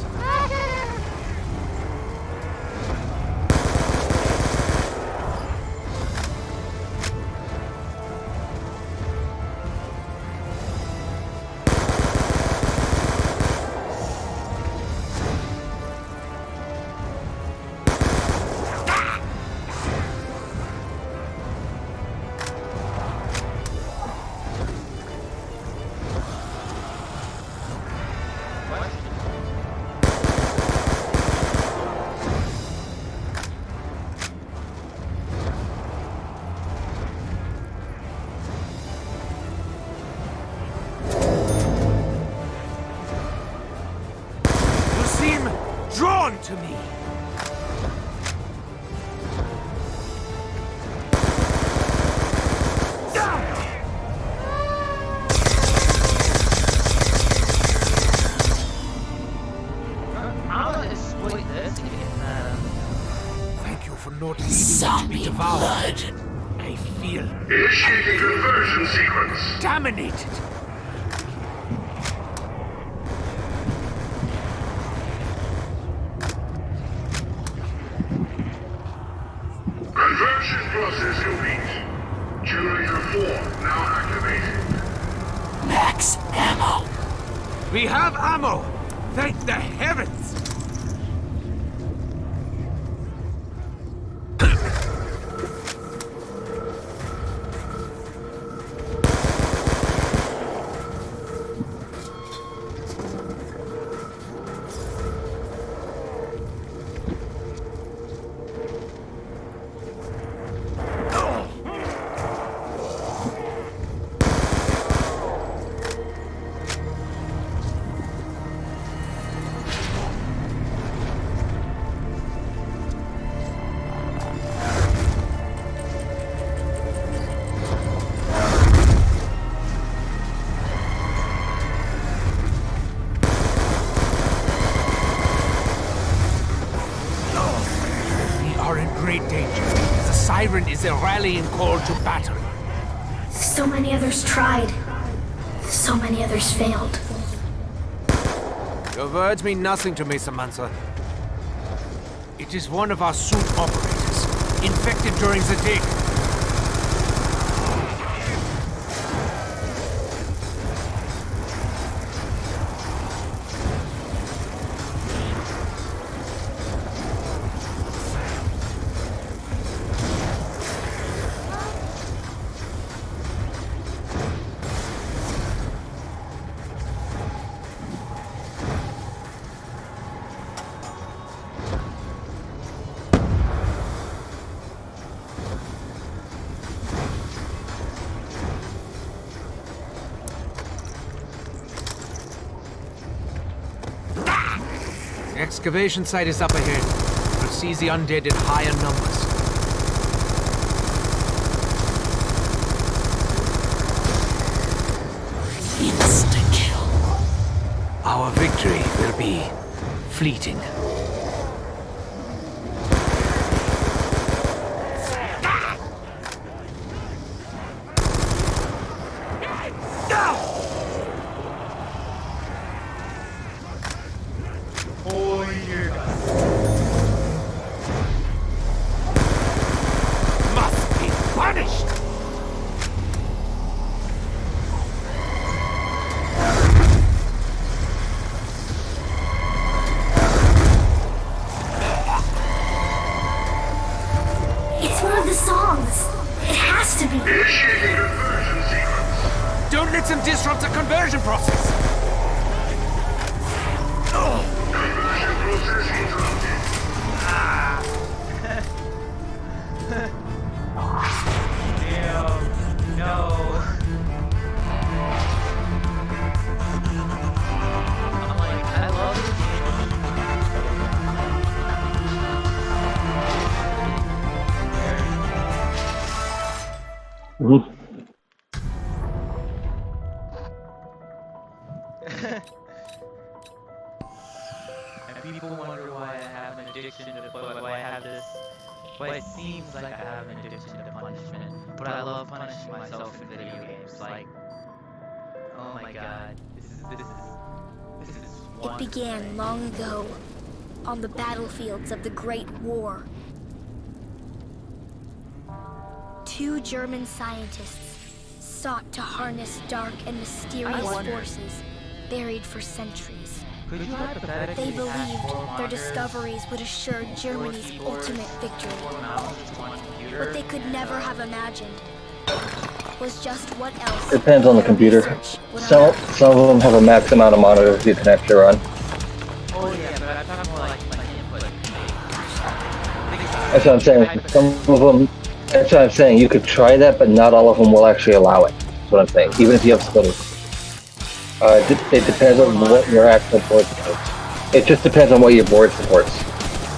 You seem drawn to me. I'm gonna exploit this to get that. Thank you for not leaving me to be Zombie devoured. blood. I feel Initiating conversion sequence. dominated. Conversion process complete. Generator 4 now activated. Max ammo. We have ammo. Thank the heavens. great danger. The siren is a rallying call to battle. So many others tried. So many others failed. Your words mean nothing to me, Samantha. It is one of our suit operators, infected during the dig. The excavation site is up ahead. We'll seize the undead in higher numbers. Insta-kill. Our victory will be fleeting. Must be punished! It's one of the songs. It has to be. Initiating conversion sequence. Don't let them disrupt the conversion process! Conversion process interrupted. No. I'm like, I love this Mhm. And people wonder why I have an addiction to why I have this. Why it seems like I have an addiction to punishment, but I love punishing myself in video games. Like, oh my god, this is It one. began long ago, on the battlefields of the Great War. Two German scientists sought to harness dark and mysterious forces buried for centuries. Could you hypothetically They have believed four their monitors, discoveries would assure Germany's keyboards, ultimate victory. four mouses, one computer? What they could never have imagined was just what else Depends on the their computer. research would Some uncover. of them have a max amount of monitors you can actually run. Oh yeah, but I'm talking more like input. That's what I'm saying. Some of them. That's what I'm saying. You could try that, but not all of them will actually allow it. That's what I'm saying. Even if you have splitters. It depends on what your actual board supports. It just depends on what your board supports.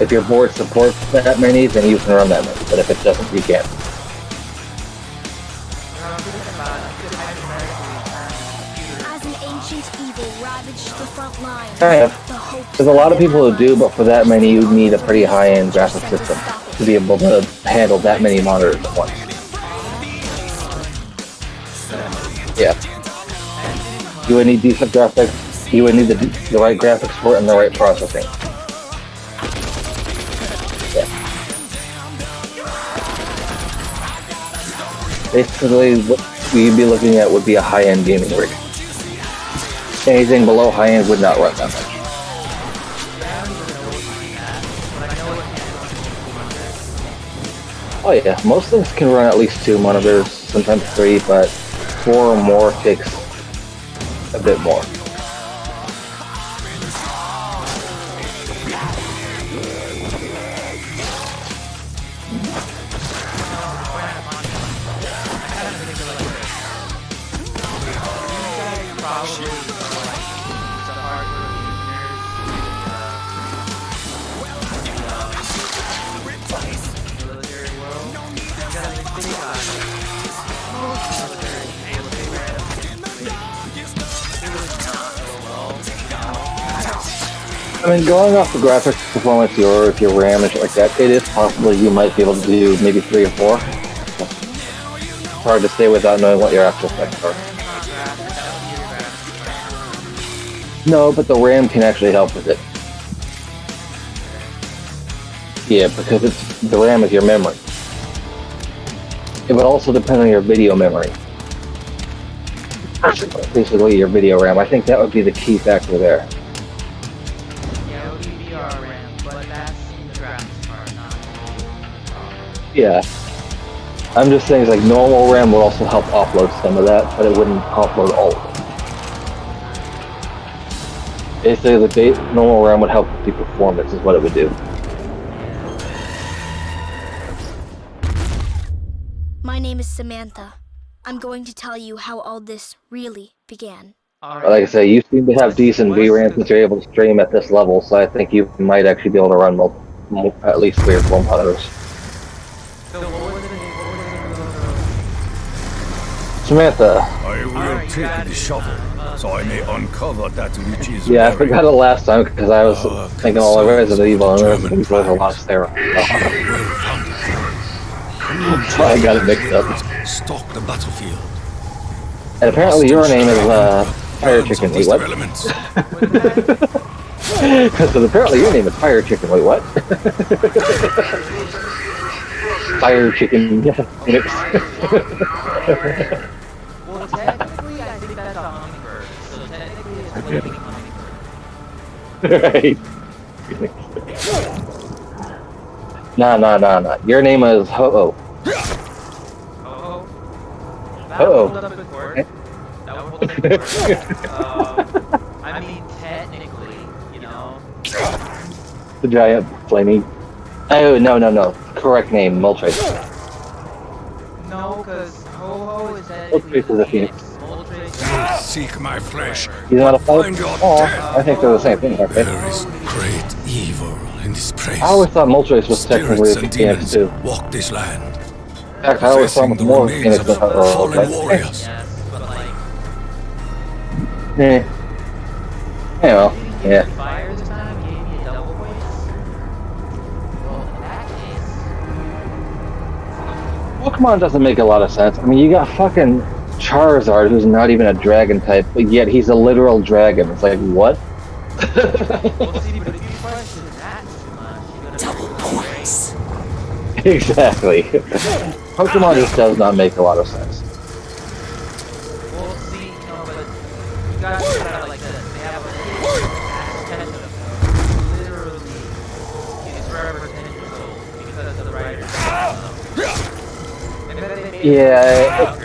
If your board supports that many, then you can run that many. But if it doesn't, you can't. As an ancient evil ravaged the front lines, Kind of. the hopes There's a lot of of their people who do, but allies for that many, you need a pretty high-end were graphic sent to system stop it. to be able to handle that many monitors at once. Yeah. You would need decent graphics. You would need the right graphics for it and the right processing. Yeah. Basically, what you'd be looking at would be a high-end gaming rig. Anything below high-end would not run that much. Oh yeah, most things can run at least 2 monitors, sometimes 3, but 4 or more takes a bit more. I mean, going off the graphics performance, if your RAM and shit like that, it is possible you might be able to do maybe 3 or 4. It's hard to say without knowing what your actual specs are. No, but the RAM can actually help with it. Yeah, because the RAM is your memory. It would also depend on your video memory. Basically, your video RAM. I think that would be the key factor there. Yeah. I'm just saying, like, normal RAM would also help offload some of that, but it wouldn't offload all of it. Basically, the normal RAM would help with the performance, is what it would do. My name is Samantha. I'm going to tell you how all this really began. But like I say, you seem to have decent VRAM since you're able to stream at this level, so I think you might actually be able to run at least 3 or 4 monitors. Samantha. I will take the shovel, so I may uncover that which is Yeah, I buried. forgot it last time because I was thinking all of Resident Evil and there was a lot of Sarah. So I got it mixed up. Stalk the battlefield. And apparently your name is Fire Chicken. Wait, what? So apparently your name is Fire Chicken. Wait, what? Fire Chicken. Well, technically, I think that's a hummingbird. So technically, it's flaming hummingbird. Right. Nah. Your name is Ho-Oh. Oh. Uh-oh. I mean, technically, you know. The giant flaming. Oh, no. Correct name, Moltres. No, because Ho-Ho is Moltres is a phoenix. Seek my flesh. He's not a Find fight? your Oh, death. I think they're the same thing, aren't they? There is great evil in this place. I always thought Moltres was technically a Spirits and phoenix demons too. walk this land. In fact, I always thought Possessing the more remains phoenix of than fallen warriors. Yes, but like, Yeah, well, yeah. fire this time gave me a double voice. Well, in that case, Pokemon doesn't make a lot of sense. I mean, you got fucking Charizard, who's not even a dragon type, but yet he's a literal dragon. It's like, what? well, see, but if you question that too much, you're gonna double points. Exactly. Pokemon just does not make a lot of sense. Well, see, but you gotta think about it like this. They have a test of literally is forever 10 years old because of the writer's and then they made Yeah,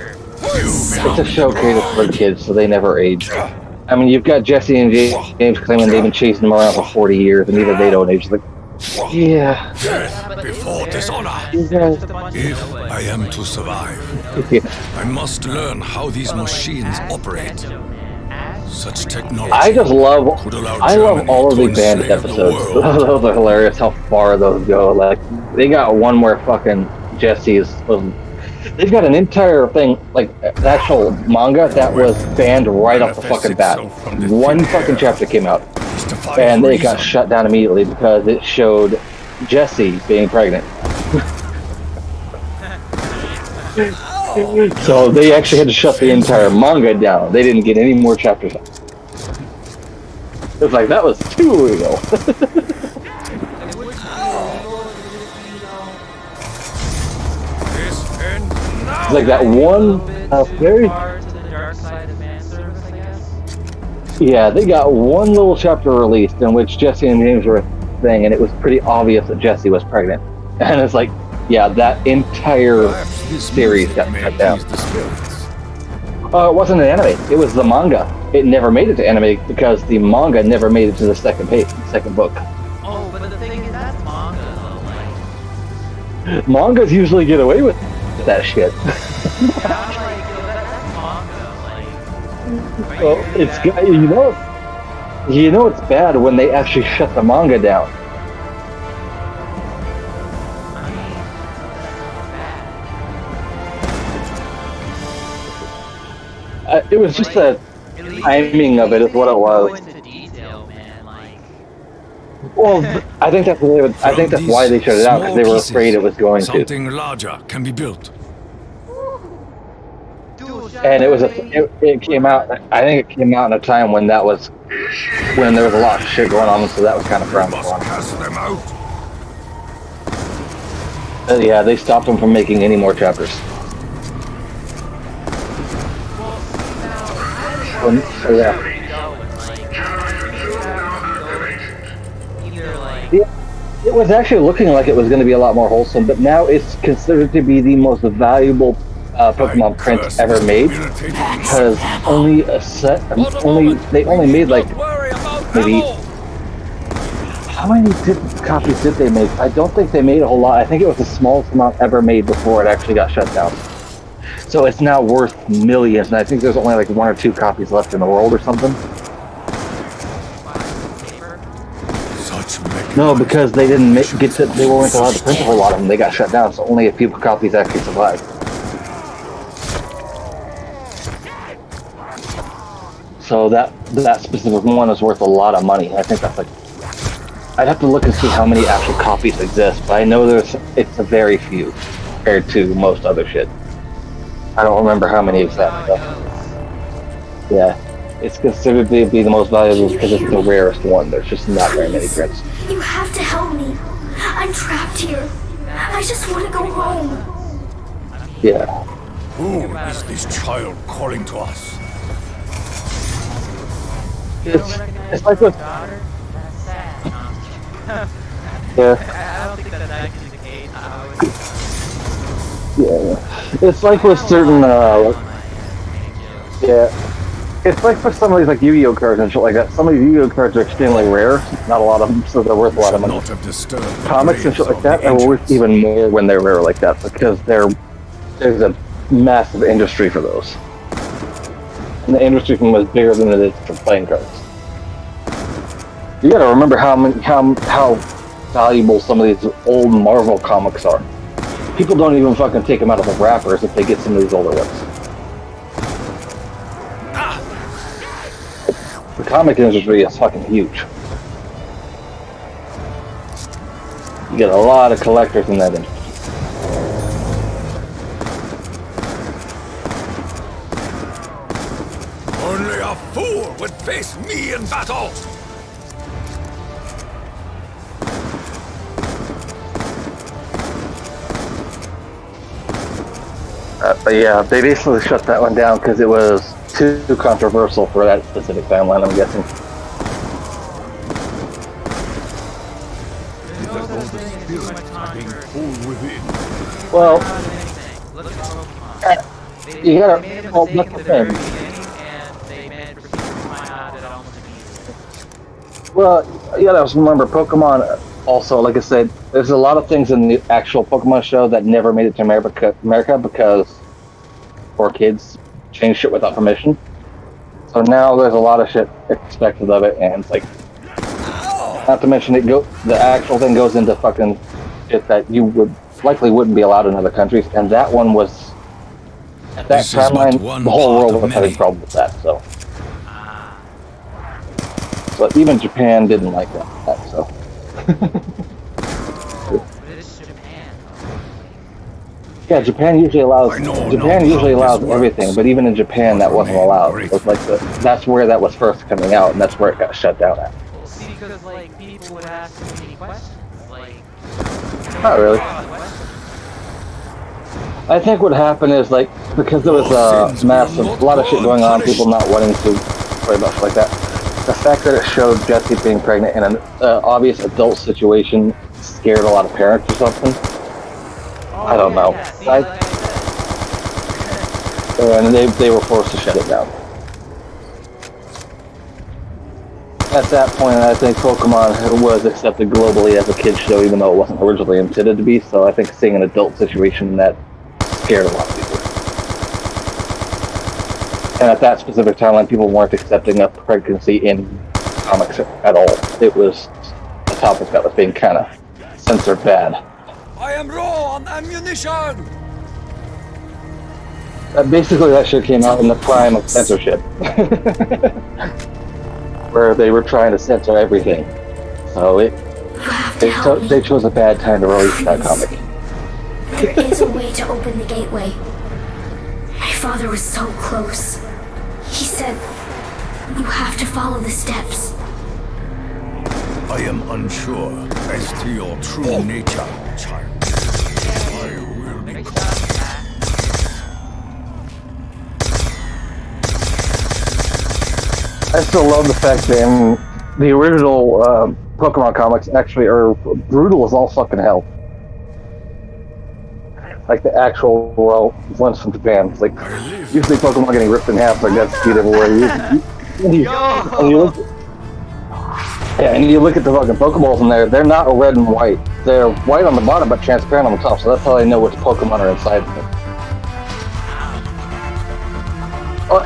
it's a show created for kids, so they never age. I mean, you've got Jesse and James claiming they've been chasing them around for 40 years, and even they don't age. Like, yeah. Death before dishonor. Yeah. If I am to survive, I must learn how these machines operate. Such technology. I love Germany all of to the band enslave the episodes. world. Those are hilarious how far those go. Like, they got one where fucking Jesse's they've got an entire thing, like the actual manga that was banned right off the fucking bat. One fucking chapter came out, and they got shut down immediately because it showed Jessie being pregnant. So they actually had to shut the entire manga down. They didn't get any more chapters. It's like, that was too illegal. It's like that one very... Yeah, they got one little chapter released in which Jesse and James were a thing, and it was pretty obvious that Jesse was pregnant. And it's like, yeah, that entire series got cut down. It wasn't an anime. It was the manga. It never made it to anime because the manga never made it to the second book. Oh, but the thing is, that's manga, though, like... Mangas usually get away with that shit. Yeah, I'm like, yo, that's manga, like... Well, it's you know it's bad when they actually shut the manga down. It was just the timing of it is what it was. Well, I think that's what they would, I think that's why they shut it down, because they were afraid it was going to. Something larger can be built. And it was it came out. I think it came out in a time when that was when there was a lot of shit going on, so that was kind of frowned upon. Cast them out. Yeah, they stopped them from making any more chapters. Yeah. It was actually looking like it was going to be a lot more wholesome, but now it's considered to be the most valuable Pokemon print ever made, because only they only made like maybe how many copies did they make? I don't think they made a whole lot. I think it was the smallest amount ever made before it actually got shut down. So it's now worth millions, and I think there's only like 1 or 2 copies left in the world or something. No, because they didn't they weren't allowed to print a whole lot of them. They got shut down, so only a few copies actually survived. So that specific one is worth a lot of money. I think that's like, I'd have to look and see how many actual copies exist, but I know it's a very few compared to most other shit. I don't remember how many exactly though. Yeah, it's considered to be the most valuable because it's the rarest one. There's just not very many prints. You have to help me. I'm trapped here. I just want to go home. Yeah. Who is this child calling to us? It's like with yeah. I don't think that's actually the case. Yeah. It's like with certain yeah. It's like for some of these like Yu-Gi-Oh cards and shit like that. Some of these Yu-Gi-Oh cards are extremely rare. Not a lot of them, so they're worth a lot of money. Comics and shit like that are worth even more when they're rare like that, because there's a massive industry for those. And the industry was bigger than it is for playing cards. You gotta remember how valuable some of these old Marvel comics are. People don't even fucking take them out of the wrappers if they get some of these older ones. The comic industry is fucking huge. You get a lot of collectors in that industry. Only a fool would face me in battle! But yeah, they basically shut that one down because it was too controversial for that specific timeline, I'm guessing. Well, you gotta, well, that's the thing. Well, you gotta remember, Pokemon also, like I said, there's a lot of things in the actual Pokemon show that never made it to America because poor kids change shit without permission. So now there's a lot of shit expected of it, and it's like, not to mention the actual thing goes into fucking shit that you wouldn't be allowed in other countries, and that one was, at that timeline, the whole world was having problems with that, so. So even Japan didn't like that so. Yeah, Japan usually allows everything, but even in Japan that wasn't allowed. It was like that's where that was first coming out, and that's where it got shut down at. See, because like people would ask too many questions, like. Not really. I think what happened is like because there was a lot of shit going on, people not wanting to worry about shit like that. The fact that it showed Jessie being pregnant in an obvious adult situation scared a lot of parents or something. I don't know. And they were forced to shut it down. At that point, I think Pokemon was accepted globally as a kid's show, even though it wasn't originally intended to be. So I think seeing an adult situation in that scared a lot of people. And at that specific timeline, people weren't accepting of pregnancy in comics at all. It was a topic that was being kind of censored bad. I am low on ammunition! Basically, that shit came out in the prime of censorship. Where they were trying to censor everything. So You have to help me. They chose a bad time to release that comic. There is a way to open the gateway. My father was so close. He said, you have to follow the steps. I am unsure as to your true nature, child. I will be. I still love the fact that in the original Pokemon comics actually are brutal as all fucking hell. Like the actual ones from Japan. Like usually Pokemon getting ripped in half, like that's speed everywhere. And you look at the fucking Pokeballs in there, they're not red and white. They're white on the bottom but transparent on the top, so that's how they know which Pokemon are inside of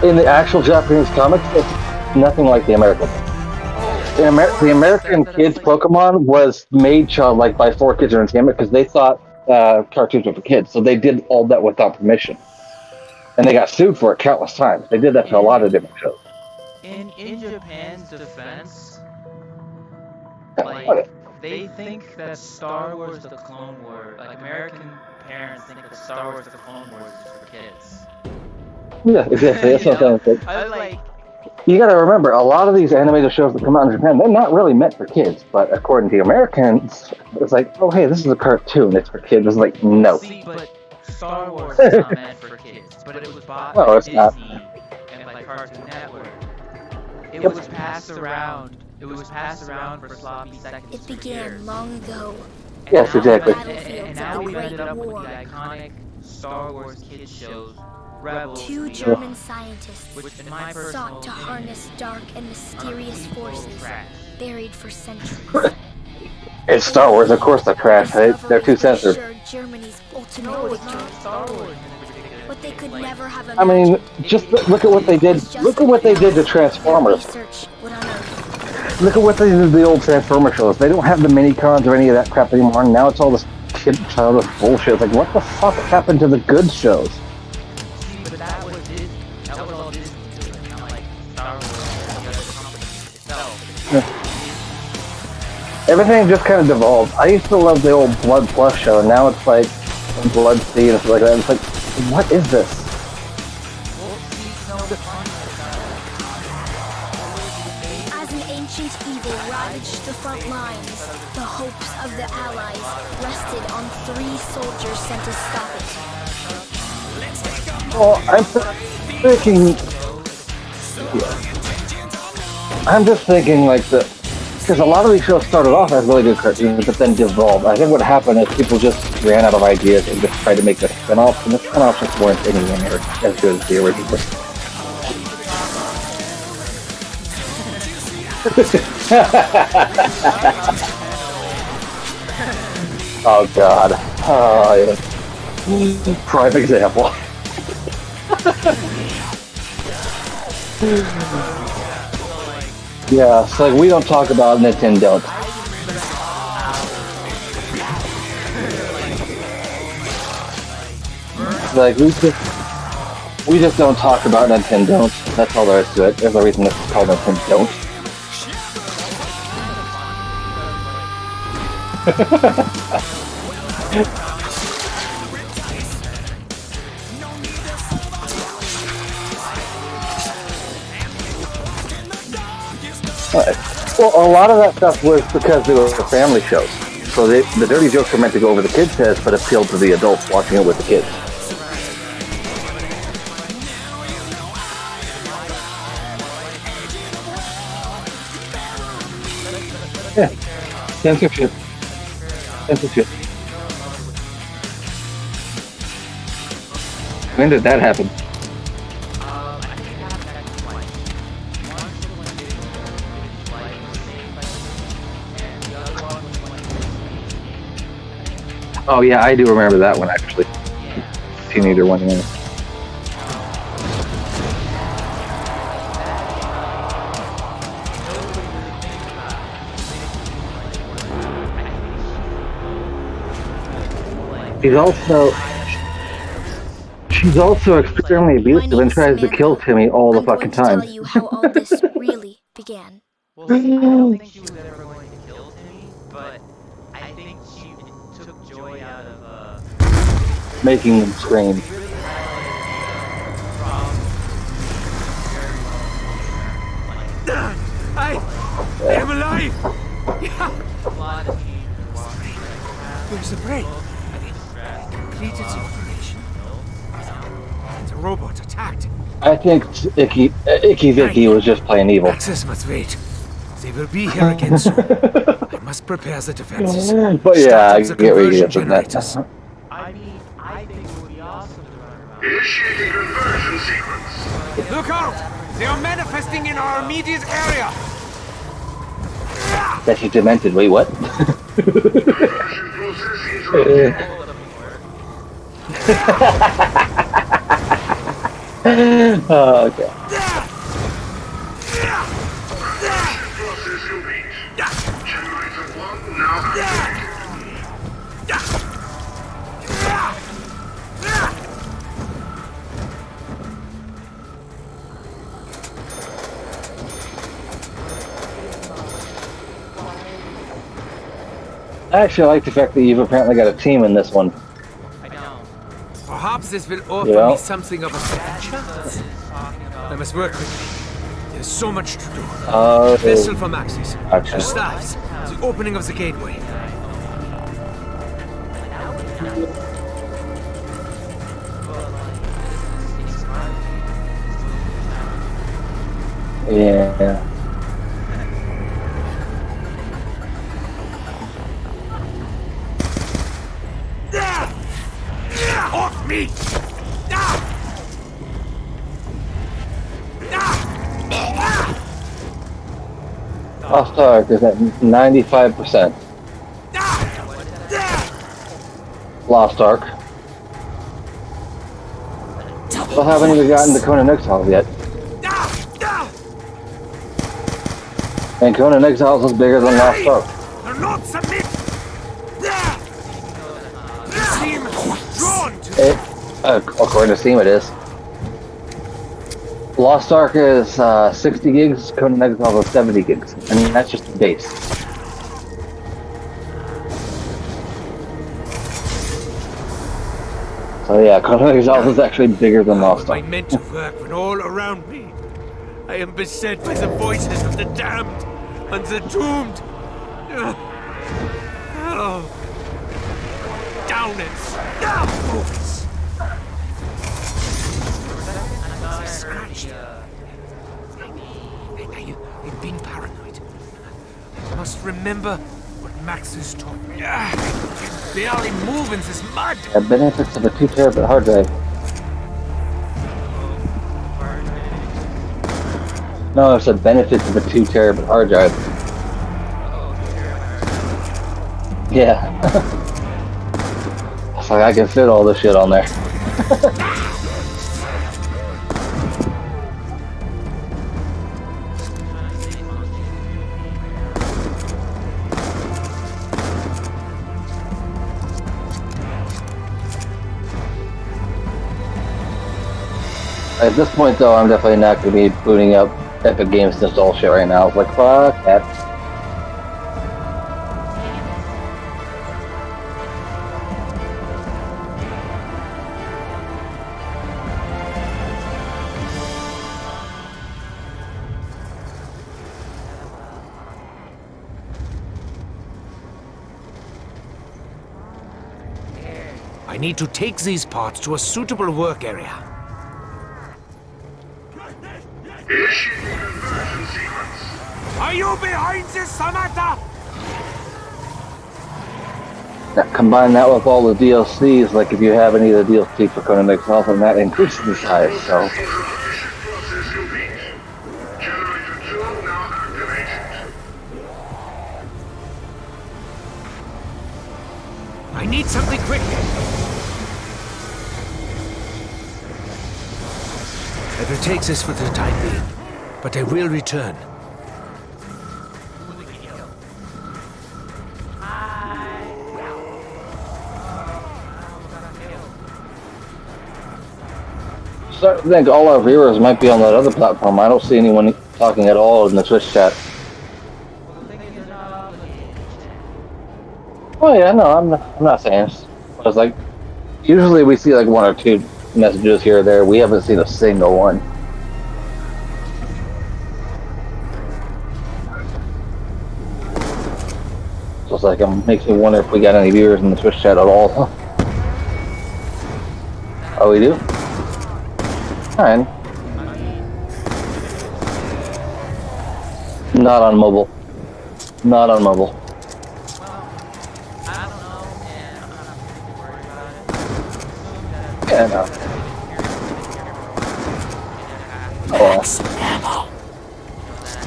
them. In the actual Japanese comics, it's nothing like the American. The American kids Pokemon was made childlike by 4Kids Entertainment because they thought cartoons were for kids, so they did all that without permission, and they got sued for it countless times. They did that to a lot of different shows. In Japan's defense, like they think that Star Wars: The Clone Wars, like American parents think that Star Wars: The Clone Wars is for kids. Yeah, exactly. That's what I'm saying. I like. You gotta remember, a lot of these animated shows that come out in Japan, they're not really meant for kids, but according to Americans, it's like, oh hey, this is a cartoon, it's for kids. It's like, no. See, but Star Wars is not meant for kids, but it was bought by Disney and like Cartoon Network. It was passed around. It was passed around for sloppy seconds. It began long ago. Yes, exactly. And now we ended up with the iconic Star Wars kids shows. Rebels, Two German scientists which in my sought to harness dark and mysterious forces buried for centuries. It's Star Wars, of course they're trash. They're too censored. Germany's ultimate victory. What they could never have I mean, just look at what they did. Look at what they did to Transformers. Look at what they did to the old Transformer shows. They don't have the mini-cons or any of that crap anymore. Now it's all this childish bullshit. It's like, what the fuck happened to the good shows? But that was Disney. That was all Disney doing, not like Star Wars or the other company itself. Everything just kind of devolved. I used to love the old Blood Plus show, and now it's like Blood Sea and stuff like that. It's like, what is this? As an ancient evil ravaged the front lines, the hopes of the Allies rested on 3 soldiers sent to stop it. Well, I'm just thinking like because a lot of these shows started off as really good cartoons, but then devolved. I think what happened is people just ran out of ideas and just tried to make the spin-offs, and the spin-offs just weren't anywhere as good as the original. Oh god. Oh yeah. Prime example. Yeah, it's like we don't talk about Nintendo. Like we just don't talk about Nintendo. That's all there is to it. There's a reason it's called Nintendo. Well, a lot of that stuff was because they were family shows. So the dirty jokes were meant to go over the kids' heads, but appealed to the adults watching it with the kids. Yeah. Censorship. Censorship. When did that happen? Oh yeah, I do remember that one actually. Teenager one, yeah. She's also extremely abusive and tries to kill Timmy all the fucking time. Tell you how all this really began. Well, I don't think she was ever going to kill Timmy, but she took joy out of Making them scream. really from I am alive! Yeah. a lot of people Where's the break? Completed its operation. The robot attacked. I think Icky Vicky was just plain evil. Access must wait. They will be here again soon. I must prepare the defenses. But yeah, Start I up the get where you conversion get from that. generators. I mean, I think it would be awesome to run around. Initiating conversion sequence. Look out! They are manifesting in our immediate area! That she demented. Wait, what? Conversion process interrupted. Oh, okay. Process complete. Generator 1 now activated. I actually like the fact that you've apparently got a team in this one. I know. Perhaps this will offer Yeah. me something of a second chance. I must work quickly. There's so much to do. Vessel from Axis. Gotcha. The staffs. The opening of the gateway. Yeah. Off me! Lost Ark is at 95%. Lost Ark. Still haven't even gotten to Conan Exiles yet. And Conan Exiles is bigger than Lost Ark. Do not submit! You seem drawn to According to Steam, it is. Lost Ark is 60 gigs, Conan Exiles is 70 gigs. I mean, that's just the base. So yeah, Conan Exiles is actually bigger than Lost How Ark. am I meant to work when all around me I am beset by the voices of the damned and the doomed? Oh. Down it! Focus! Scratched. I'm being paranoid. I must remember what Max has taught me. I can barely move in this mud. The benefits of a 2 terabit hard drive. No, I said benefits of a 2 terabit hard drive. Yeah. It's like I can fit all this shit on there. At this point, though, I'm definitely not going to be booting up Epic Games to install shit right now. It's like, fuck that. I need to take these parts to a suitable work area. Initiating conversion sequence. Are you behind this, Samantha? Combine that with all the DLCs, like if you have any of the DLC for Conan Exiles, and that increases the size, so. Synchronization process complete. Generator 2 now activated. I need something quickly. I will take this for the time being, but I will return. So I think all our viewers might be on that other platform. I don't see anyone talking at all in the Twitch chat. Oh Oh yeah, no, I'm not saying. I was like, usually we see like one or two messages here or there. We haven't seen a single one. So it's like it makes me wonder if we got any viewers in the Twitch chat at all. Oh, we do? Fine. Not on mobile. Not on mobile. I don't know, and I'm not really worried about it. Yeah, no. Max ammo.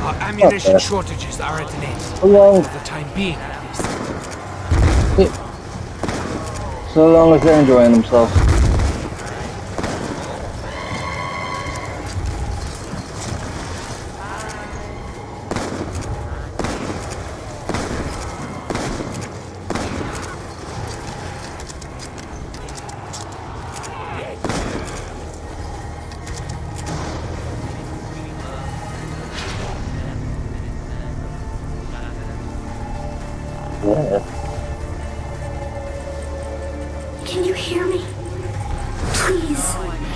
Our ammunition shortages are at an end. So long, For the time being, at least. so long as they're enjoying themselves. Yeah. Can you hear me? Please,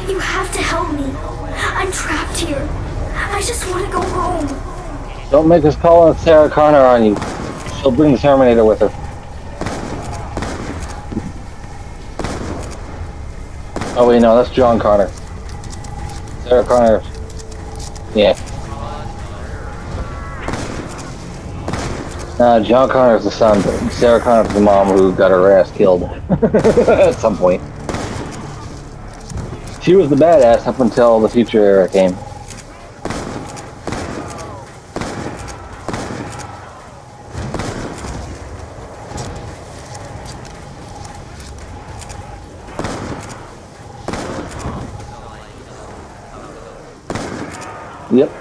you have to help me. I'm trapped here. I just want to go home. Don't make us call on Sarah Connor on you. She'll bring the Terminator with her. Oh wait, no, that's John Connor. Sarah Connor. Yeah. John Connor's the son. Sarah Connor's the mom who got her ass killed at some point. She was the badass up until the Future era came. Yep.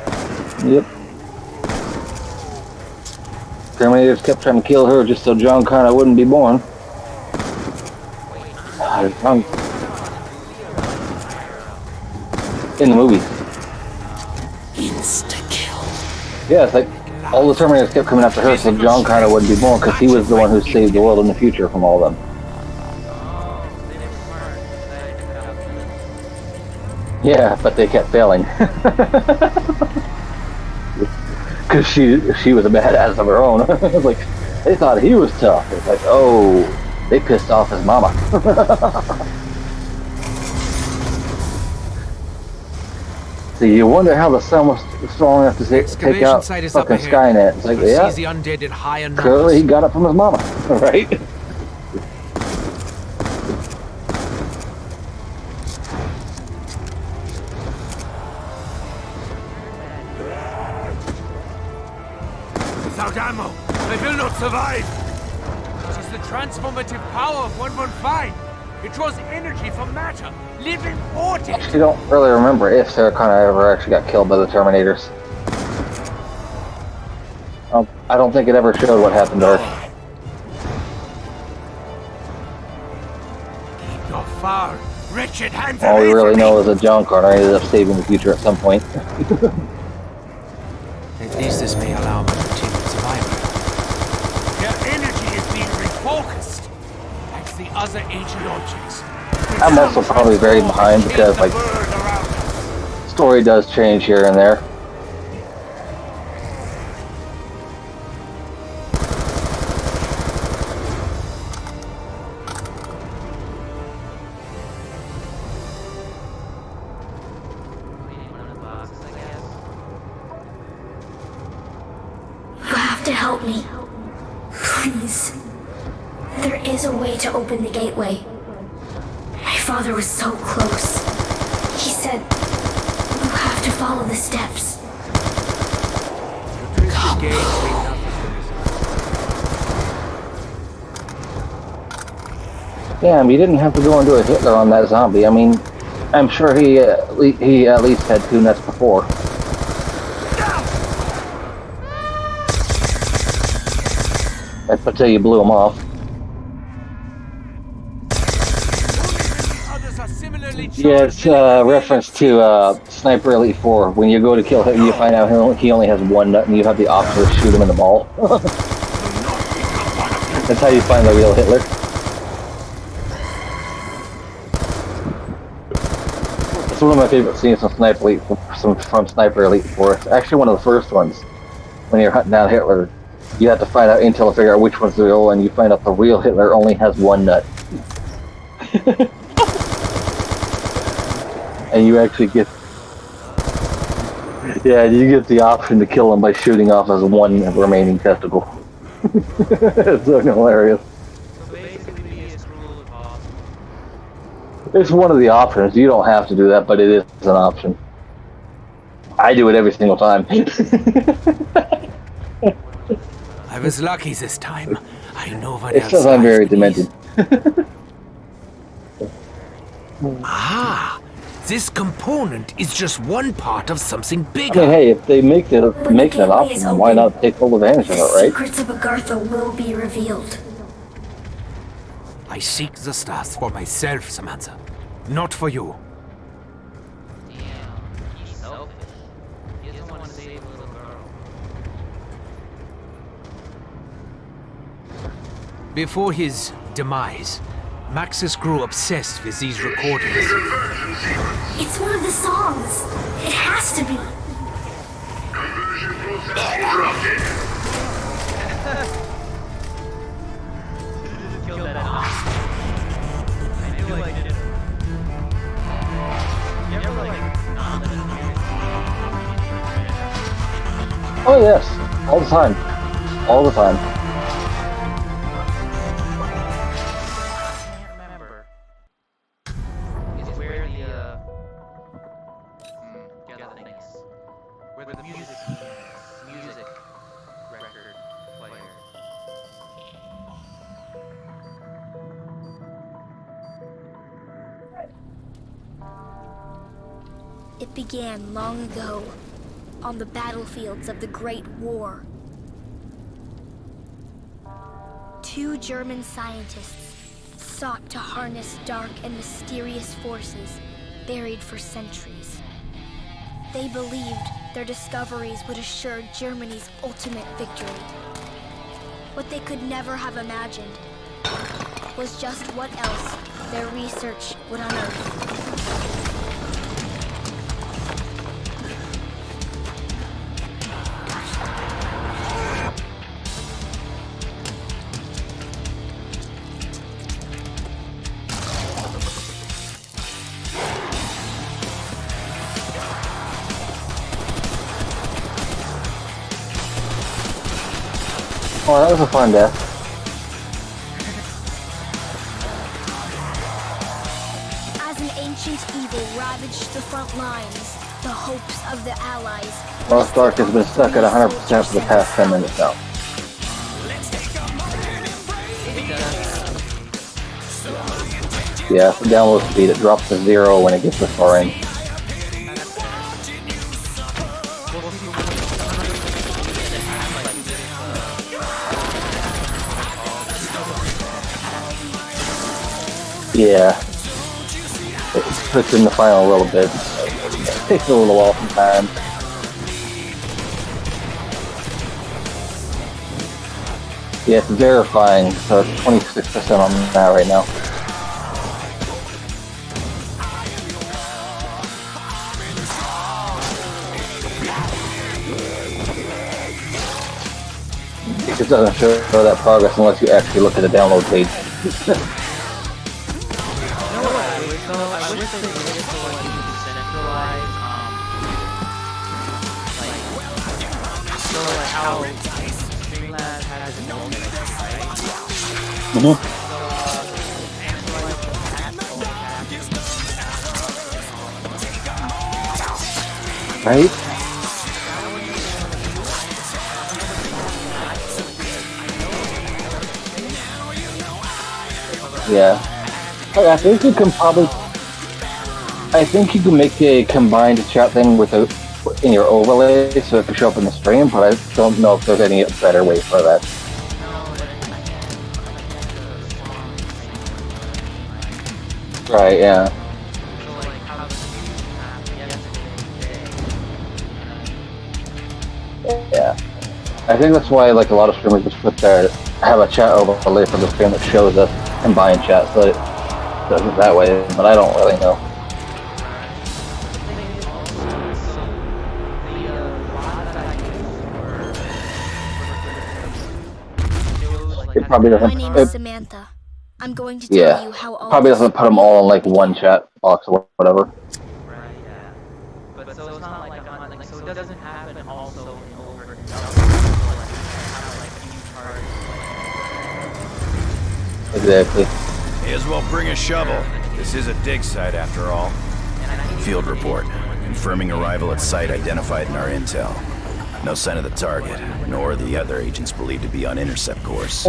Yep. Terminators kept trying to kill her just so John Connor wouldn't be born. In the movies. Insta-kill. Yeah, it's like all the Terminators kept coming after her so John Connor wouldn't be born because he was the one who saved the world in the future from all of them. Yeah, but they kept failing. Because she was a badass of her own. It's like, they thought he was tough. It's like, oh, they pissed off his mama. So you wonder how the sun was strong enough to take out fucking Skynet. It's like, yeah, the undead in higher numbers. clearly he got it from his mama, right? Without ammo, I will not survive. It is the transformative power of 115. It draws energy from matter, living or dead. Actually, don't really remember if Sarah Connor ever actually got killed by the Terminators. I don't think it ever showed what happened to her. Keep your foul, wretched hands All we away really from know me. is that John Connor ended up saving the future at some point. At least this may allow me to continue survival. Their energy is being refocused, like the other ancient objects. I'm also probably very behind because, like, story does change here and there. You have to help me. Please. There is a way to open the gateway. My father was so close. He said, you have to follow the steps. Damn, you didn't have to go and do a Hitler on that zombie. I mean, I'm sure he at least had two nets before. That's until you blew him off. Yeah, it's a reference to Sniper Elite 4. When you go to kill him, you find out he only has one nut, and you have the option to shoot him in the ball. That's how you find the real Hitler. It's one of my favorite scenes from Sniper Elite 4. It's actually one of the first ones. When you're hunting down Hitler, you have to find out intel to figure out which one's the real one. You find out the real Hitler only has one nut. And you actually get... Yeah, you get the option to kill him by shooting off his one remaining testicle. It's so hilarious. It's one of the options. You don't have to do that, but it is an option. I do it every single time. I was lucky this time. I know what It else says I'm lies very beneath. demented. Ah, this component is just one part of something I bigger. mean, hey, if they make it When make it the an gateway option, is then why open, not take full advantage of the it, right? secrets of Agartha will be revealed. I seek the stars for myself, Samantha. Not for you. Damn, he's selfish. He doesn't want to save a little girl. Before his demise, Maxis grew obsessed with these recordings. Conversion sequence. It's one of the songs. It has to be. Conversion process interrupted. Kill that off. I knew I did it. You ever like not let it Oh yes, all the time, all the time. can't remember. Is where the things. Where the music record player. It began long ago, on the battlefields of the Great War. Two German scientists sought to harness dark and mysterious forces buried for centuries. They believed their discoveries would assure Germany's ultimate victory. What they could never have imagined was just what else their research would unearth. Oh, that was a fun death. As an ancient evil ravaged the front lines, the hopes of the Allies... Lost Ark has been stuck at 100% for the past 10 minutes now. Yeah, the download speed, it drops to 0 when it gets this far in. Yeah. It puts in the final a little bit. It takes a little while sometimes. Yeah, it's verifying, so it's 26% on that right now. It just doesn't show that progress unless you actually look at the download page. I wish they did it so like you could centralize, how Streamlabs has its own thing, right? Right? Yeah. I think you can probably... I think you can make a combined chat thing with in your overlay so it can show up in the stream, but I don't know if there's any better way for that. Right, yeah. Yeah. I think that's why like a lot of streamers just put their have a chat overlay for the stream that shows us combined chat, so it does it that way. But I don't really know. The thing is also, so the bot that I use for shows like It probably My doesn't. name is Samantha. I'm going to tell Yeah, you how all probably this doesn't put them all in like one began. chat box or whatever. right, yeah. But so it's not like I'm like so it doesn't happen also in over and over. So like have like a few cards. Exactly. May as well bring a shovel. This is a dig site after all. Field report. Confirming arrival at site identified in our intel. No sign of the target, nor the other agents believed to be on intercept course.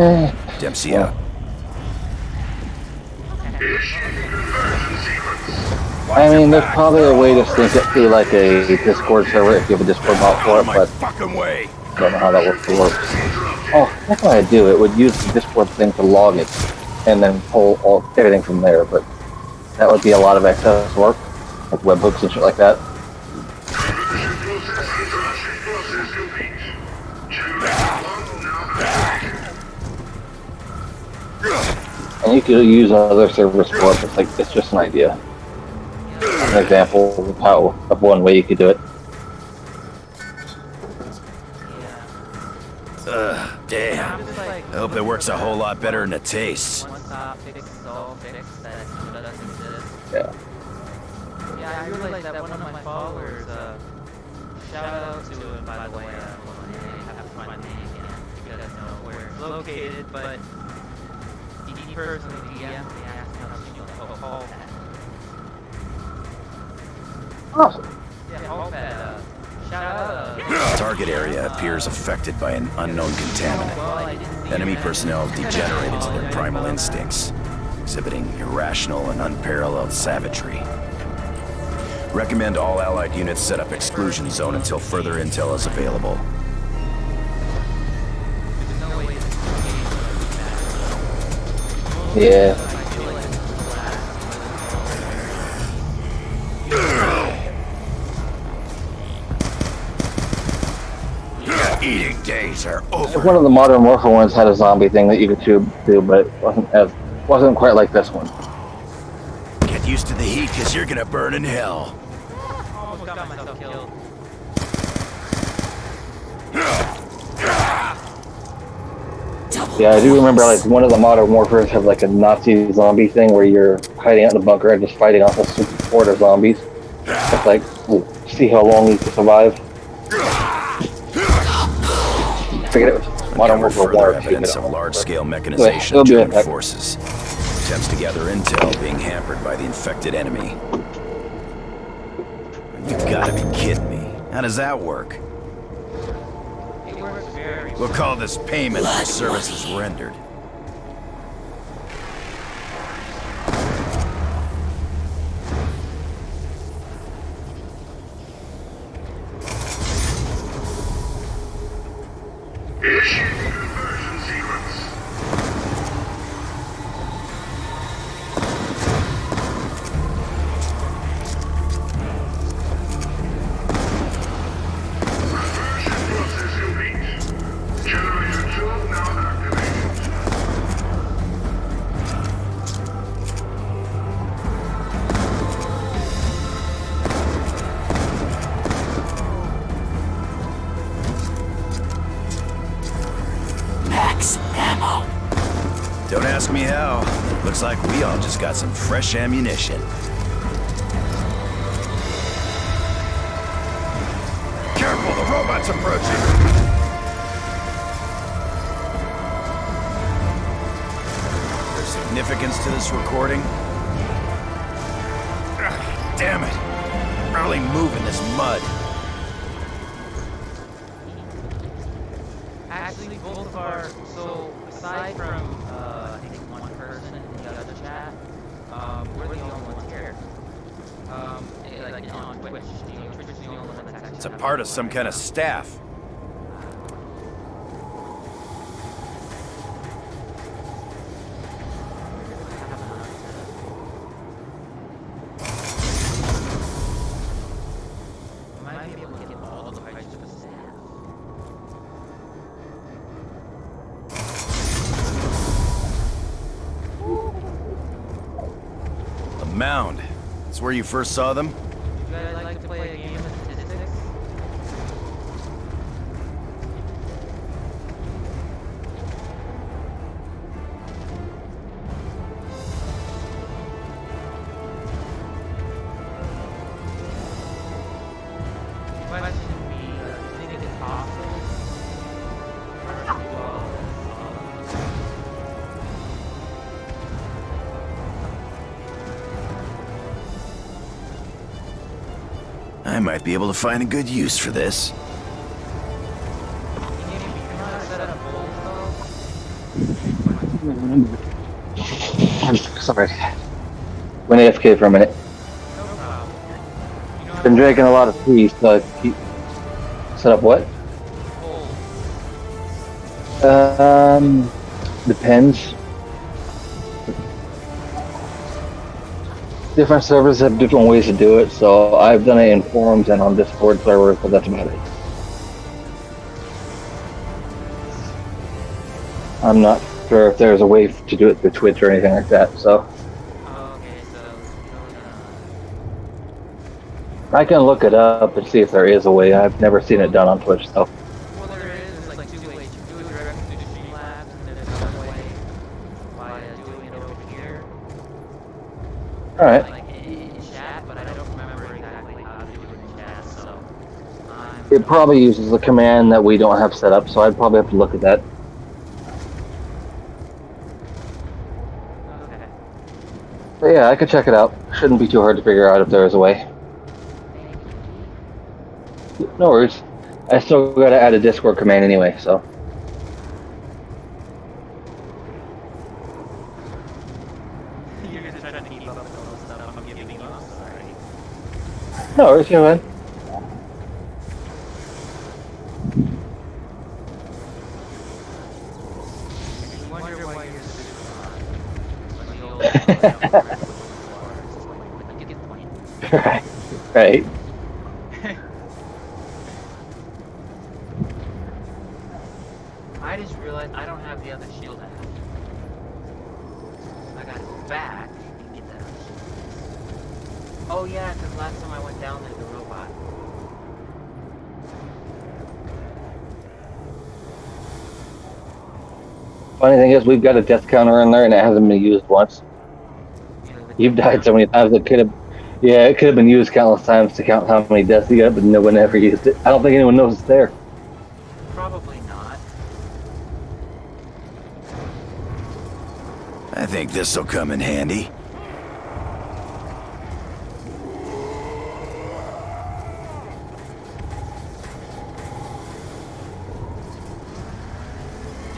Dempsey out. I mean, there's probably a way to sync it to like a Discord server if you have a Discord bot for it, My but fucking way! I don't know how that works. Oh, that's what I do. It would use the Discord thing to log it, and then pull everything from there. But that would be a lot of excess work, like webhooks and shit like that. And you could use other servers for it. It's just an idea. An example of one way you could do it. Damn. I hope it works a whole lot better than it tastes. One stop fixes all fixed that doesn't exist. Yeah. Yeah, I realized that one of my followers, shout out to him by the way, I have to find the name again, you guys know where it's located, but he personally DM'd me asking how to call that. Awesome. Yeah, call that, shout out, Target area appears affected by an unknown contaminant. Enemy personnel have degenerated to their primal instincts, exhibiting irrational and unparalleled savagery. Recommend all allied units set up exclusion zone until further intel is available. Yeah. Eating days are over. One of the Modern Warfare ones had a zombie thing that you could do, but it wasn't quite like this one. Get used to the heat, cause you're gonna burn in hell. almost got myself killed. Yeah, I do remember like one of the Modern Warfares have like a Nazi zombie thing where you're hiding out in the bunker and just fighting off a super horde of zombies. It's like, see how long you can survive. I forget it was Modern Uncover Warfare 1 further or 2. evidence of large-scale mechanization of German forces. Attempts to gather intel being hampered by the infected enemy. You gotta be kidding me. How does that work? It works very We'll call this payment for services rendered. Don't ask me how. Looks like we all just got some fresh ammunition. Careful, the robot's approaching! There's significance to this recording? Ugh, damn it! Barely moving this mud. Actually, both of our, so aside from, I think one person in the other chat, we're the only ones here. Like on Twitch, Twitch is the only one that's actually. It's a part of some kind of staff. Might be able to get all the rights to the staff. Mound. It's where you first saw them? Would you guys like to play a game of statistics? Question B, do you think it's possible? I might be able to find a good use for this. I'm sorry. Went AFK for a minute. Been drinking a lot of tea, so I keep set up what? Depends. Different servers have different ways to do it, so I've done it in forums and on Discord servers, but that's about it. I'm not sure if there's a way to do it through Twitch or anything like that, so. Okay, so I can look it up and see if there is a way. I've never seen it done on Twitch, so. well, there is like two ways. You can do it directly through Streamlabs, and there's another way by doing it over here. Alright. Like in chat, but I don't remember exactly how to do it in chat, so. It probably uses a command that we don't have set up, so I'd probably have to look at that. Okay. But yeah, I could check it out. Shouldn't be too hard to figure out if there is a way. No worries. I still gotta add a Discord command anyway, so. You're just trying to keep up with all the stuff I'm giving you, I'm sorry. No worries, you're fine. You wonder why you're super hot. Right. Right. I just realized I don't have the other shield I have. I gotta go back and get that other shield. Oh yeah, because last time I went down there, the robot. Funny thing is, we've got a death counter in there and it hasn't been used once. You've died so many times it could have, yeah, it could have been used countless times to count how many deaths you got, but no one ever used it. I don't think anyone knows it's there. Probably not. I think this'll come in handy.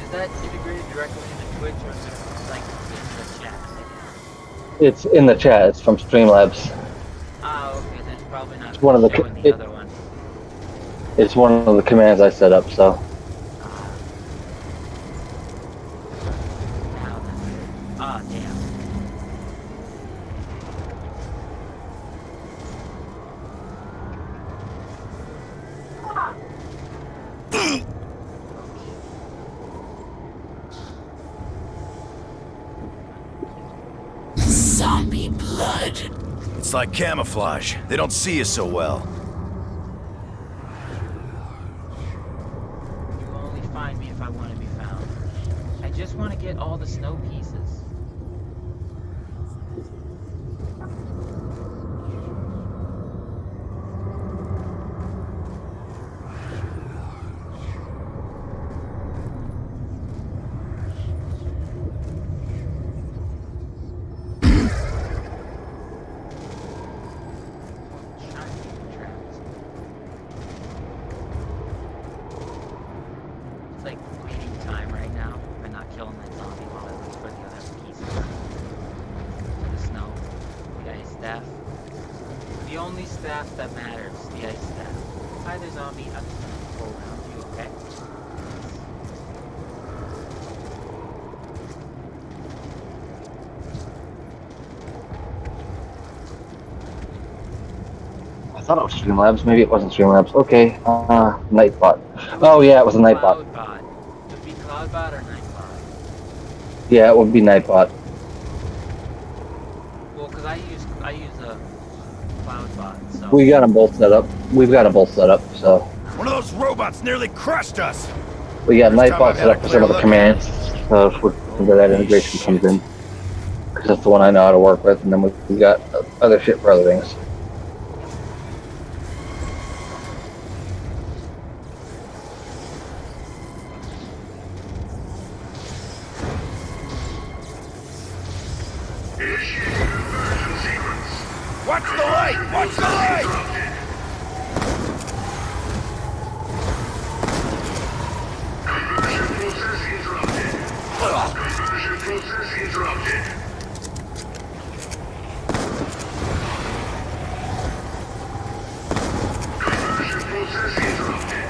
Is that integrated directly into Twitch or is it like in the chat? It's in the chat. It's from Streamlabs. Ah, okay, then it's probably not It's one of the showing the other one. It's one of the commands I set up. So. Now then. Ah, damn. Zombie blood. It's like camouflage. They don't see you so well. You will only find me if I want to be found. I just want to get all the snow pieces. It's like waiting time right now. I'm not killing that zombie while I look for the other pieces. The snow. The ice staff. The only staff that matters. The ice staff. Hi there, zombie. I'm just gonna go around you, okay? I thought it was Streamlabs. Maybe it wasn't Streamlabs. Okay. Nightbot. Oh yeah, it was a Nightbot. Cloudbot. Would it be Cloudbot or Nightbot? Yeah, it would be Nightbot. Well, cause I use a cloud bot, so. We got them both set up. We've got them both set up, so. One of those robots nearly crushed us. We got First time Nightbot I've set had a up for some clear of the look commands. So where that Holy integration comes shit. in. Because that's the one I know how to work with, and then we got other shit for other things. Initiating conversion sequence. Watch the light! Watch the light! Conversion process interrupted. Conversion process interrupted. Conversion process interrupted.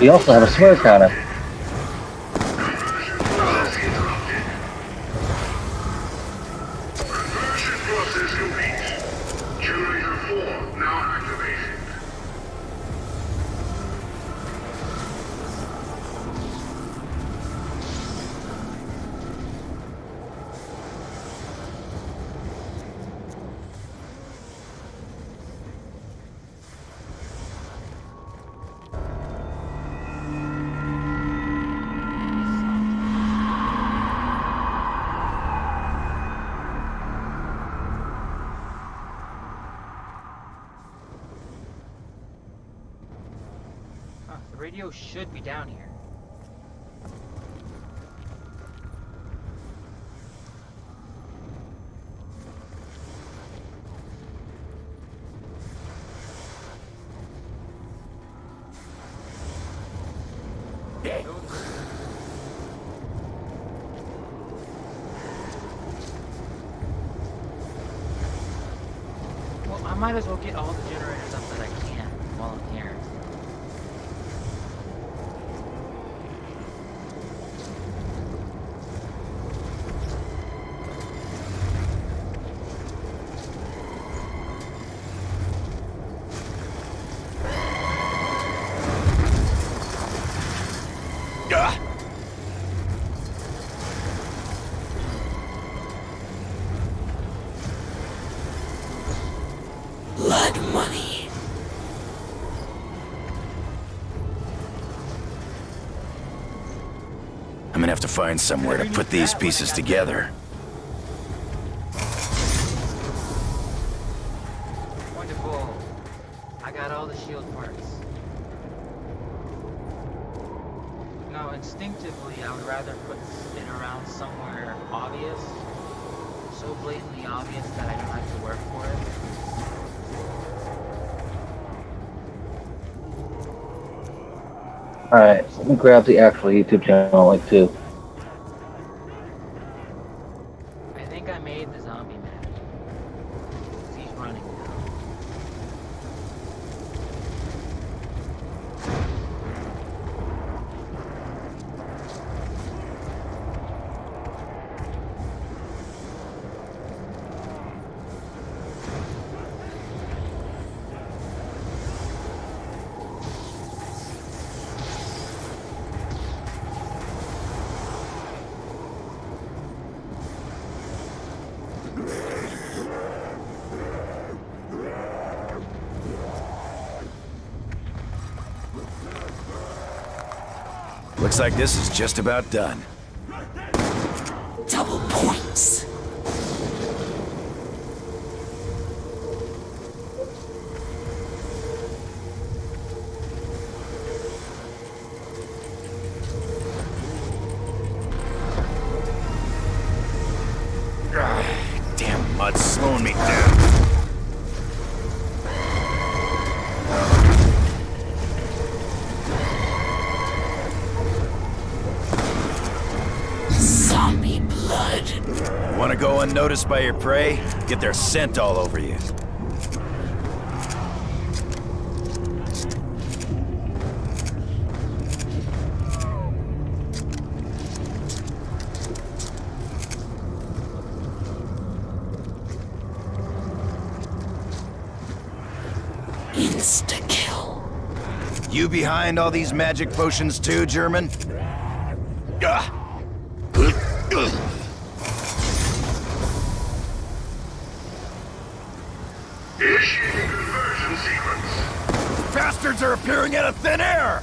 We also have a swear counter. Conversion process interrupted. Conversion process complete. Generator 4 now activated. Huh, the radio should be down here. Well, I might as well get all the generators up that I can while I'm here. Blood money. I'm gonna have to find somewhere to put these pieces together. Wonderful. I got all the shield parts. Now, instinctively, I would rather put it around somewhere obvious. So blatantly obvious that I don't have to work for it. Alright, so let me grab the actual YouTube channel link too. I think I made the zombie man. He's running now. Looks like this is just about done. Double points. Damn mud's slowing me down. Zombie blood. Want to go unnoticed by your prey? Get their scent all over you. Insta-kill. You behind all these magic potions too, German? Ugh. Initiating conversion sequence. Bastards are appearing out of thin air!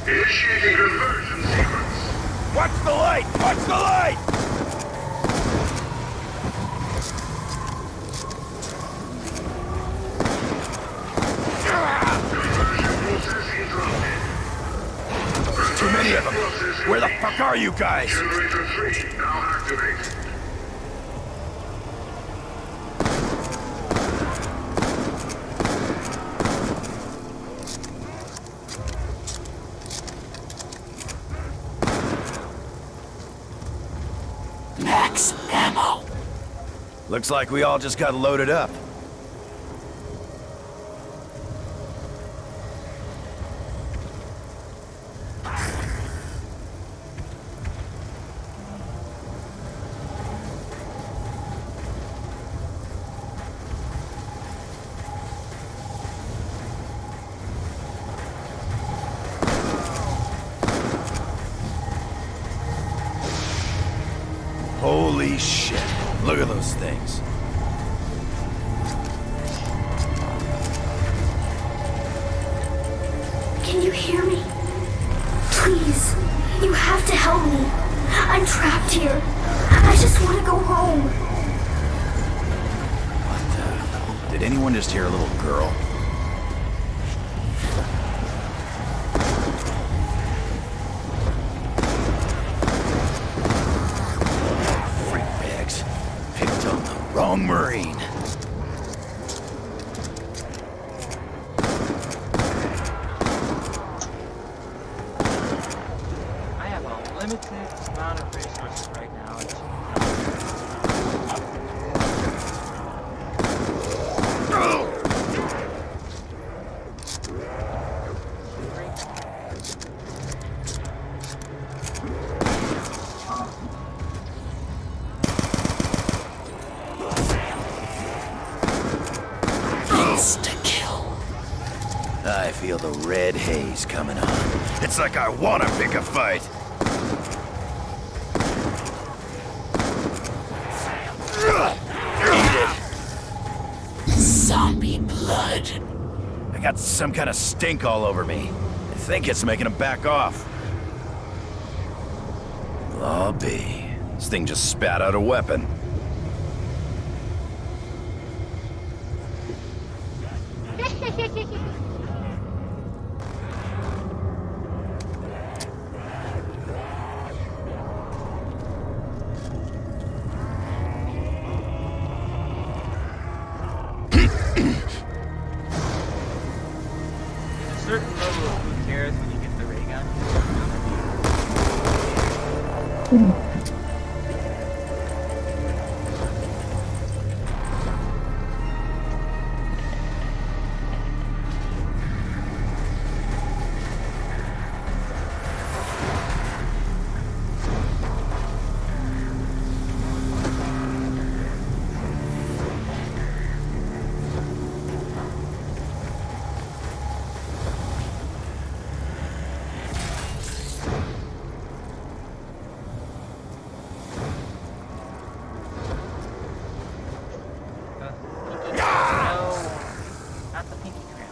Initiating conversion sequence. Watch the light! Watch the light! Conversion process interrupted. Too many of them! Where the fuck are you guys? Generator 3 now activated. Max ammo. Looks like we all just got loaded up. Holy shit. Look at those things. Can you hear me? Please, you have to help me. I'm trapped here. I just want to go home. What the... Did anyone just hear a little girl? Freak bags. Picked on the wrong Marine. I have a limited amount of resources right now. Insta-kill. I feel the red haze coming on. It's like I want to pick a fight. Eat it. Zombie blood. I got some kind of stink all over me. I think it's making them back off. Well, I'll be. This thing just spat out a weapon. There's a certain level of who cares when you get the ray gun. No, not the pinky trail.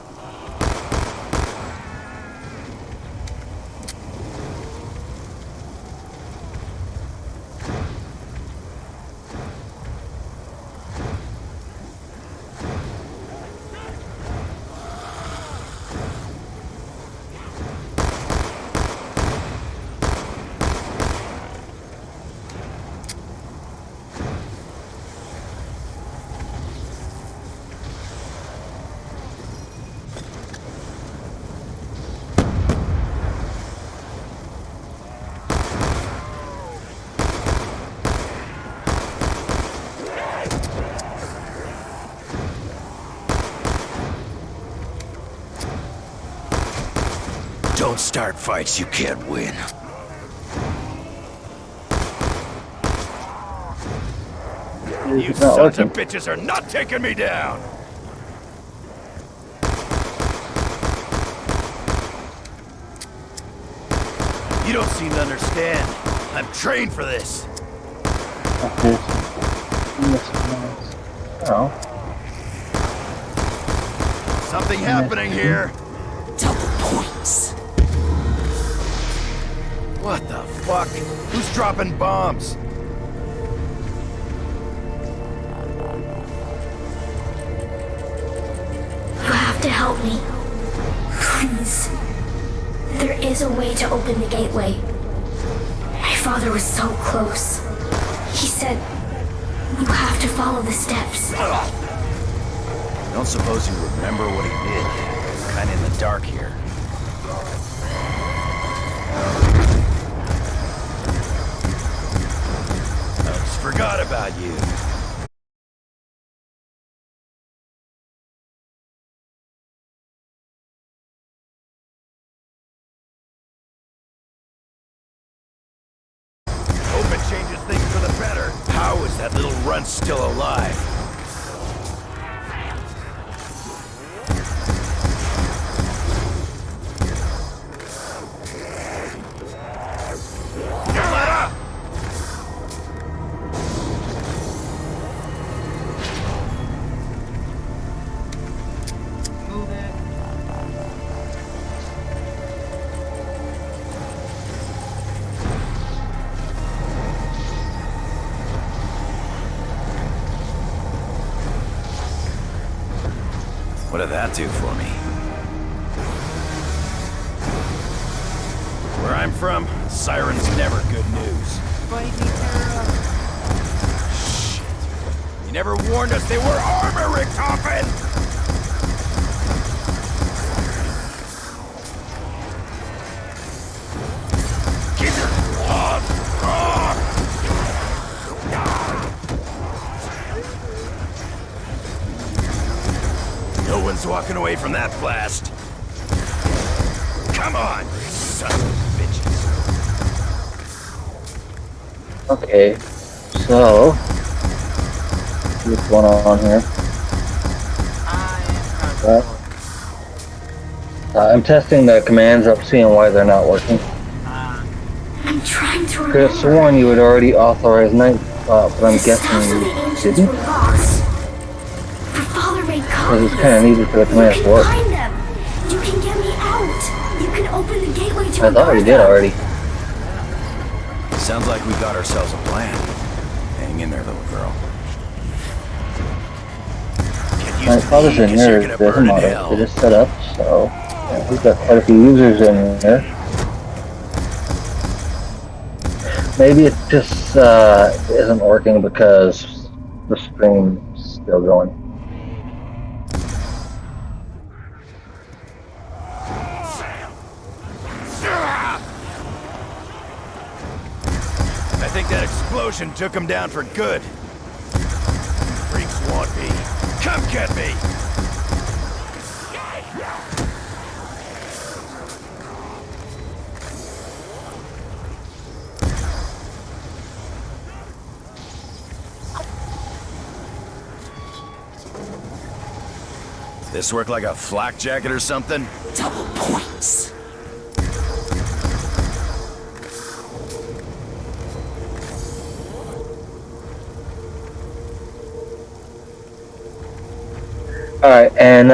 Don't start fights you can't win. You It's not sons of working. bitches are not taking me down! You don't seem to understand. I'm trained for this. Okay. Oh. Something happening here. Double points. What the fuck? Who's dropping bombs? You have to help me. Please. There is a way to open the gateway. My father was so close. He said, you have to follow the steps. Don't suppose you remember what he did. Kinda in the dark here. I just forgot about you. Hope it changes things for the better. How is that little runt still alive? Let up! Move it. What did that do for me? Where I'm from, sirens never good news. Shit. You never warned us they were armor, Richtofen! Keep your on! No one's walking away from that blast. Come on, son of bitches. Okay. So, what's going on here? I'm testing the commands up, seeing why they're not working. I'm trying to Could have remember. sworn you had already authorized Nightbot, but I'm The guessing stuff of the you ancients didn't. were lost. Your father made Because copies. it's kind of needed for the You commands to can work. find them. You can get me out. You can open the gateway to I thought we did Agartha. already. Sounds like we got ourselves a plan. Hang in there, little girl. Get used My to father's me, in 'cause there. you're gonna There's a burn in model. hell. It is set up, so yeah, we've got quite a few users in there. Maybe it just isn't working because the stream's still going. I think that explosion took him down for good. Freaks want me. Come get me! This work like a flak jacket or something? Double points. Alright, and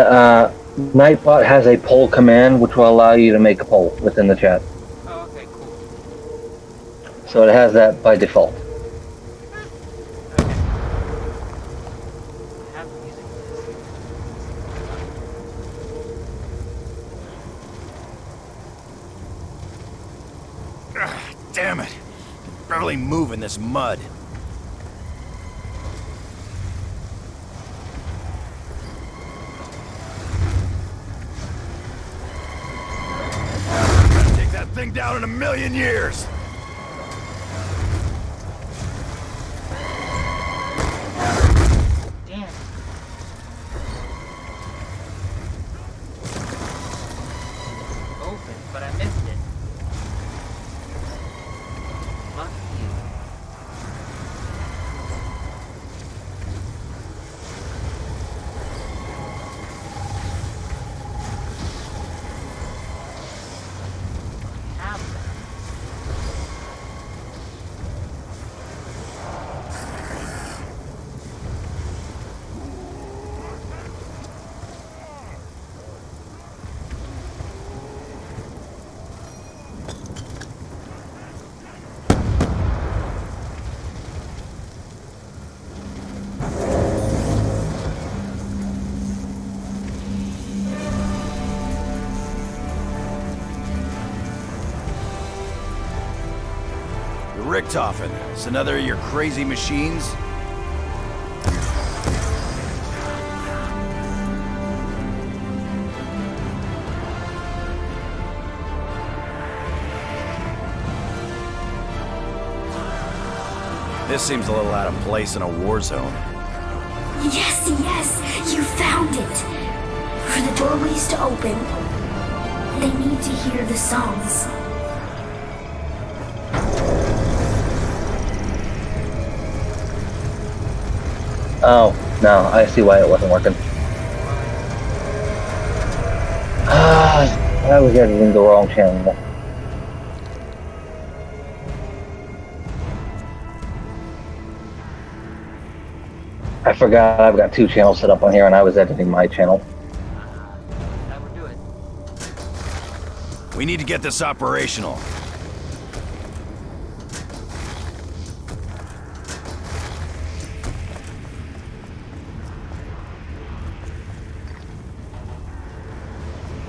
Nightbot has a poll command which will allow you to make a poll within the chat. Oh, okay, cool. So it has that by default. Okay. I have music for this. Damn it. Barely move in this mud. Gotta take that thing down in a million years. Damn. Open, but I missed it. Fuck you. Have that. Richtofen, it's another of your crazy machines? This seems a little out of place in a war zone. Yes, you found it. For the doorways to open, they need to hear the songs. Oh, no, I see why it wasn't working. I was editing the wrong channel. I forgot I've got 2 channels set up on here and I was editing my channel. That would do it. We need to get this operational. No,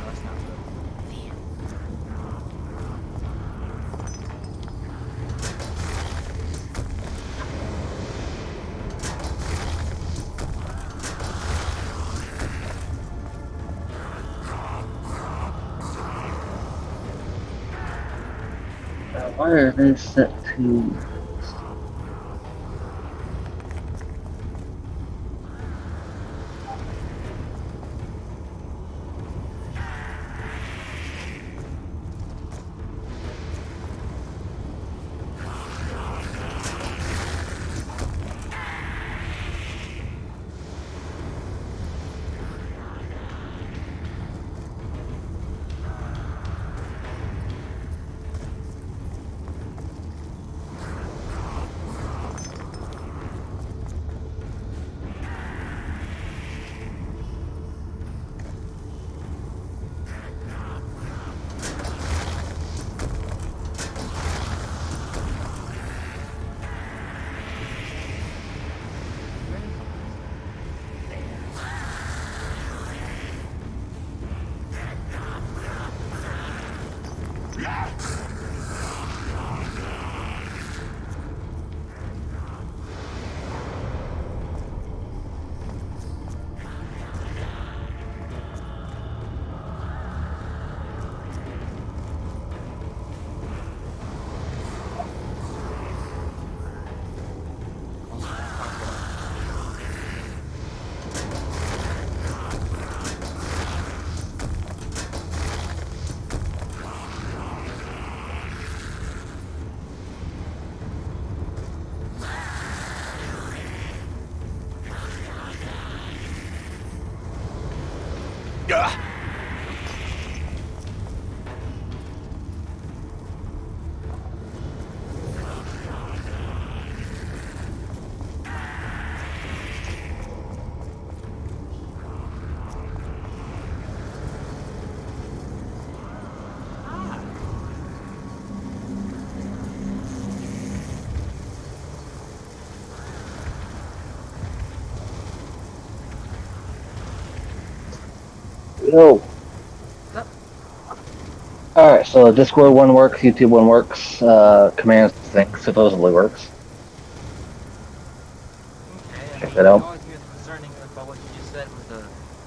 that's not good. Why are they set to... Yo. Alright, so Discord one works, YouTube one works, Command Sync supposedly works. Okay, Check that out. the only thing that's concerning about what you just said was the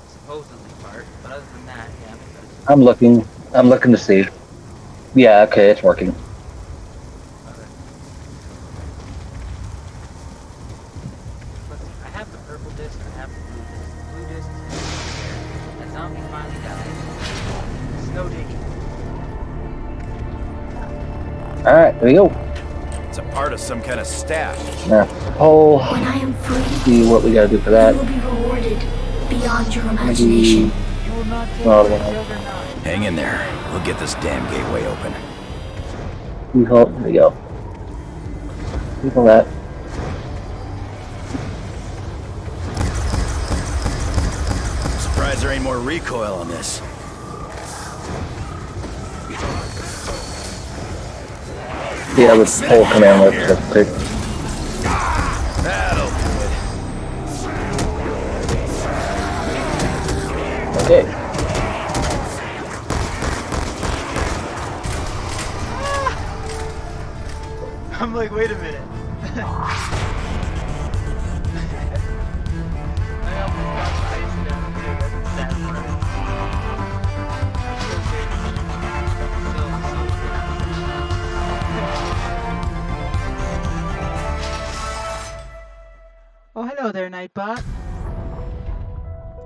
supposedly part, but other than that, yeah, I mean, I'm looking to see. Yeah, okay, it's working. okay. Let's see, I have the purple disc, I have the blue disc. The blue disc is that zombie finally died. Snow digging. Alright, there we go. It's a part of some kind of staff. Now, oh, When I am free, see what we gotta do for that. you will be rewarded beyond your imagination. You will not take Oh, the yeah. juggernaut. Hang in there. We'll get this damn gateway open. There we go. People that. Surprised there ain't more recoil on this. Yeah, with whole command list, that's quick. That'll do it. Okay. I'm like, wait a minute. I almost got the ice and everything. That's the sad part. Oh, hello there, Nightbot.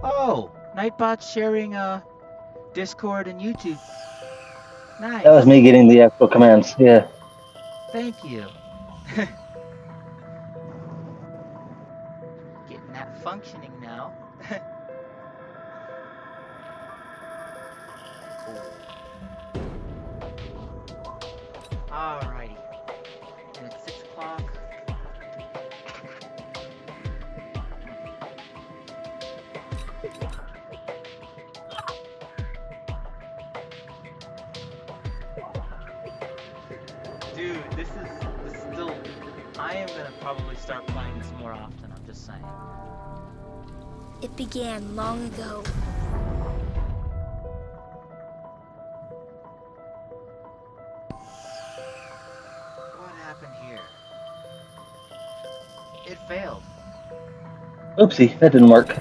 Oh, Nightbot's sharing Discord and YouTube. Nice. That was me getting the actual commands. Yeah. Thank you. Getting that functioning now. Cool. Alrighty. And it's 6 o'clock. Dude, this is still... I am gonna probably start playing this more often, I'm just saying. It began long ago. What happened here? It failed. Oopsie, that didn't work.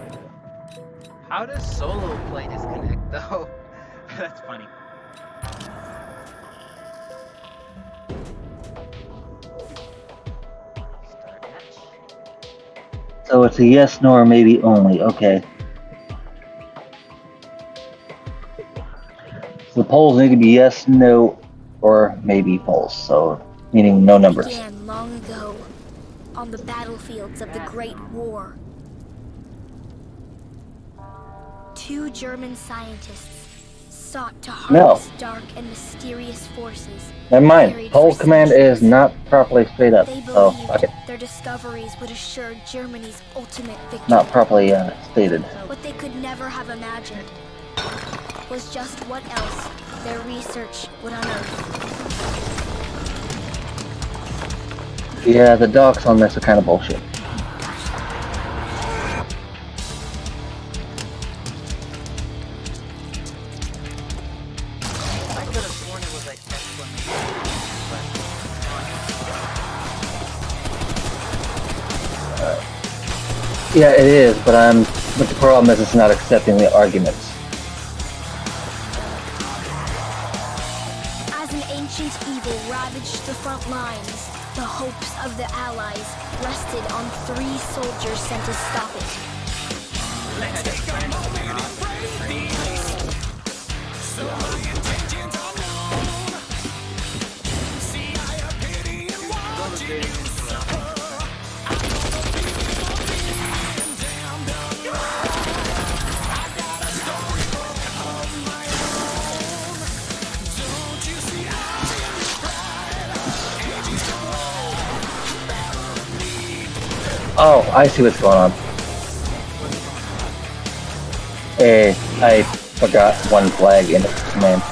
How does solo play disconnect though? That's funny. Start match. So it's a yes, no, or maybe only. Okay. So the polls need to be yes, no, or maybe polls. So meaning no numbers. It began long ago, on the battlefields of the Great War. 2 German scientists sought to harness dark and mysterious forces. Never mind. buried Poll for command is centuries. not properly straight up. They So believed fuck it. their discoveries would assure Germany's ultimate victory. Not properly stated. What they could never have imagined was just what else their research would unearth. Yeah, the docs on this are kind of bullshit. I could have sworn it was like exclamation, Yeah, it is, but the problem is it's not accepting the arguments. As an ancient evil ravaged the front lines, the hopes of the Allies rested on 3 soldiers sent to stop it. Oh, I see what's going on. I forgot one flag in its command.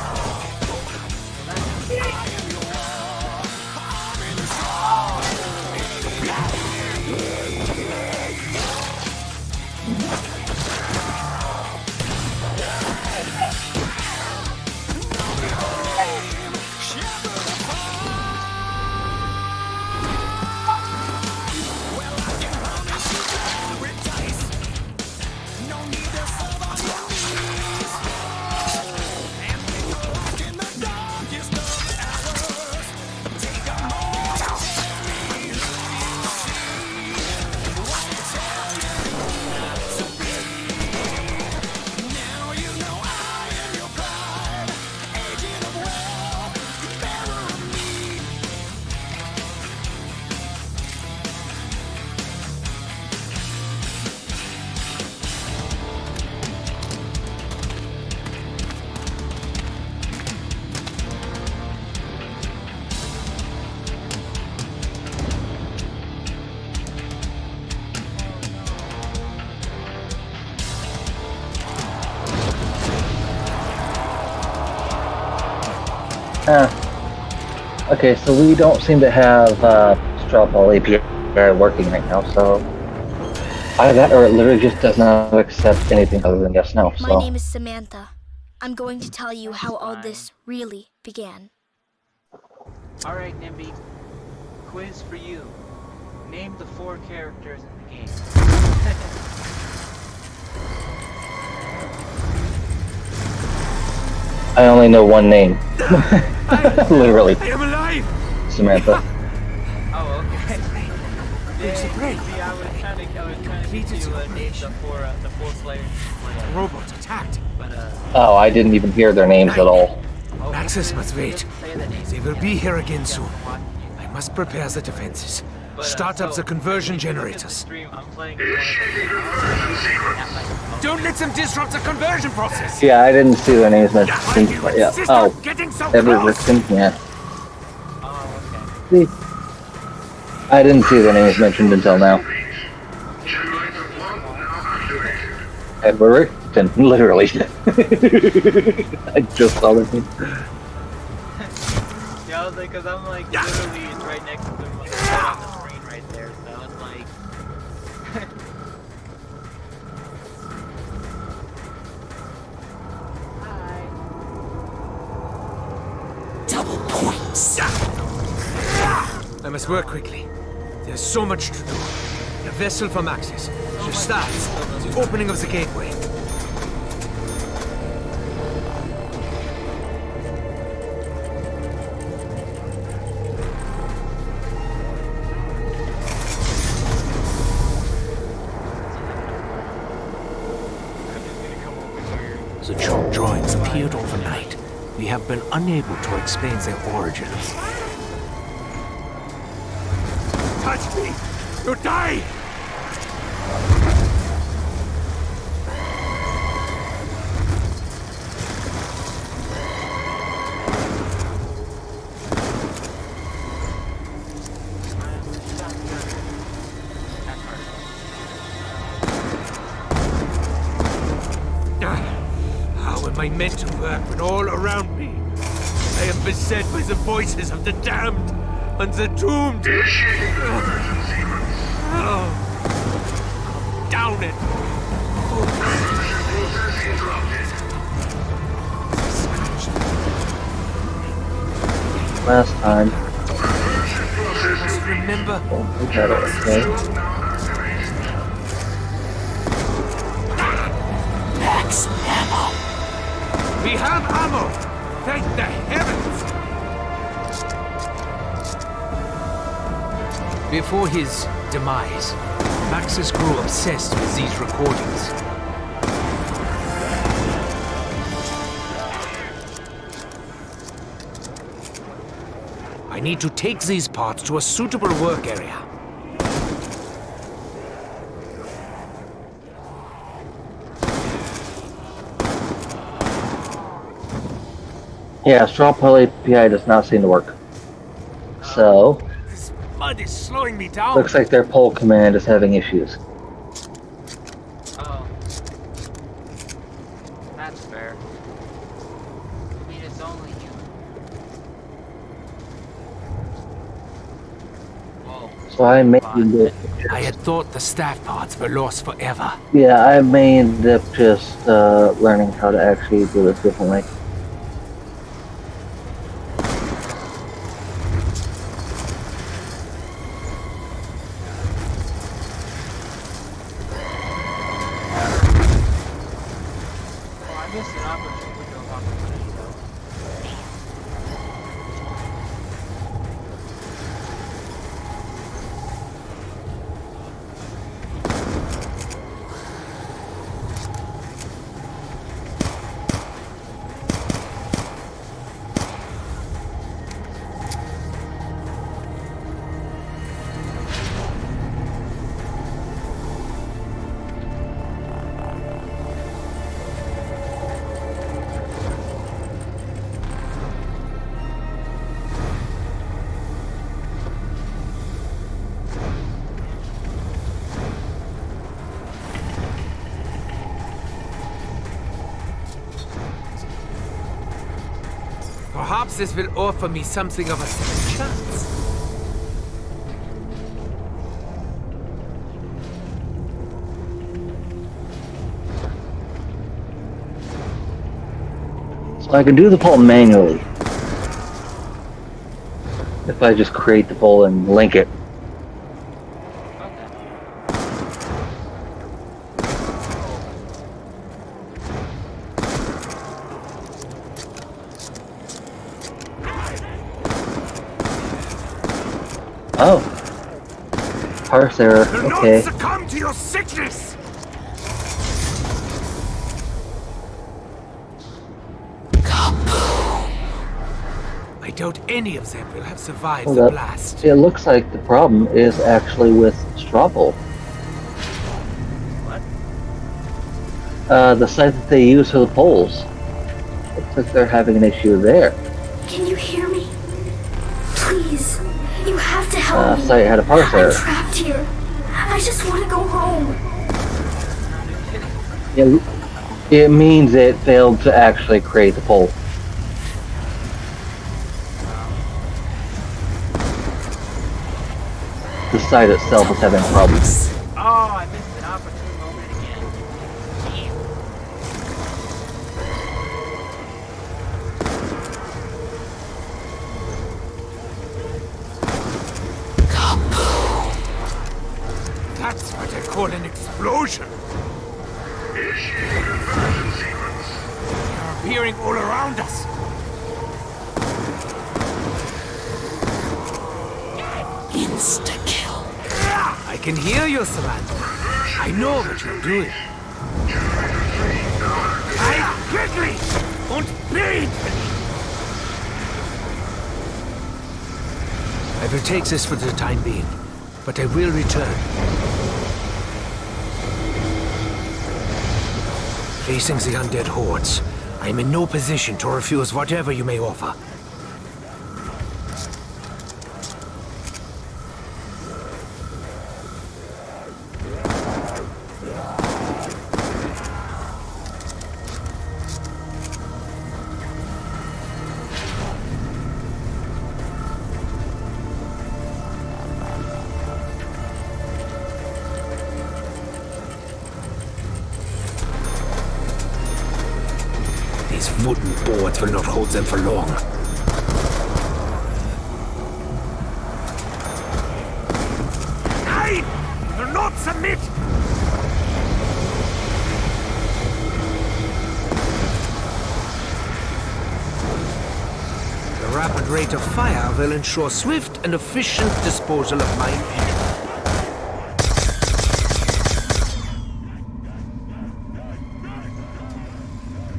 Okay, so we don't seem to have straw ball API working right now, so either that or it literally just does not accept anything other than yes, no. My So name is Samantha. I'm going to tell you how all this really began. Alright, Nimby. quiz for you. Name the 4 characters in the game. I only know one name. Literally. I am alive! Samantha. Oh, okay. There's a break. See, I was trying to Completed get you the name the 4 players. Robots attacked. But Oh, I didn't even hear their names at all. Maxis must wait. They will be here again soon. Watch- I must prepare the defenses. but, Start up so, the conversion if you look at the generators. stream, I'm playing Initiating conversion sequence. Don't let them disrupt the conversion process! Yeah, I didn't see their names mentioned. You Yeah. insist Oh, on getting so Edward close! Rickson. Yeah. Oh, okay. See, I didn't see their names mentioned until now. Generator 1 now activated. Edward Rickson, literally. I just saw their name. Yeah, I was like, cause I'm like, literally, it's right next to them, like, right on the screen right there, so it's like... Hi. Double points. I must work quickly. There's so much to do. The vessel from Axis. The starts. The opening of the gateway. The choke drawings appeared overnight. We have been unable to explain their origins. Touch me! You die! How am I meant to work when all around me I am beset by the voices of the damned and the doomed? Initiating conversion sequence. Oh. Down it! Process interrupted. Last time. Process Remember, Oh, we got it. Okay. now activated. Max ammo. we have ammo! Thank the heavens! Before his demise, Maxis grew obsessed with these recordings. I need to take these parts to a suitable work area. Yeah, straw pull API does not seem to work. So, This mud is slowing me down. looks like their pull command is having issues. Oh. That's fair. I mean, it's only human. Whoa. So I may end up, I had thought the staff parts were lost forever. yeah, I may end up just learning how to actually do this differently. Well, I missed an opportunity of opportunity, though. Perhaps this will offer me something of a second chance. So I can do the pull manually. If if I just create the pole and link it. Oh. Parse error, okay. Succumb to your sickness! I doubt any of them will have survived Hold the up. blast. It looks like the problem is actually with Strobel. What? The site that they use for the poles. Looks like they're having an issue there. Can you hear me? Please, you have to help me. Site had a parse I'm error. trapped here. I just want to go home. It means it failed to actually create the pole. The site itself is having problems. Oh, I missed an opportune moment again. That's what I call an explosion. Initiating conversion sequence. They're appearing all around us. Insta-kill. I can hear you, Samantha. I know what you're doing. I quickly und bleed. I will take this for the time being, but I will return. Facing the undead hordes, I am in no position to refuse whatever you may offer. These wooden boards will not hold them for long. Nein! Do not submit! The rapid rate of fire will ensure swift and efficient disposal of mine enemy.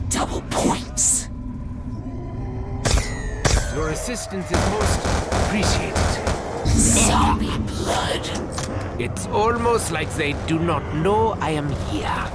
Double points. Your assistance is most appreciated. Zombie blood. It's almost like they do not know I am here.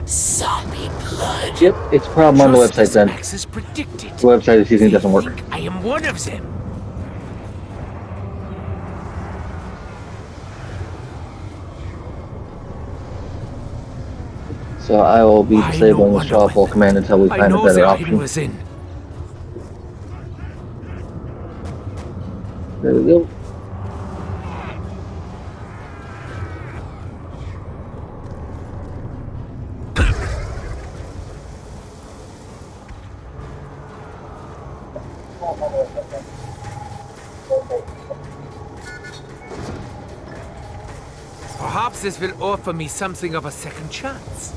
Zombie blood. Yep, it's a problem on the Just website as then. Max is predicted. The website is using They doesn't work. think I am one of them. So I will be Why disabling no the Strobel command until we I find a know better the option. item was in. There we go. Perhaps this will offer me something of a second chance.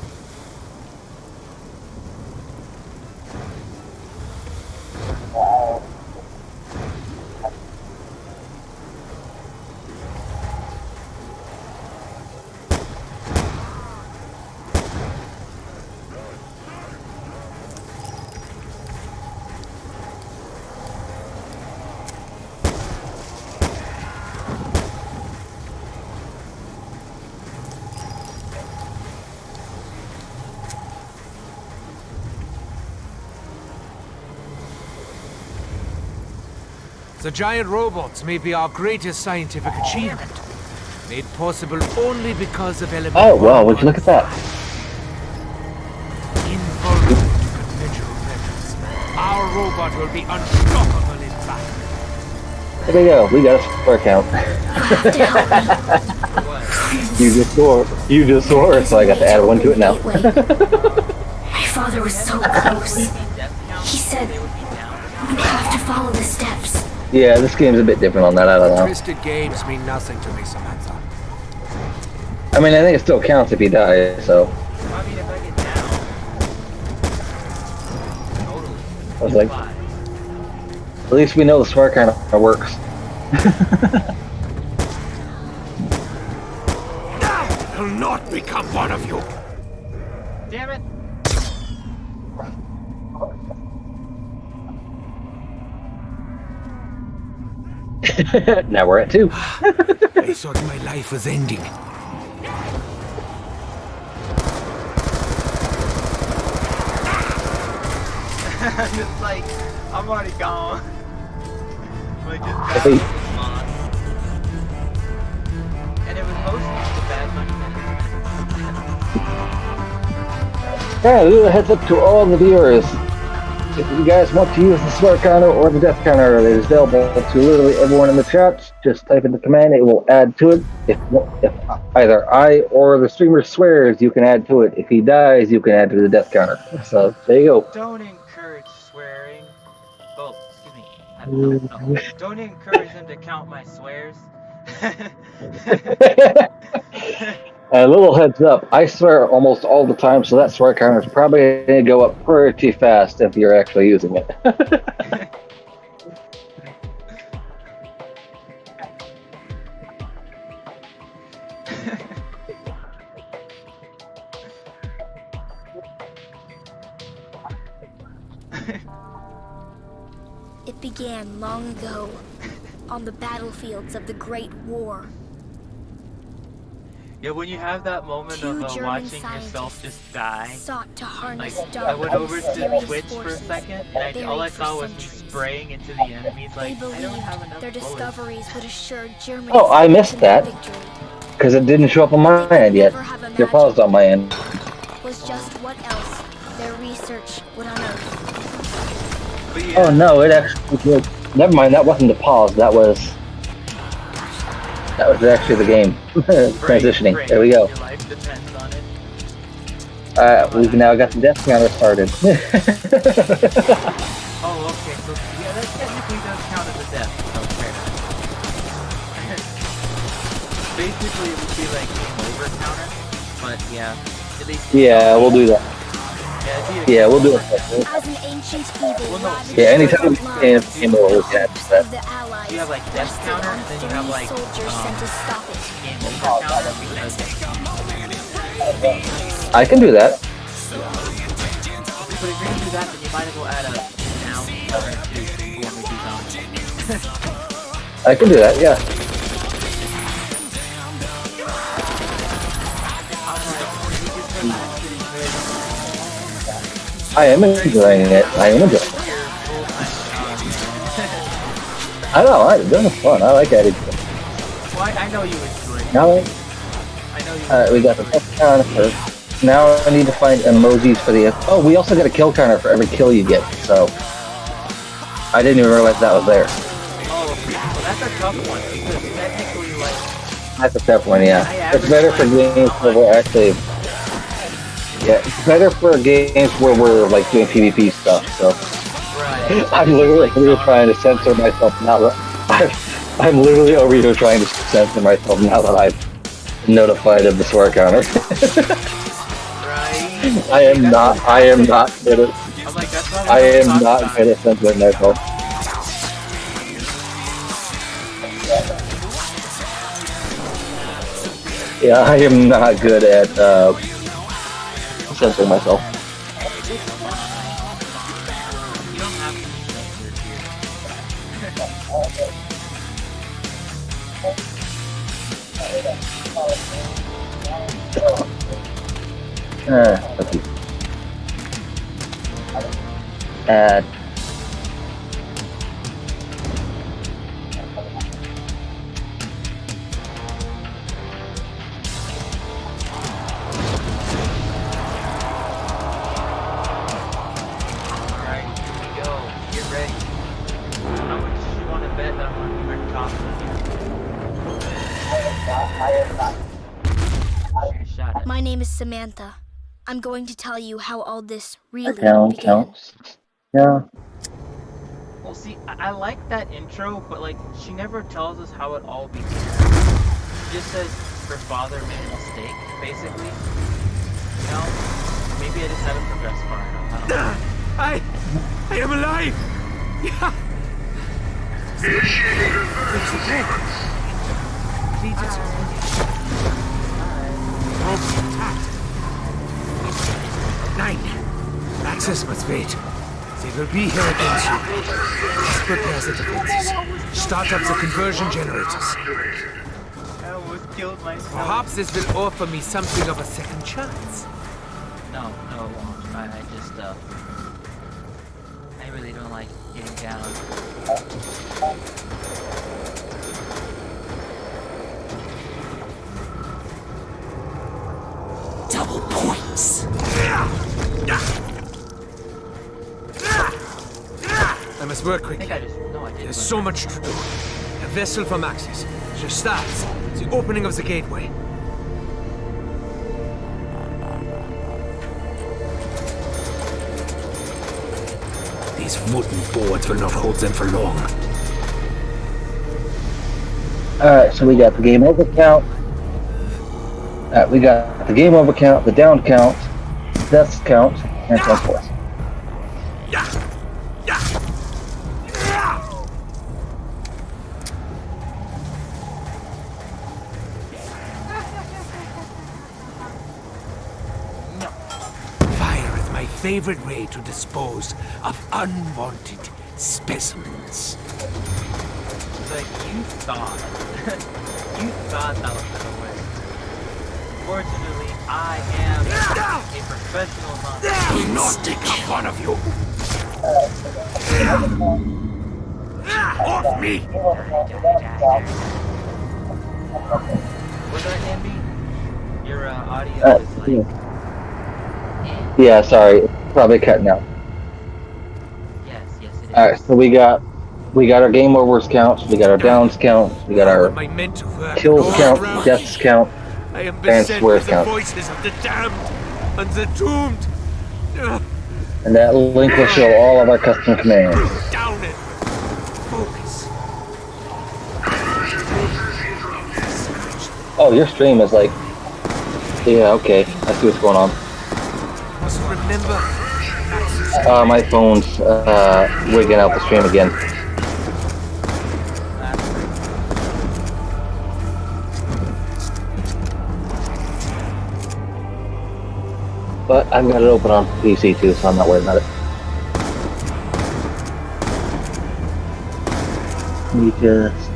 The giant robots may be our greatest scientific achievement, made possible only because of element Oh, wow, would you look at that? Invulnerable. robot will be unstoppable in battle. There we go. We got a swear count. Have to help me. You just swore. You just swore, so I got to add one to it now. My father was so close. He said, "You have to follow the steps." Yeah, this game's a bit different on that. I don't know. Twisted games mean nothing to me, Samantha. I mean, I think it still counts if you die. So I mean, if I get down, totally. I was like, at least we know the swear kind of works. I'll not become one of you. Damn it! Now we're at 2. I thought my life was ending. It's like, I'm already gone. Like, just I think- and it was mostly the bad money. Yeah, a little heads up to all the viewers. If you guys want to use the swear counter or the death counter, it is available to literally everyone in the chat. Just type in the command, it will add to it. If either I or the streamer swears, you can add to it. If he dies, you can add to the death counter. So there you go. Don't encourage swearing. Oh, excuse me. I don't know. No. Don't encourage them to count my swears. A little heads up, I swear almost all the time, so that swear counter is probably going to go up pretty fast if you're actually using it. It began long ago, on the battlefields of the Great War. Yeah, when you have that moment Two of German watching yourself scientists just die, sought to harness like, dark I went over to mysterious Twitch for a forces second, and all I buried for saw was me centuries. spraying into the enemies, They like, I don't believed have enough their bullets. discoveries would assure Germany's Oh, I missed ultimate that. victory. Because it didn't show up on my end yet. You're paused on my end. Was just what else their research would unearth. But yeah, Oh no, it actually... Never mind, that wasn't the pause, that was actually the game. Transitioning. great. There we go. Your life depends on it. We've now got the death counter started. Oh, okay, so yeah, that technically does count as a death. Oh, fair enough. Basically, it would be like game over counter, but yeah, at least. Yeah, we'll do that. Yeah, we'll do it. As an ancient evil ravaged Yeah, anytime the we lives game over, we can add of that. the Allies, You have like death rested counter, on then you have like soldiers sent to stop it. game over counter because I can do that. but if you're gonna do that, then you might as well add a down counter too. If you want to do down. I can do that, yeah. I am enjoying it. I am enjoying it. I know, this is fun. I like adding stuff. Well, I know you enjoy it. Now, I know you. alright, we got the death counter first. Now I need to find emojis for the... Oh, we also get a kill counter for every kill you get, so... I didn't even realize that was there. Oh, well, that's a tough one because technically, like, That's a tough one, yeah. It's better for games where we're actually... Yeah, it's better for games where we're, like, doing PvP stuff, so... right. I'm literally over here trying to censor myself now that... I'm literally over here trying to censor myself now that I've notified of the swear counter. Right. I am not good at... I'm like, that's not what I I'm am talking not about. good at censoring myself. Yeah, I am not good at censoring myself. You don't have to be censored Let's see. Add. Alright, here we go. Shot it. My name is Samantha. I'm going to tell you how all this really Account began. counts. Yeah. Well, see, I like that intro, but like, she never tells us how it all began. She just says her father made a mistake, basically. You know? Maybe I just haven't progressed far enough. I don't know. I am alive! Yeah! Initiating conversion sequence. Completed. Robot attacked. 9. Access must wait. They will be here again soon. Just prepare the defenses. Start up the conversion generators. Activated. I almost killed myself. Perhaps this will offer me something of a second chance. No, it won't. I just, I really don't like getting down. Double points. I must work I quickly. think I just, no, I did. There's so much to do. A vessel from Axis. Just starts. The opening of the gateway. These wooden boards will not hold them for long. Alright, so we got the game over count. We got the game over count, the down count, deaths count, and so forth. Fire is my favorite way to dispose of unwanted specimens. Like, you thought. You thought that was gonna work. Fortunately, I am a professional monster. Will not take one of you. Off me! Was that Envy? Your audio is like... Yeah, sorry, it's probably cutting out. Yes, it is. Alright, so we got our game overs counts, we got our downs counts, we got our My mental work kills all count, around deaths me. count, I am and beset swears with the count. voices of the damned and the doomed. And that link will show all of our custom commands. Down it. Focus. Oh, your stream is like... Yeah, okay, I see what's going on. Must remember. My phone's wigging out the stream again. But I've got it open on PC too, so I'm not worried about it. We just...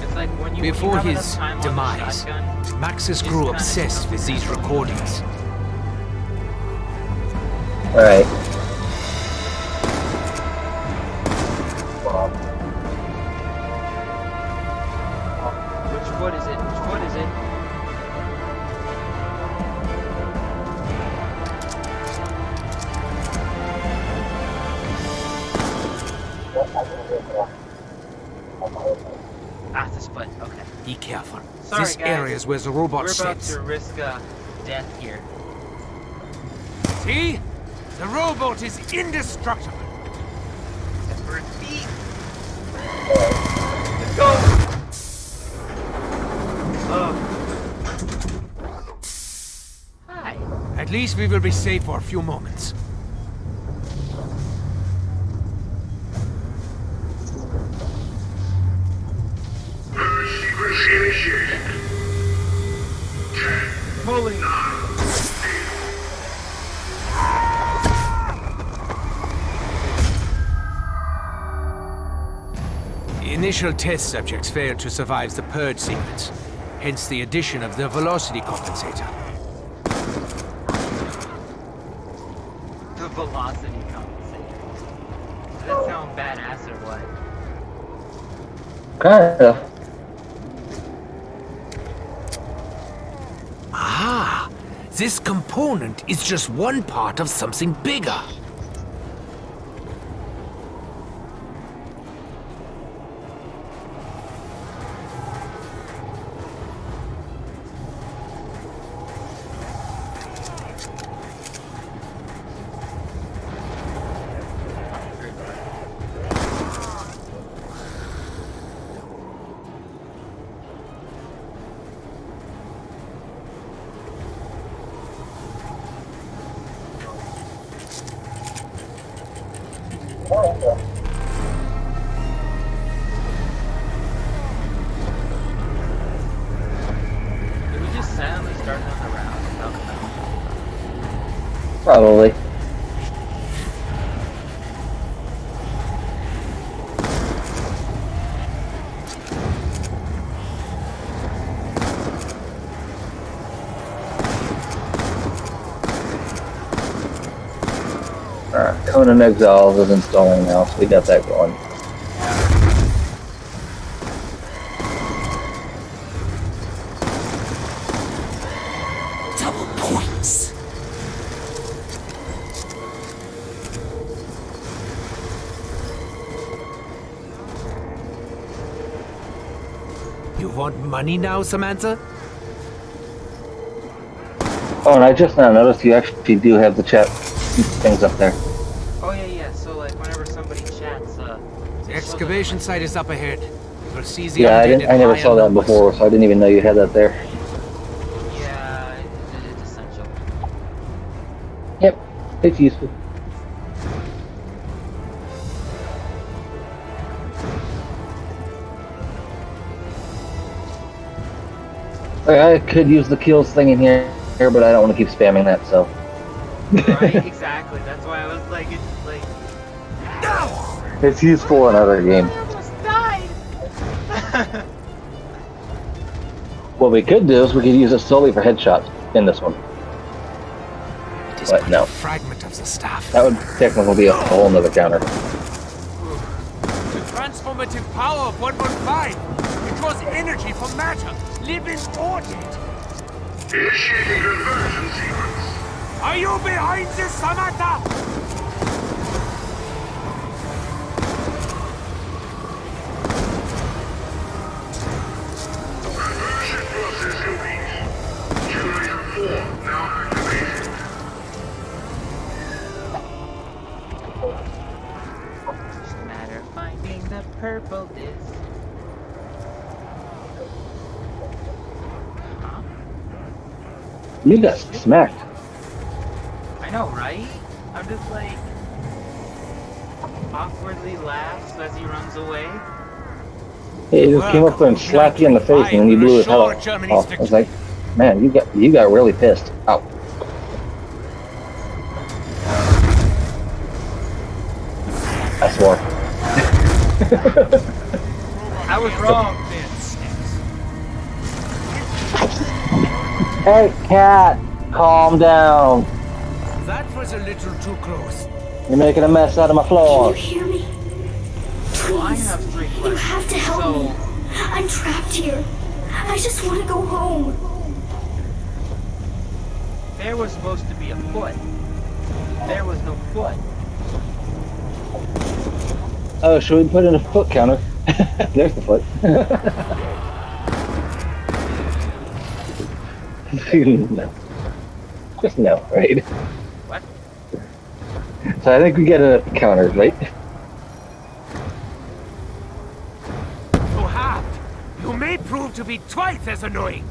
It's like when you Before have enough his time on the demise, shotgun, Maxis just grew kinda obsessed with these recordings. Alright. Which foot is it? Which foot is it? Ah, this foot. Okay. Be careful. Sorry, This guys. area is where the robot We're about sits. to risk death here. See? The robot is indestructible. Except for its feet. Let's go. Hi. At least we will be safe for a few moments. Purge sequence initiated. 10, Holy. 9, The initial test subjects failed to survive the purge sequence, hence the addition of the velocity compensator. The velocity compensator. Does that sound badass or what? Kind of. Ah, this component is just one part of something bigger. Did we just silently start another round without knowing? Probably. Alright, Conan Exiles is installing now, so we got that going. Double points. You want money now, Samantha? Oh, and I just now noticed you actually do have the chat things up there. Oh yeah. So like whenever somebody chats, The excavation site is up ahead. We'll seize the Yeah, undead I never high saw on that numbers. before, so I didn't even know you had that there. Yeah, it's essential. Yep, it's useful. I could use the kills thing in here, but I don't want to keep spamming that, so. Right, exactly. That's why I was like, it's like. No! It's useful in other games. I almost died. What we could do is we could use it solely for headshots in this one. It is But but no. a fragment of the staff. That would technically be a whole nother counter. The transformative power of 115. It draws energy from matter, living or dead. Initiating conversion sequence. Are you behind this, Samantha? Conversion process complete. Generator 4 now activated. Just a matter of finding the purple disc. Huh? You got smacked. I know, right? I'm just like awkwardly laughs as he runs away. He just came up there and slapped you in the face, and then you blew his head off. I was like, man, you got really pissed. Ow. I swore. I was wrong. Hey, cat, calm down. That was a little too close. You're making a mess out of my Can floor. you hear me? Well, I Please, have 3 you questions. have to help So, me. I'm trapped here. I just want to go home. there was supposed to be a foot. There was no foot. Oh, should we put in a foot counter? There's the foot. No. Just no, right? What? So I think we get a counter, right? You have. You may prove to be twice as annoying.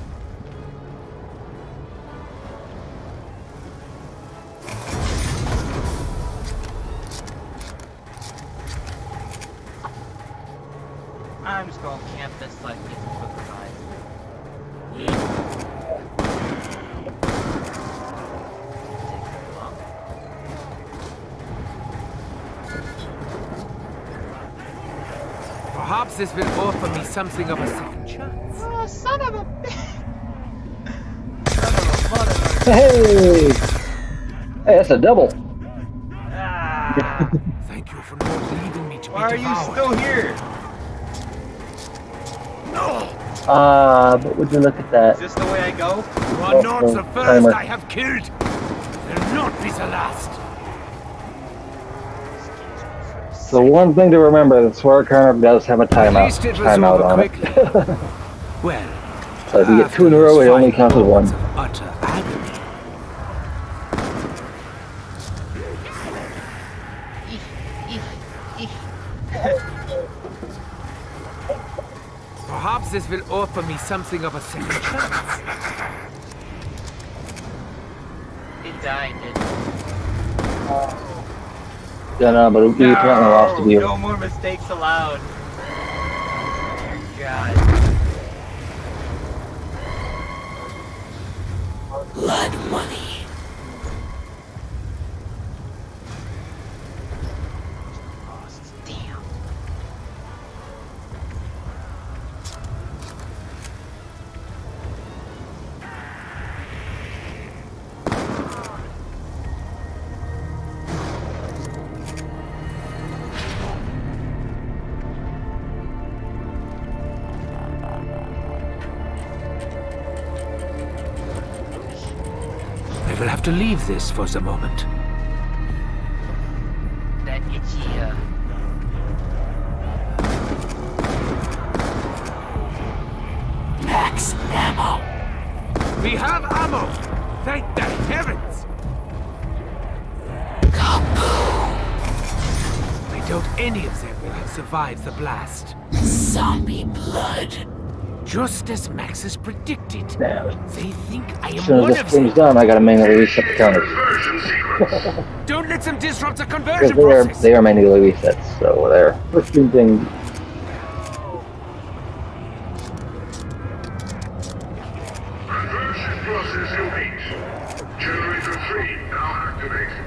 I'm just gonna camp this like get some quick revives. Take very long. Perhaps this will offer me something of a second chance. Oh, son of a son of a mother. Hey! Hey, that's a double. Ah, Thank you for not leaving me to be why are you devoured. still here? But would you look at that? Is this the way I go? You are not the first timer. I have killed. Will not be the last. So one thing to remember, the swear counter does have a At least it was timeout over on quickly. it. Well, So if you get 2 in a after row, those it only final counts as one. moments of utter agony. Perhaps this will offer me something of a second chance. It died, didn't Yeah, no, but we apparently lost the view. No more mistakes allowed. God. Blood money. Lost. Damn. I will have to leave this for the moment. That itchy, Max ammo. We have ammo! Thank the heavens! Kaboom. I doubt any of them will have survived the blast. Zombie blood. Just as Max has predicted. Now, They think I as am soon one as of this game's them. done, I gotta manually reset the counters. Conversion sequence. Don't let them disrupt the Because conversion they are, process. they are manually resets, so there. First thing. Conversion process complete. Generator 3 now activated.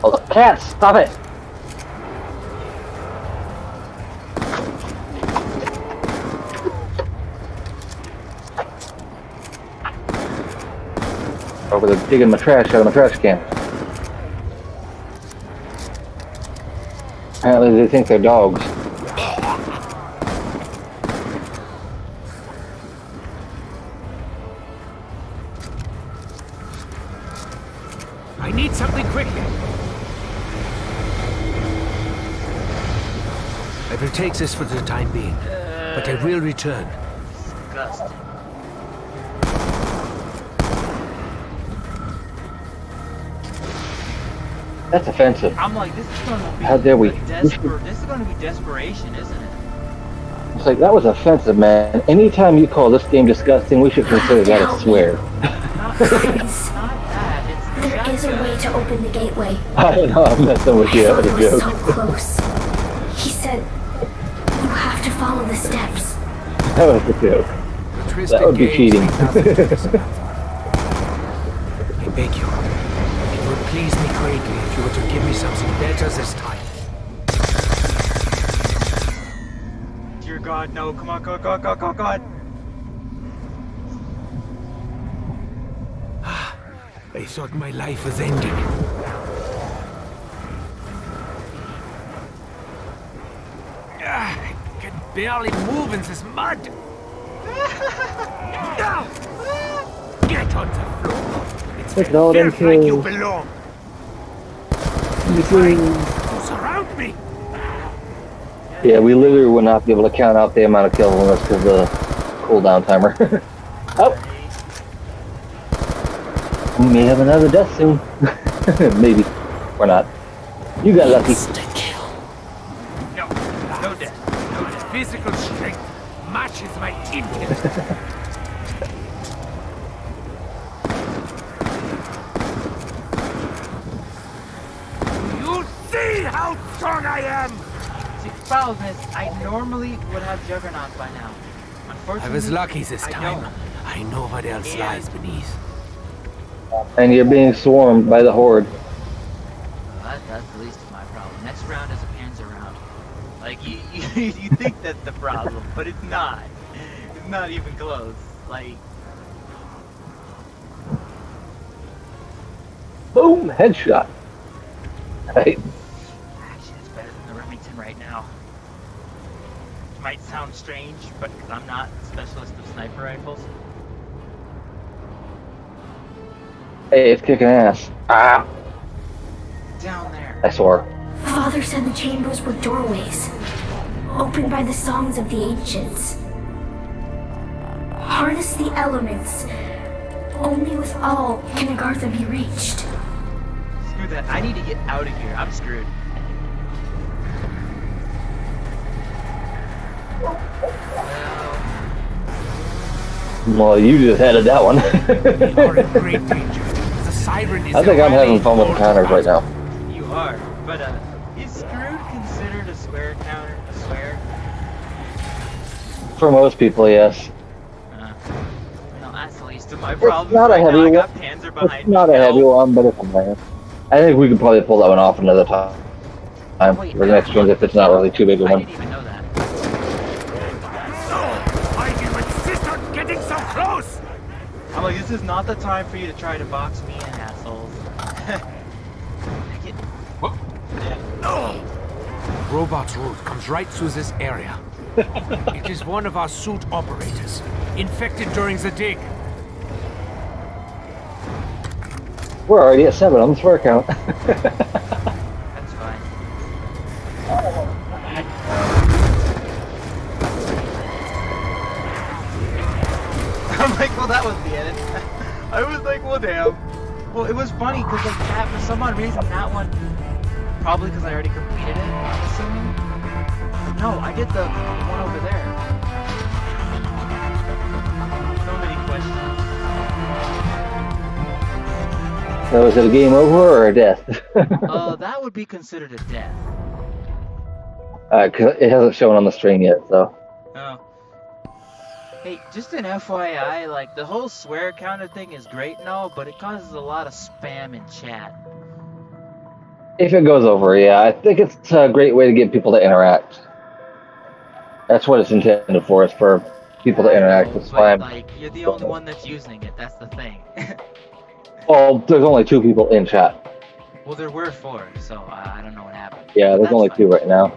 Oh, the cats! Stop it! Over there digging my trash out of my trash can. Apparently they think they're dogs. I need something quickly. I will take this for the time being, but I will return. disgusting. That's offensive. I'm like, this is gonna be How dare we? this is gonna be desperation, isn't it? It's like, that was offensive, man. Anytime you call this game disgusting, we should consider that a swear. Not, Please. not that. It's There is a way to open the gateway. I know, I'm messing with My you. That was father a was joke. so close. He said, you have to follow the steps. That was a joke. That would be cheating. I beg you. It would please me greatly if you were to give me something better this time. dear God, no, come on, God. I thought my life was ending. I can barely move in this mud. Get on the floor. It's Look at the all them filth like you kills. belong. You Trying see? to surround me. Yeah, we literally would not be able to count out the amount of kills unless because of the cooldown timer. Oh! We may have another death soon. Maybe. Or not. You got lucky. Insta-kill. No, no death. No death. Physical strength matches my intent. You see how strong I am! See, the problem is, I normally would have Juggernaut by now. Unfortunately, I was lucky this I time. don't. I know what else Yeah. lies beneath. And you're being swarmed by the Horde. Well, that's the least of my problem. Next round is a Panzer round. Like, you think that's the problem, but it's not. It's not even close. Like, Boom! Headshot. Right. actually, it's better than the Remington right now. Might sound strange, but I'm not a specialist of sniper rifles. Hey, it's kicking ass. Ah! Down there. I swore. Father said the chambers were doorways, opened by the songs of the ancients. Harness the elements. Only with all can Agartha be reached. Excuse screw that. I need to get out of here. I'm screwed. Well, you just headed that one. We are in great danger. The siren is I think I'm having rallying fun with the all counters right now. You are, but is screwed considered a swear counter? A swear? For most people, yes. No, that's the least of my problems. It's not a Right now, heavy I one. got Panzer behind It's not me. a heavy one, but it's a man. I think we could probably pull that one off another time. Wait, For the next stream, if it's not really too big a I one. didn't even know that. I do insist on getting so close! I'm like, this is not the time for you to try to box me in, assholes. Robot's route comes right through this area. It is one of our suit operators, infected during the dig. We're already at 7 on the swear count. That's fine. I'm like, well, that was the end. I was like, well, damn. Well, it was funny because like that, for some odd reason, that one, probably because I already completed it, I'm assuming. No, I did the one over there. So many questions. So is it a game over or a death? That would be considered a death. 'Cause it hasn't shown on the stream yet, so. Oh. Hey, just an FYI, like, the whole swear counter thing is great and all, but it causes a lot of spam in chat. If it goes over, yeah, I think it's a great way to get people to interact. That's what it's intended for, is for people to interact. That's why But, like, you're the only one that's using it, that's the thing. Well, there's only 2 people in chat. Well, there were 4, so I don't know what happened. Yeah, But there's only fine. 2 right now.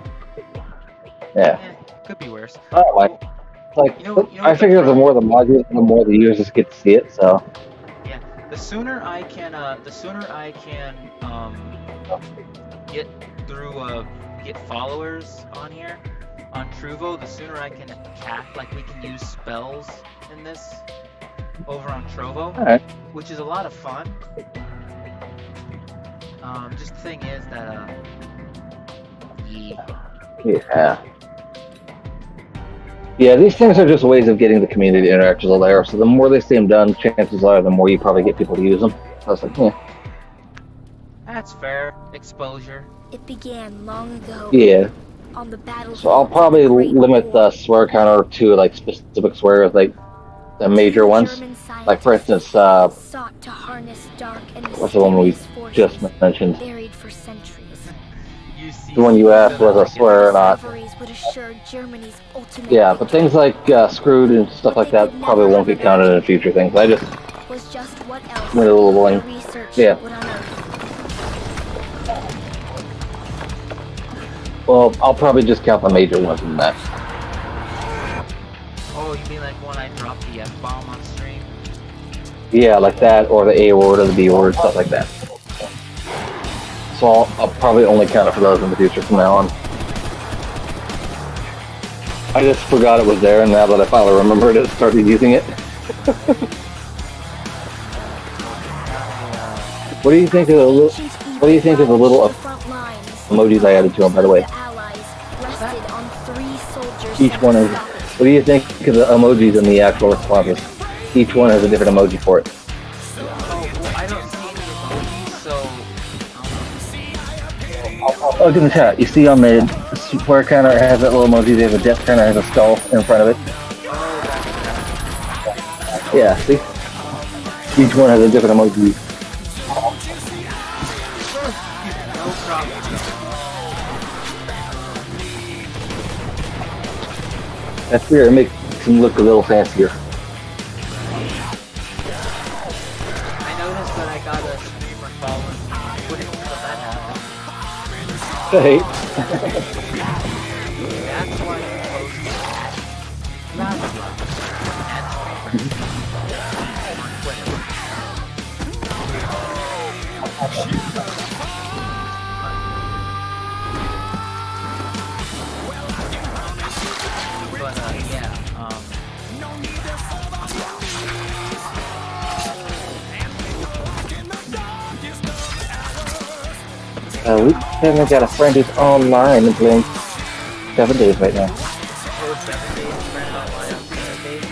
Yeah. Could be worse. Oh, like, I figure the more the modules, the more the users get to see it, so. Yeah, the sooner I can get through, get followers on here, on Truvo, the sooner I can like, we can use spells in this over on Trovo, Alright. which is a lot of fun. Just the thing is that, Yeah. Yeah, these things are just ways of getting the community interactions there, so the more they see them done, chances are the more you probably get people to use them. So it's like, yeah. that's fair. Exposure. It began long ago. Yeah. On the battlefield. So I'll probably limit the swear counter to like specific swears, like the major ones. Like for instance, sought to harness dark and what's the one we just mentioned? buried for centuries. The one you asked was a swear or not. Would assure Germany's ultimate Yeah, but things like screwed and stuff like that probably won't get counted in future things. I just was just what else went a little blank. Yeah. would unearth. Well, I'll probably just count the major ones in that. Oh, you mean like when I dropped the F-bomb on stream? Yeah, like that, or the A word or the B word, stuff like that. So I'll probably only count it for those in the future from now on. I just forgot it was there, and now that I finally remembered it, started using it. What do you think of the little? What do you think of the little emojis I added to them? By the way, each one is. What do you think of the emojis in the actual responses? Each one has a different emoji for it. Oh, well, I don't see any emojis, so... Look in the chat. You see on the square counter it has that little emoji. They have a death counter, has a skull in front of it. Yeah, see? Each one has a different emoji. No problem. That's weird. It makes him look a little fancier. I noticed that I got a streamer following. Wouldn't let that happen. Hey. That's why you post that. But yeah, We haven't got a friend who's online and playing 7 days right now. Oh, 7 days friend online on 7 days?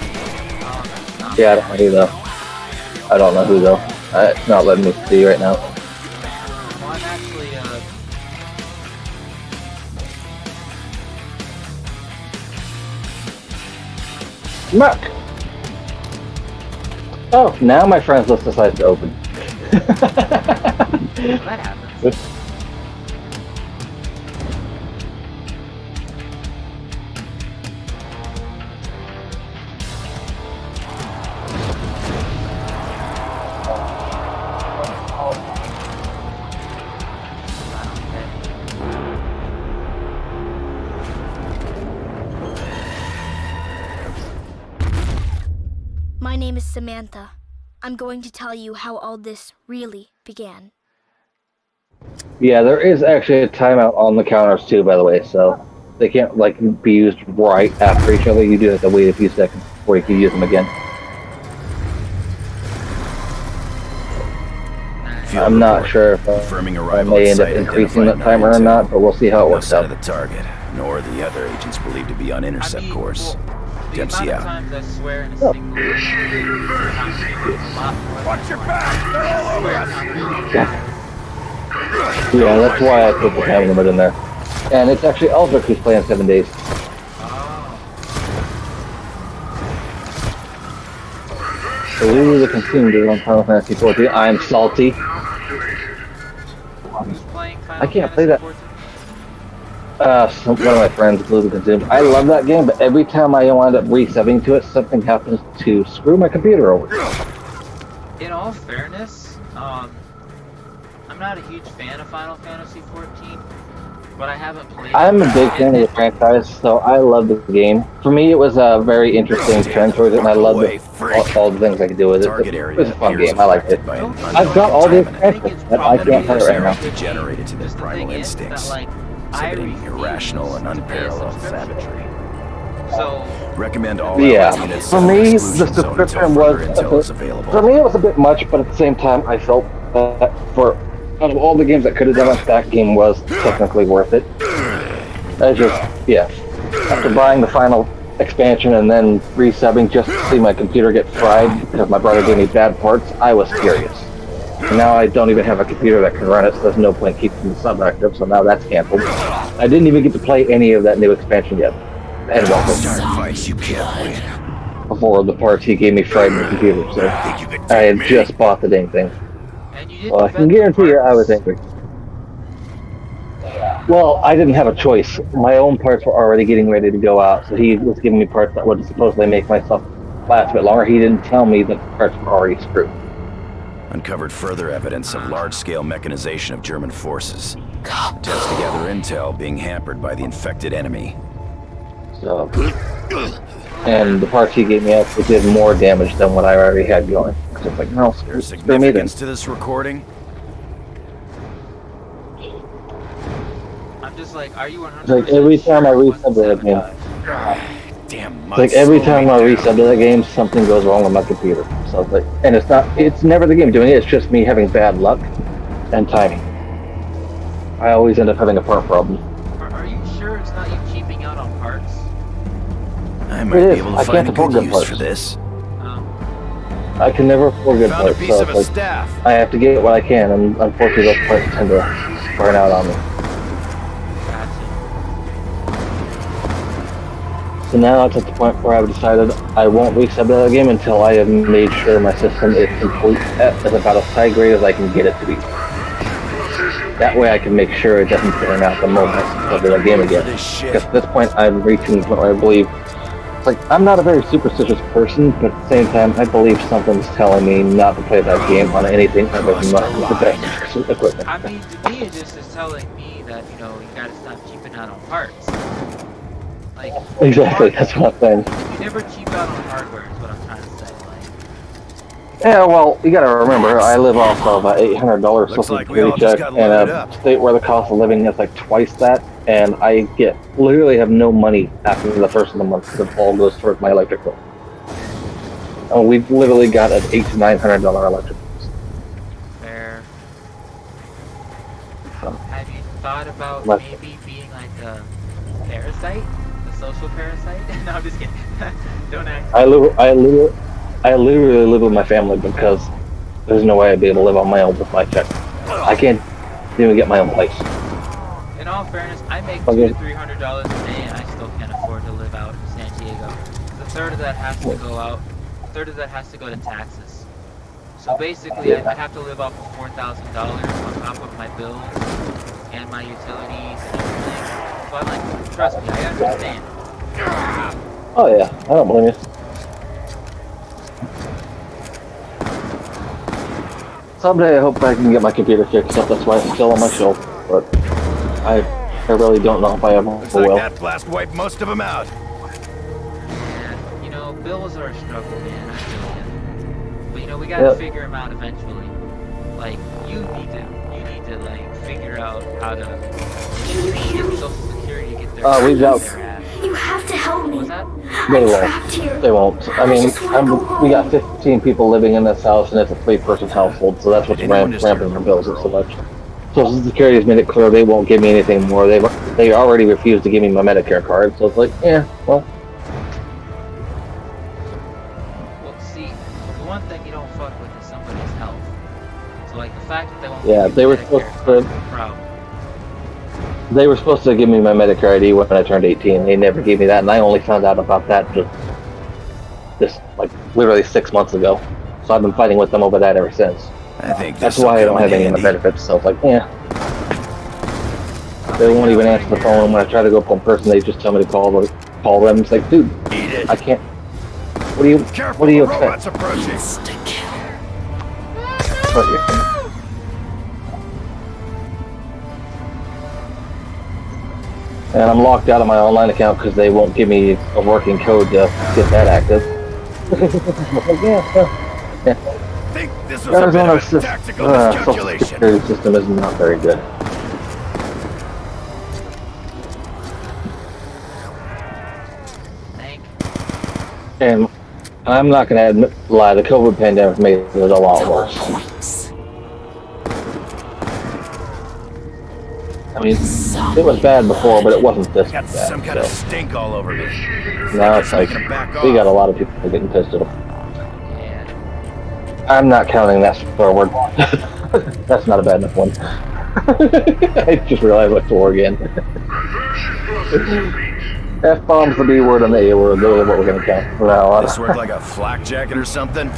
Oh, that's not Yeah, I don't know bad. who though. I don't know who though. It's not letting me see right now. Well, I'm actually, Mark! Oh, now my friends list decides to open. that happens. My name is Samantha. I'm going to tell you how all this really began. Yeah, there is actually a timeout on the counters too, by the way, so they can't like be used right after each other. You do have to wait a few seconds before you can use them again. Field I'm not report. sure if Confirming I arrival may at end up site increasing the identified timer or intel. not, but we'll see how it No works sign out. of the target, nor the other agents believed to be on intercept I mean, course. well, the Dempsey amount of out. times I swear in a Oh. single Initiating conversion sequence. Watch your back! They're all over us! Yeah, that's why I put the time limit in there. And it's actually Eldrick who's playing 7 days. So we the consumed on Final Fantasy 14. I'm salty. Who's playing Final I can't play Fantasy that. 14? One of my friends, Blue the Consumed. I love that game, but every time I wind up resubbing to it, something happens to screw my computer over. In all fairness, I'm not a huge fan of Final Fantasy 14, but I haven't played I'm it. a big fan of the franchise, so I love the game. For me, it was a very interesting trend towards it, and I loved all the things I could do with it. Target It area was a fun appears game. I liked it. affected by an I've got all the unknown contaminant. expansions, but I can't play it right now. Degenerated to their Just the primal thing is instincts, that, like, I exhibiting irrational and refuse to pay a unparalleled subscription. savagery. So, Recommend all Yeah, allied units for in me, the exclusion zone until subscription further was a intel bit, is available. for me it was a bit much, but at the same time, I felt that for out of all the games that could have done it, that game was technically worth it. I just, yeah, after buying the final expansion and then resubbing just to see my computer get fried because my brother gave me bad ports, I was furious. And now I don't even have a computer that can run it, so there's no point keeping the sub active, so now that's canceled. I didn't even get to play any of that new expansion yet. And welcome. Start fights you can't win. Before the parts he gave me fried my computer, so I had just bought the dang thing. and you didn't Well, I can vet the guarantee you I was parts. angry. Well, I didn't have a choice. My own parts were already getting ready to go out, so he was giving me parts that would supposedly make myself last a bit longer. He didn't tell me that the parts were already screwed. Uncovered further evidence of large-scale mechanization of German forces. Attempts to gather intel being hampered by the infected enemy. So, and the parts he gave me actually did more damage than what I already had going. So it's like, no, There's screw me then. significance to this recording. I'm just like, are you 100% It's like every time I sure it wasn't resub that game, sabotage? Damn, it's like every time I resub to that game, something goes wrong with my computer. So it's like, and it's never the game doing it, it's just me having bad luck and timing. I always end up having a part problem. Are you sure it's not you cheaping out on parts? I might It be is. able to I find a can't afford good good use parts. for this. I can never afford good Found a parts, piece so of it's a like, staff. I have to get what I can, and unfortunately those parts tend to burn out on me. Gotcha. So now it's at the point where I've decided I won't resub that game until I have made sure my system is complete at about as high grade as I can get it to be. That way I can make sure it doesn't burn out the moment I sub to that game again. Because at this point I'm reaching the point where I believe, it's like, I'm not a very superstitious person, but at the same time I believe something's telling me not to play that game on anything other than the best equipment. I mean, to me, it just is telling me that, you know, you gotta stop cheaping out on parts. Like, Exactly, that's what I'm saying. you never cheap out on hardware, is what I'm trying to say. Like, Yeah, well, you gotta remember, I live off of $800 Looks social like we all security just check got in loaded a up. state where the cost of living is like twice that, and I literally have no money after the first of the month because it all goes towards my electric bill. And we've literally got an $800 to $900 electric bill. fair. So, Have thought about But maybe being like a parasite? A social parasite? No, I'm just kidding. Don't act. I literally live with my family because there's no way I'd be able to live on my own with my check. I can't even get my own place. In all fairness, I make Okay. $200 to $300 a day, and I still can't afford to live out in San Diego. The third of that has to go out. A third of that has to go to taxes. So basically, I'd have to live off of $4,000 on top of my bills and my utilities and everything. So I'm like, trust me, I understand. Oh yeah, I don't blame you. Someday I hope I can get my computer fixed up. That's why it's still on my shelf. But I really don't know if I ever Looks like will. that blast wiped most of them out. And, you know, bills are a struggle, man. I feel you. But, you know, we gotta figure them out eventually. Like, you need to, like, figure out how to get Social Security to get their We've got. their ass. You have to help What me. was that? They I'm won't. trapped here. They won't. I mean, just wanna go we got home. 15 people living in this house, and it's a 3-person household, so that's what's Did anyone disturb ramping our the bills little up so girl? much. Social Security has made it clear they won't give me anything more. They already refused to give me my Medicare card, so it's like, yeah, well. Well, see, the one thing you don't fuck with is somebody's health. So, like, the fact that they won't Yeah, give they you were Medicare supposed card to. is a problem. They were supposed to give me my Medicare ID when I turned 18. They never gave me that, and I only found out about that just like literally 6 months ago. So I've been fighting with them over that ever since. I think That's this'll why I don't come have in any of my handy. benefits. So it's like, yeah. They won't even answer the phone. When I try to go up in person, they just tell me to call them. It's like, dude, Eat it. I can't. Careful, What do you the expect? robot's approaching. And I'm locked out of my online account because they won't give me a working code to get that active. Yeah. Think this was a bit Arizona's of a tactical social miscalculation. security system is not very good. Thank And I'm not going to lie, the COVID pandemic made it a lot worse. I mean, it was bad before, but it wasn't this Got bad. some kind of stink all over me. Now it's like, Making 'em back we got a off. lot of people getting pissed at them. Yeah. I'm not counting that forward. That's not a bad enough one. I just realized what's for again. F-bombs, the B word, and the A word. Those are what we're going to count from now on. This work like a flak jacket or something?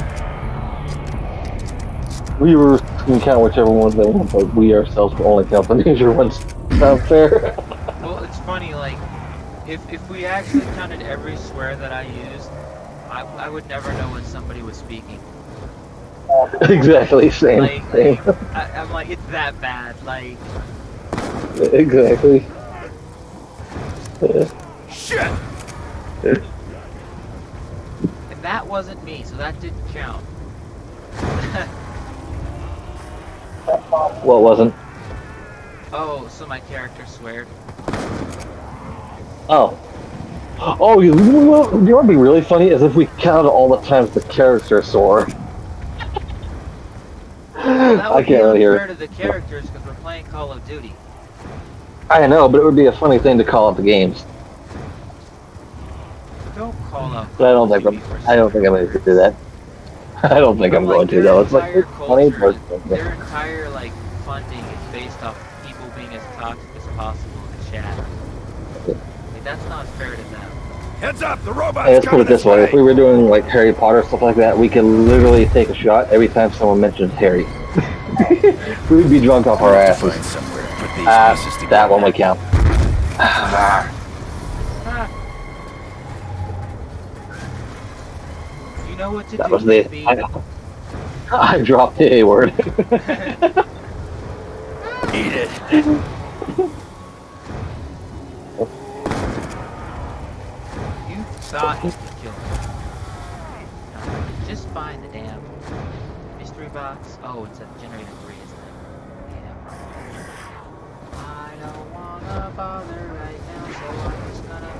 We can count whichever ones they want, but we ourselves will only count the major ones. Sound fair? Well, it's funny, like, if we actually counted every swear that I used, I would never know when somebody was speaking. Exactly, same. Like I'm like, it's that bad, like... Exactly. Shit! And that wasn't me, so that didn't count. What wasn't? Oh, so my character sweared. Oh. Oh, you know what would be really funny is if we counted all the times the character swore. Well, that I would be can't really hear unfair it. to the characters because we're playing Call of Duty. I know, but it would be a funny thing to call out the games. Don't call out But I don't Call think of Duty for I'm going to do that. I don't think I'm going to though. It's like their it's funny, entire but culture, their entire like funding is based off people being as toxic as possible in the chat. Like, that's not fair to them. Heads up, the robot's hey, let's put coming it this way: if we were doing like Harry Potter stuff like that, we could literally take a shot every time someone mentions Harry. We would be drunk off our asses. Find somewhere to put these pieces together. That one would count. You know what to That do, was the. baby. I dropped the A word. Eat it. You thought you could kill me. No, just find the damn mystery box. Oh, it's at generator 3, isn't it? Yeah. I don't wanna bother right now, so I'm just gonna...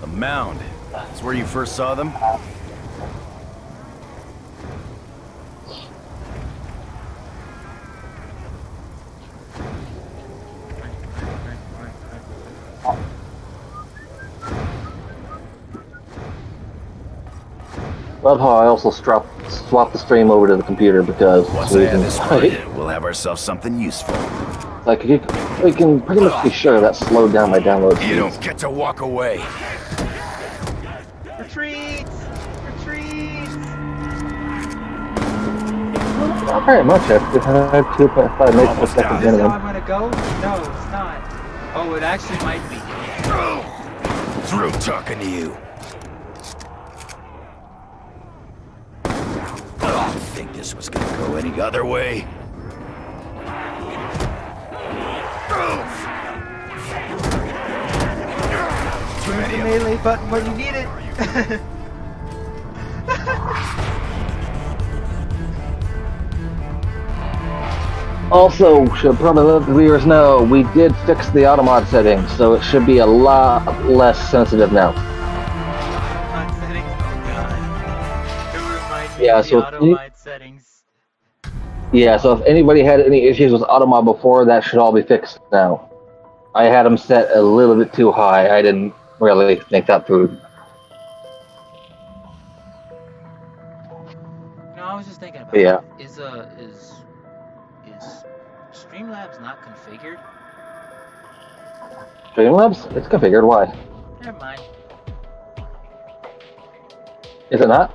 A mound. That's where you first saw them? But I also swapped the stream over to the computer because Once I have reasons. this right, we'll have ourselves something useful. Like we can pretty much be sure that slowed down my download speeds. You don't get to walk away. Retreat! Retreat! Not very much. I have 2.5 megs per second Is this how minimum. I'm gonna go? No, it's not. Oh, it actually might be. Through talking to you. I didn't think this was gonna go any other way. Where's the melee button when you need it? Also, should probably let the viewers know, we did fix the automod settings, so it should be a lot less sensitive now. On settings? Oh god. It reminds me Yeah, of the so auto-mod settings. Yeah, so if anybody had any issues with automod before, that should all be fixed now. I had them set a little bit too high. I didn't really think that through. No, I was just thinking about Yeah. it. Is Streamlabs not configured? Streamlabs? It's configured. Why? Never mind. Is it not?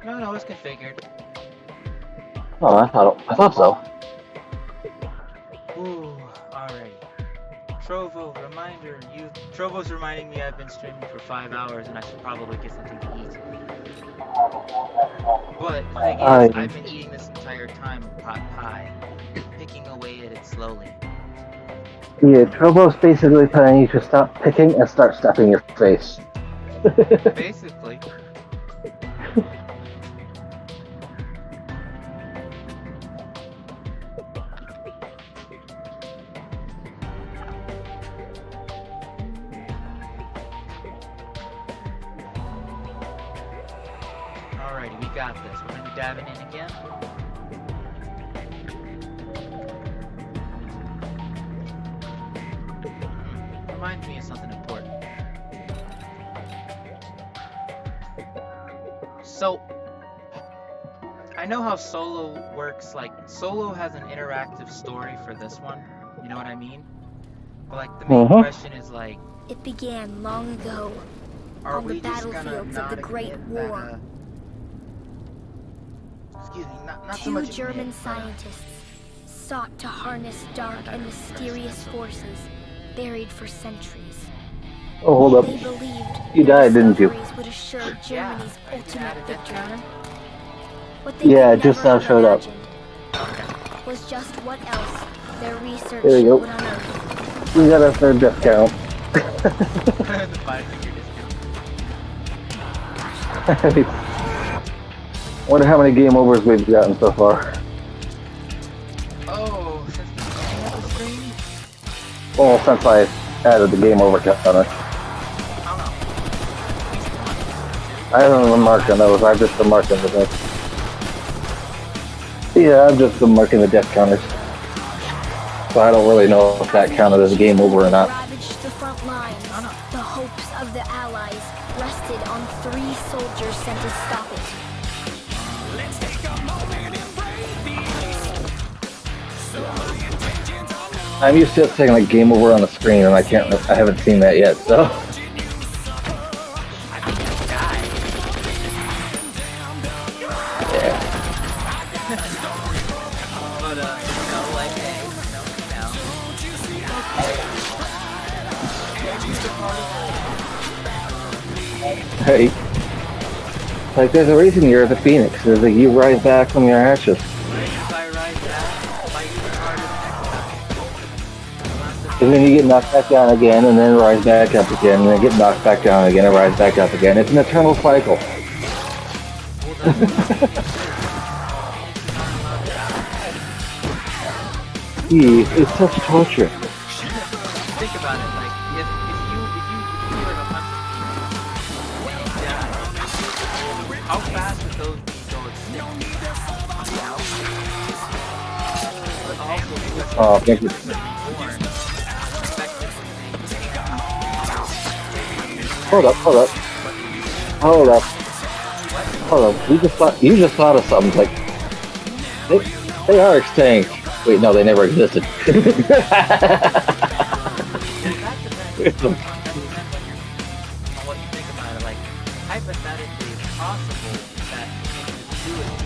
No, it's configured. Oh, I thought so. Ooh, alright. Trovo, reminder, Trovo's reminding me I've been streaming for 5 hours and I should probably get something to eat. But the thing is, I've been eating this entire time pot pie, picking away at it slowly. Yeah, Trovo's basically telling you to stop picking and start stuffing your face. Basically. Alrighty, we got this. We're gonna be diving in again. Reminds me of something important. So, I know how Solo works. Like, Solo has an interactive story for this one. You know what I mean? But, like, the main question is, like... It began long ago, on the battlefields of the Great War. Excuse me, not so Two much German scientists sought to harness dark and mysterious forces buried for centuries. Oh, hold up. They believed You died, didn't you? discoveries would assure Germany's ultimate victory. What they Yeah, could just never now showed up. imagined was just what else their research There we go. would unearth. We got our third discount. the 5-figure discount. Wonder how many game overs we've gotten so far. Oh, since the beginning of the stream? Well, since I added the game over counter. I haven't been marking those, I've just been marking the death. Yeah, I've just been marking the death counters. So I don't really know if that counted as a game over or not. Ravaged the front lines. The hopes of the Allies rested on 3 soldiers sent to stop it. I'm used to it saying like game over on the screen, and I haven't seen that yet, so. Yeah. But, like, hey, Hey. Like, there's a reason you're the Phoenix. There's like you rise back from your ashes. if I rise back, fight even harder next time. And then you get knocked back down again, and then rise back up again, and then get knocked back down again, and rise back up again. It's an eternal cycle. It's such torture. Think about it, like, if you were in a hunter and you die, how fast would those be go extinct? But also, Oh, thank you. Hold up. hold on, you just thought of something. Like they are extinct. Wait, no, they never existed. Well, that depends on what you think about it. Like, hypothetically, it's possible that humans do exist,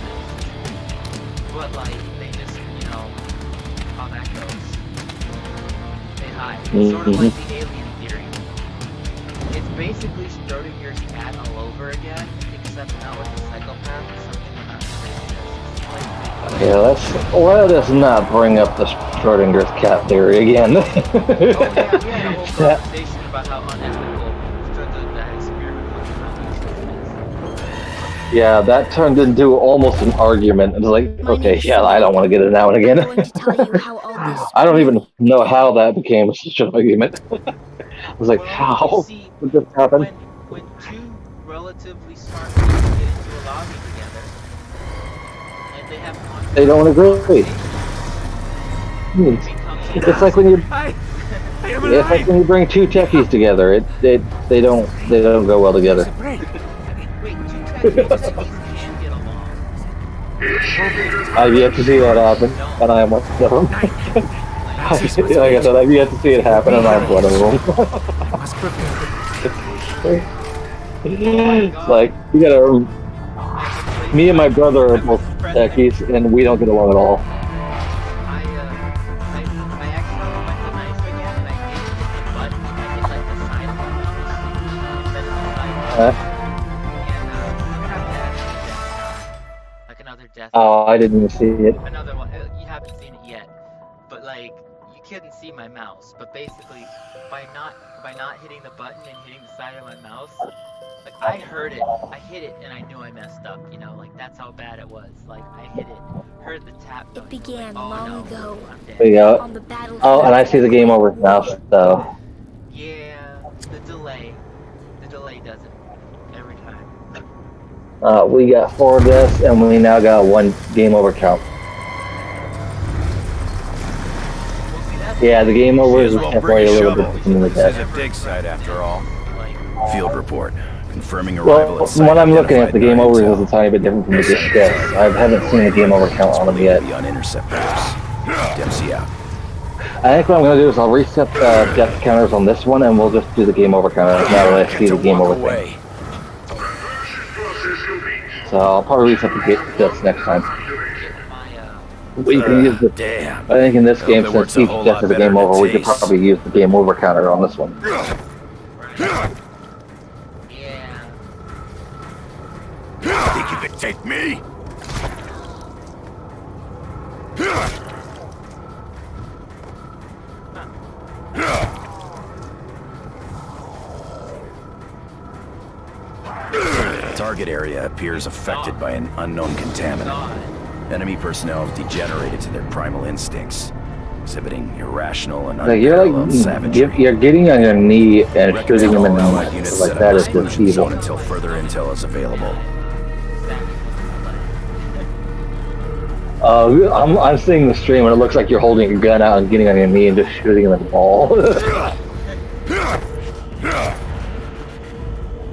but like they just, how that goes. They hide. It's sort of like the alien theory. It's basically Schrodinger's cat all over again, except not with the psychopath. It's something we're not sure. Yeah, let us not bring up the Schrodinger's cat theory again. Oh yeah, we had a whole conversation about how unethical that experiment was. Yeah, that turned into almost an argument. It's like, okay, yeah, I don't want to get it now and again. I'm going to tell you how all this I don't even know how that became such an argument. I was like, how did this happen? When two relatively smart people get into a lobby together, and they have They don't agree. It's like when you it's like when you bring two techies together. They don't go well together. Wait, two techies can get along. I've yet to see that happen, and I am one of them. Like I said, I've yet to see it happen, and I'm one of them. It's like, you gotta... Me and my brother are both techies, and we don't get along at all. I accidentally went to knife again, and I hit the button. I hit like the side of my mouse instead of the side button. And like another death. Oh, I didn't even see it. Another one. You haven't seen it yet, but like you couldn't see my mouse. But basically, by not hitting the button and hitting the side of my mouse, like I heard it. I hit it, and I knew I messed up. Like that's how bad it was. Like I hit it, heard the tap noise. It began long ago There you go. on the battlefield. Oh, and I see the game over now, so... Yeah, the delay does it every time. We got 4 deaths, and we now got 1 game over count. Yeah, the game over is temporary a little bit from the This is death. a dig site after all. Field report confirming Well, arrival at from what I'm looking at, the game over intel. is a tiny bit different from the deaths. I haven't seen the game over count on them yet. The uninterceptors. Dempsey out. I think what I'm going to do is I'll reset the death counters on this one, and we'll just do the game over counter now that I see the game over thing. So I'll probably reset the deaths next time. We can use the. Damn. I think in this game, That since works a each whole death lot is a better game than over, we could taste. probably use the game over counter on this one. Yeah. Think you could take me? The target area appears affected by an unknown contaminant. Enemy personnel have degenerated to their primal instincts, exhibiting irrational and Like you're unparalleled savagery. you're getting on your knee and shooting them in the Allied neck. units Like set that up is just exclusion zone evil. until further intel is available. I'm seeing the stream and it looks like you're holding your gun out and getting on your knee and just shooting them in the ball.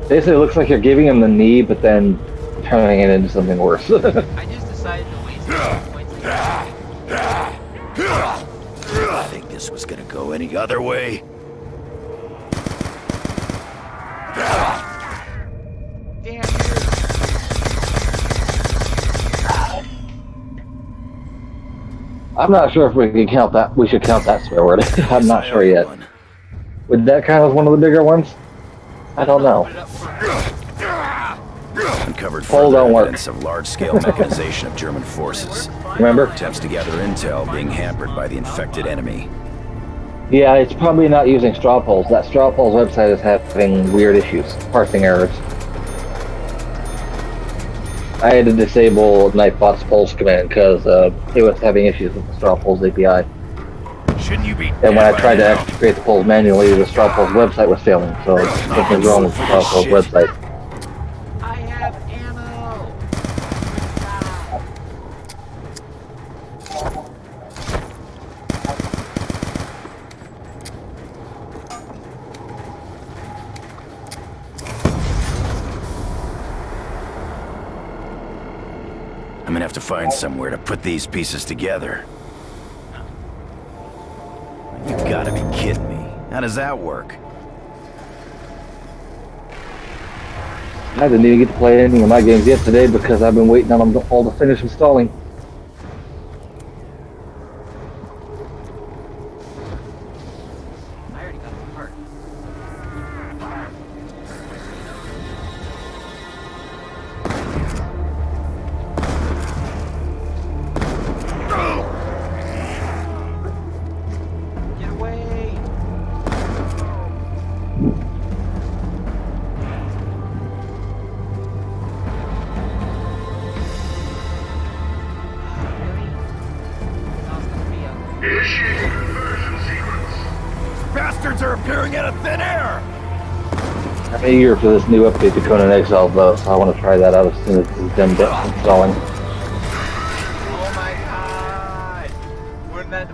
Basically, it looks like you're giving him the knee, but then turning it into something worse. I just decided to waste points. I think this was gonna go any other way. Damn, I'm not sure if we can count that. We should count that swear word. I'm not sure yet. Would that count as one of the bigger ones? I don't know. Uncovered Pole further don't work. evidence of large-scale mechanization of German forces. Remember? Attempts to gather intel being hampered by the infected enemy. Yeah, it's probably not using straw polls. That straw polls website is having weird issues, parsing errors. I had to disable Nightbot's polls command because it was having issues with the straw polls API. Shouldn't you be And when I tried to actually create the polls manually, the straw polls website was failing. So something's wrong with the straw polls website. I have ammo. find somewhere to put these pieces together. You gotta be kidding me. How does that work? I didn't even get to play any of my games yet today because I've been waiting on them all to finish installing. I already got the part. Get away! Really? Sounds to me up. Initiating conversion sequence. Bastards are appearing out of thin air! I'm eager for this new update to Conan Exiles though, so I want to try that out as soon as it's done installing. Oh my god!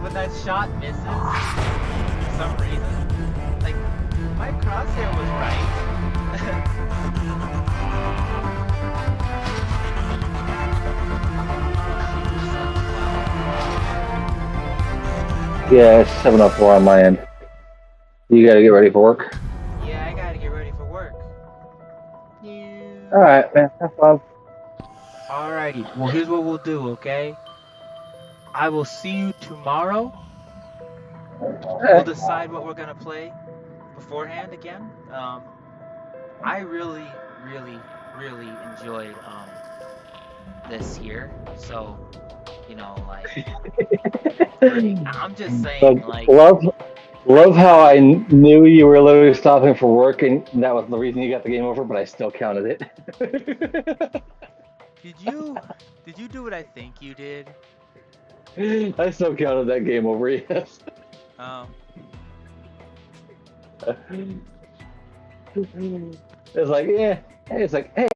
When that shot misses, for some reason, like, my crosshair was right. Yeah, it's 7:04 on my end. You gotta get ready for work. Yeah, I gotta get ready for work. Alright, man, have fun. Alrighty, well here's what we'll do, okay? I will see you tomorrow. We'll decide what we're gonna play beforehand again. I really enjoyed this here. So, you know, like I'm just saying, like, Love how I knew you were literally stopping for work, and that was the reason you got the game over, but I still counted it. did you do what I think you did? I still counted that game over, yes. Um, It's like, yeah. It's like, hey.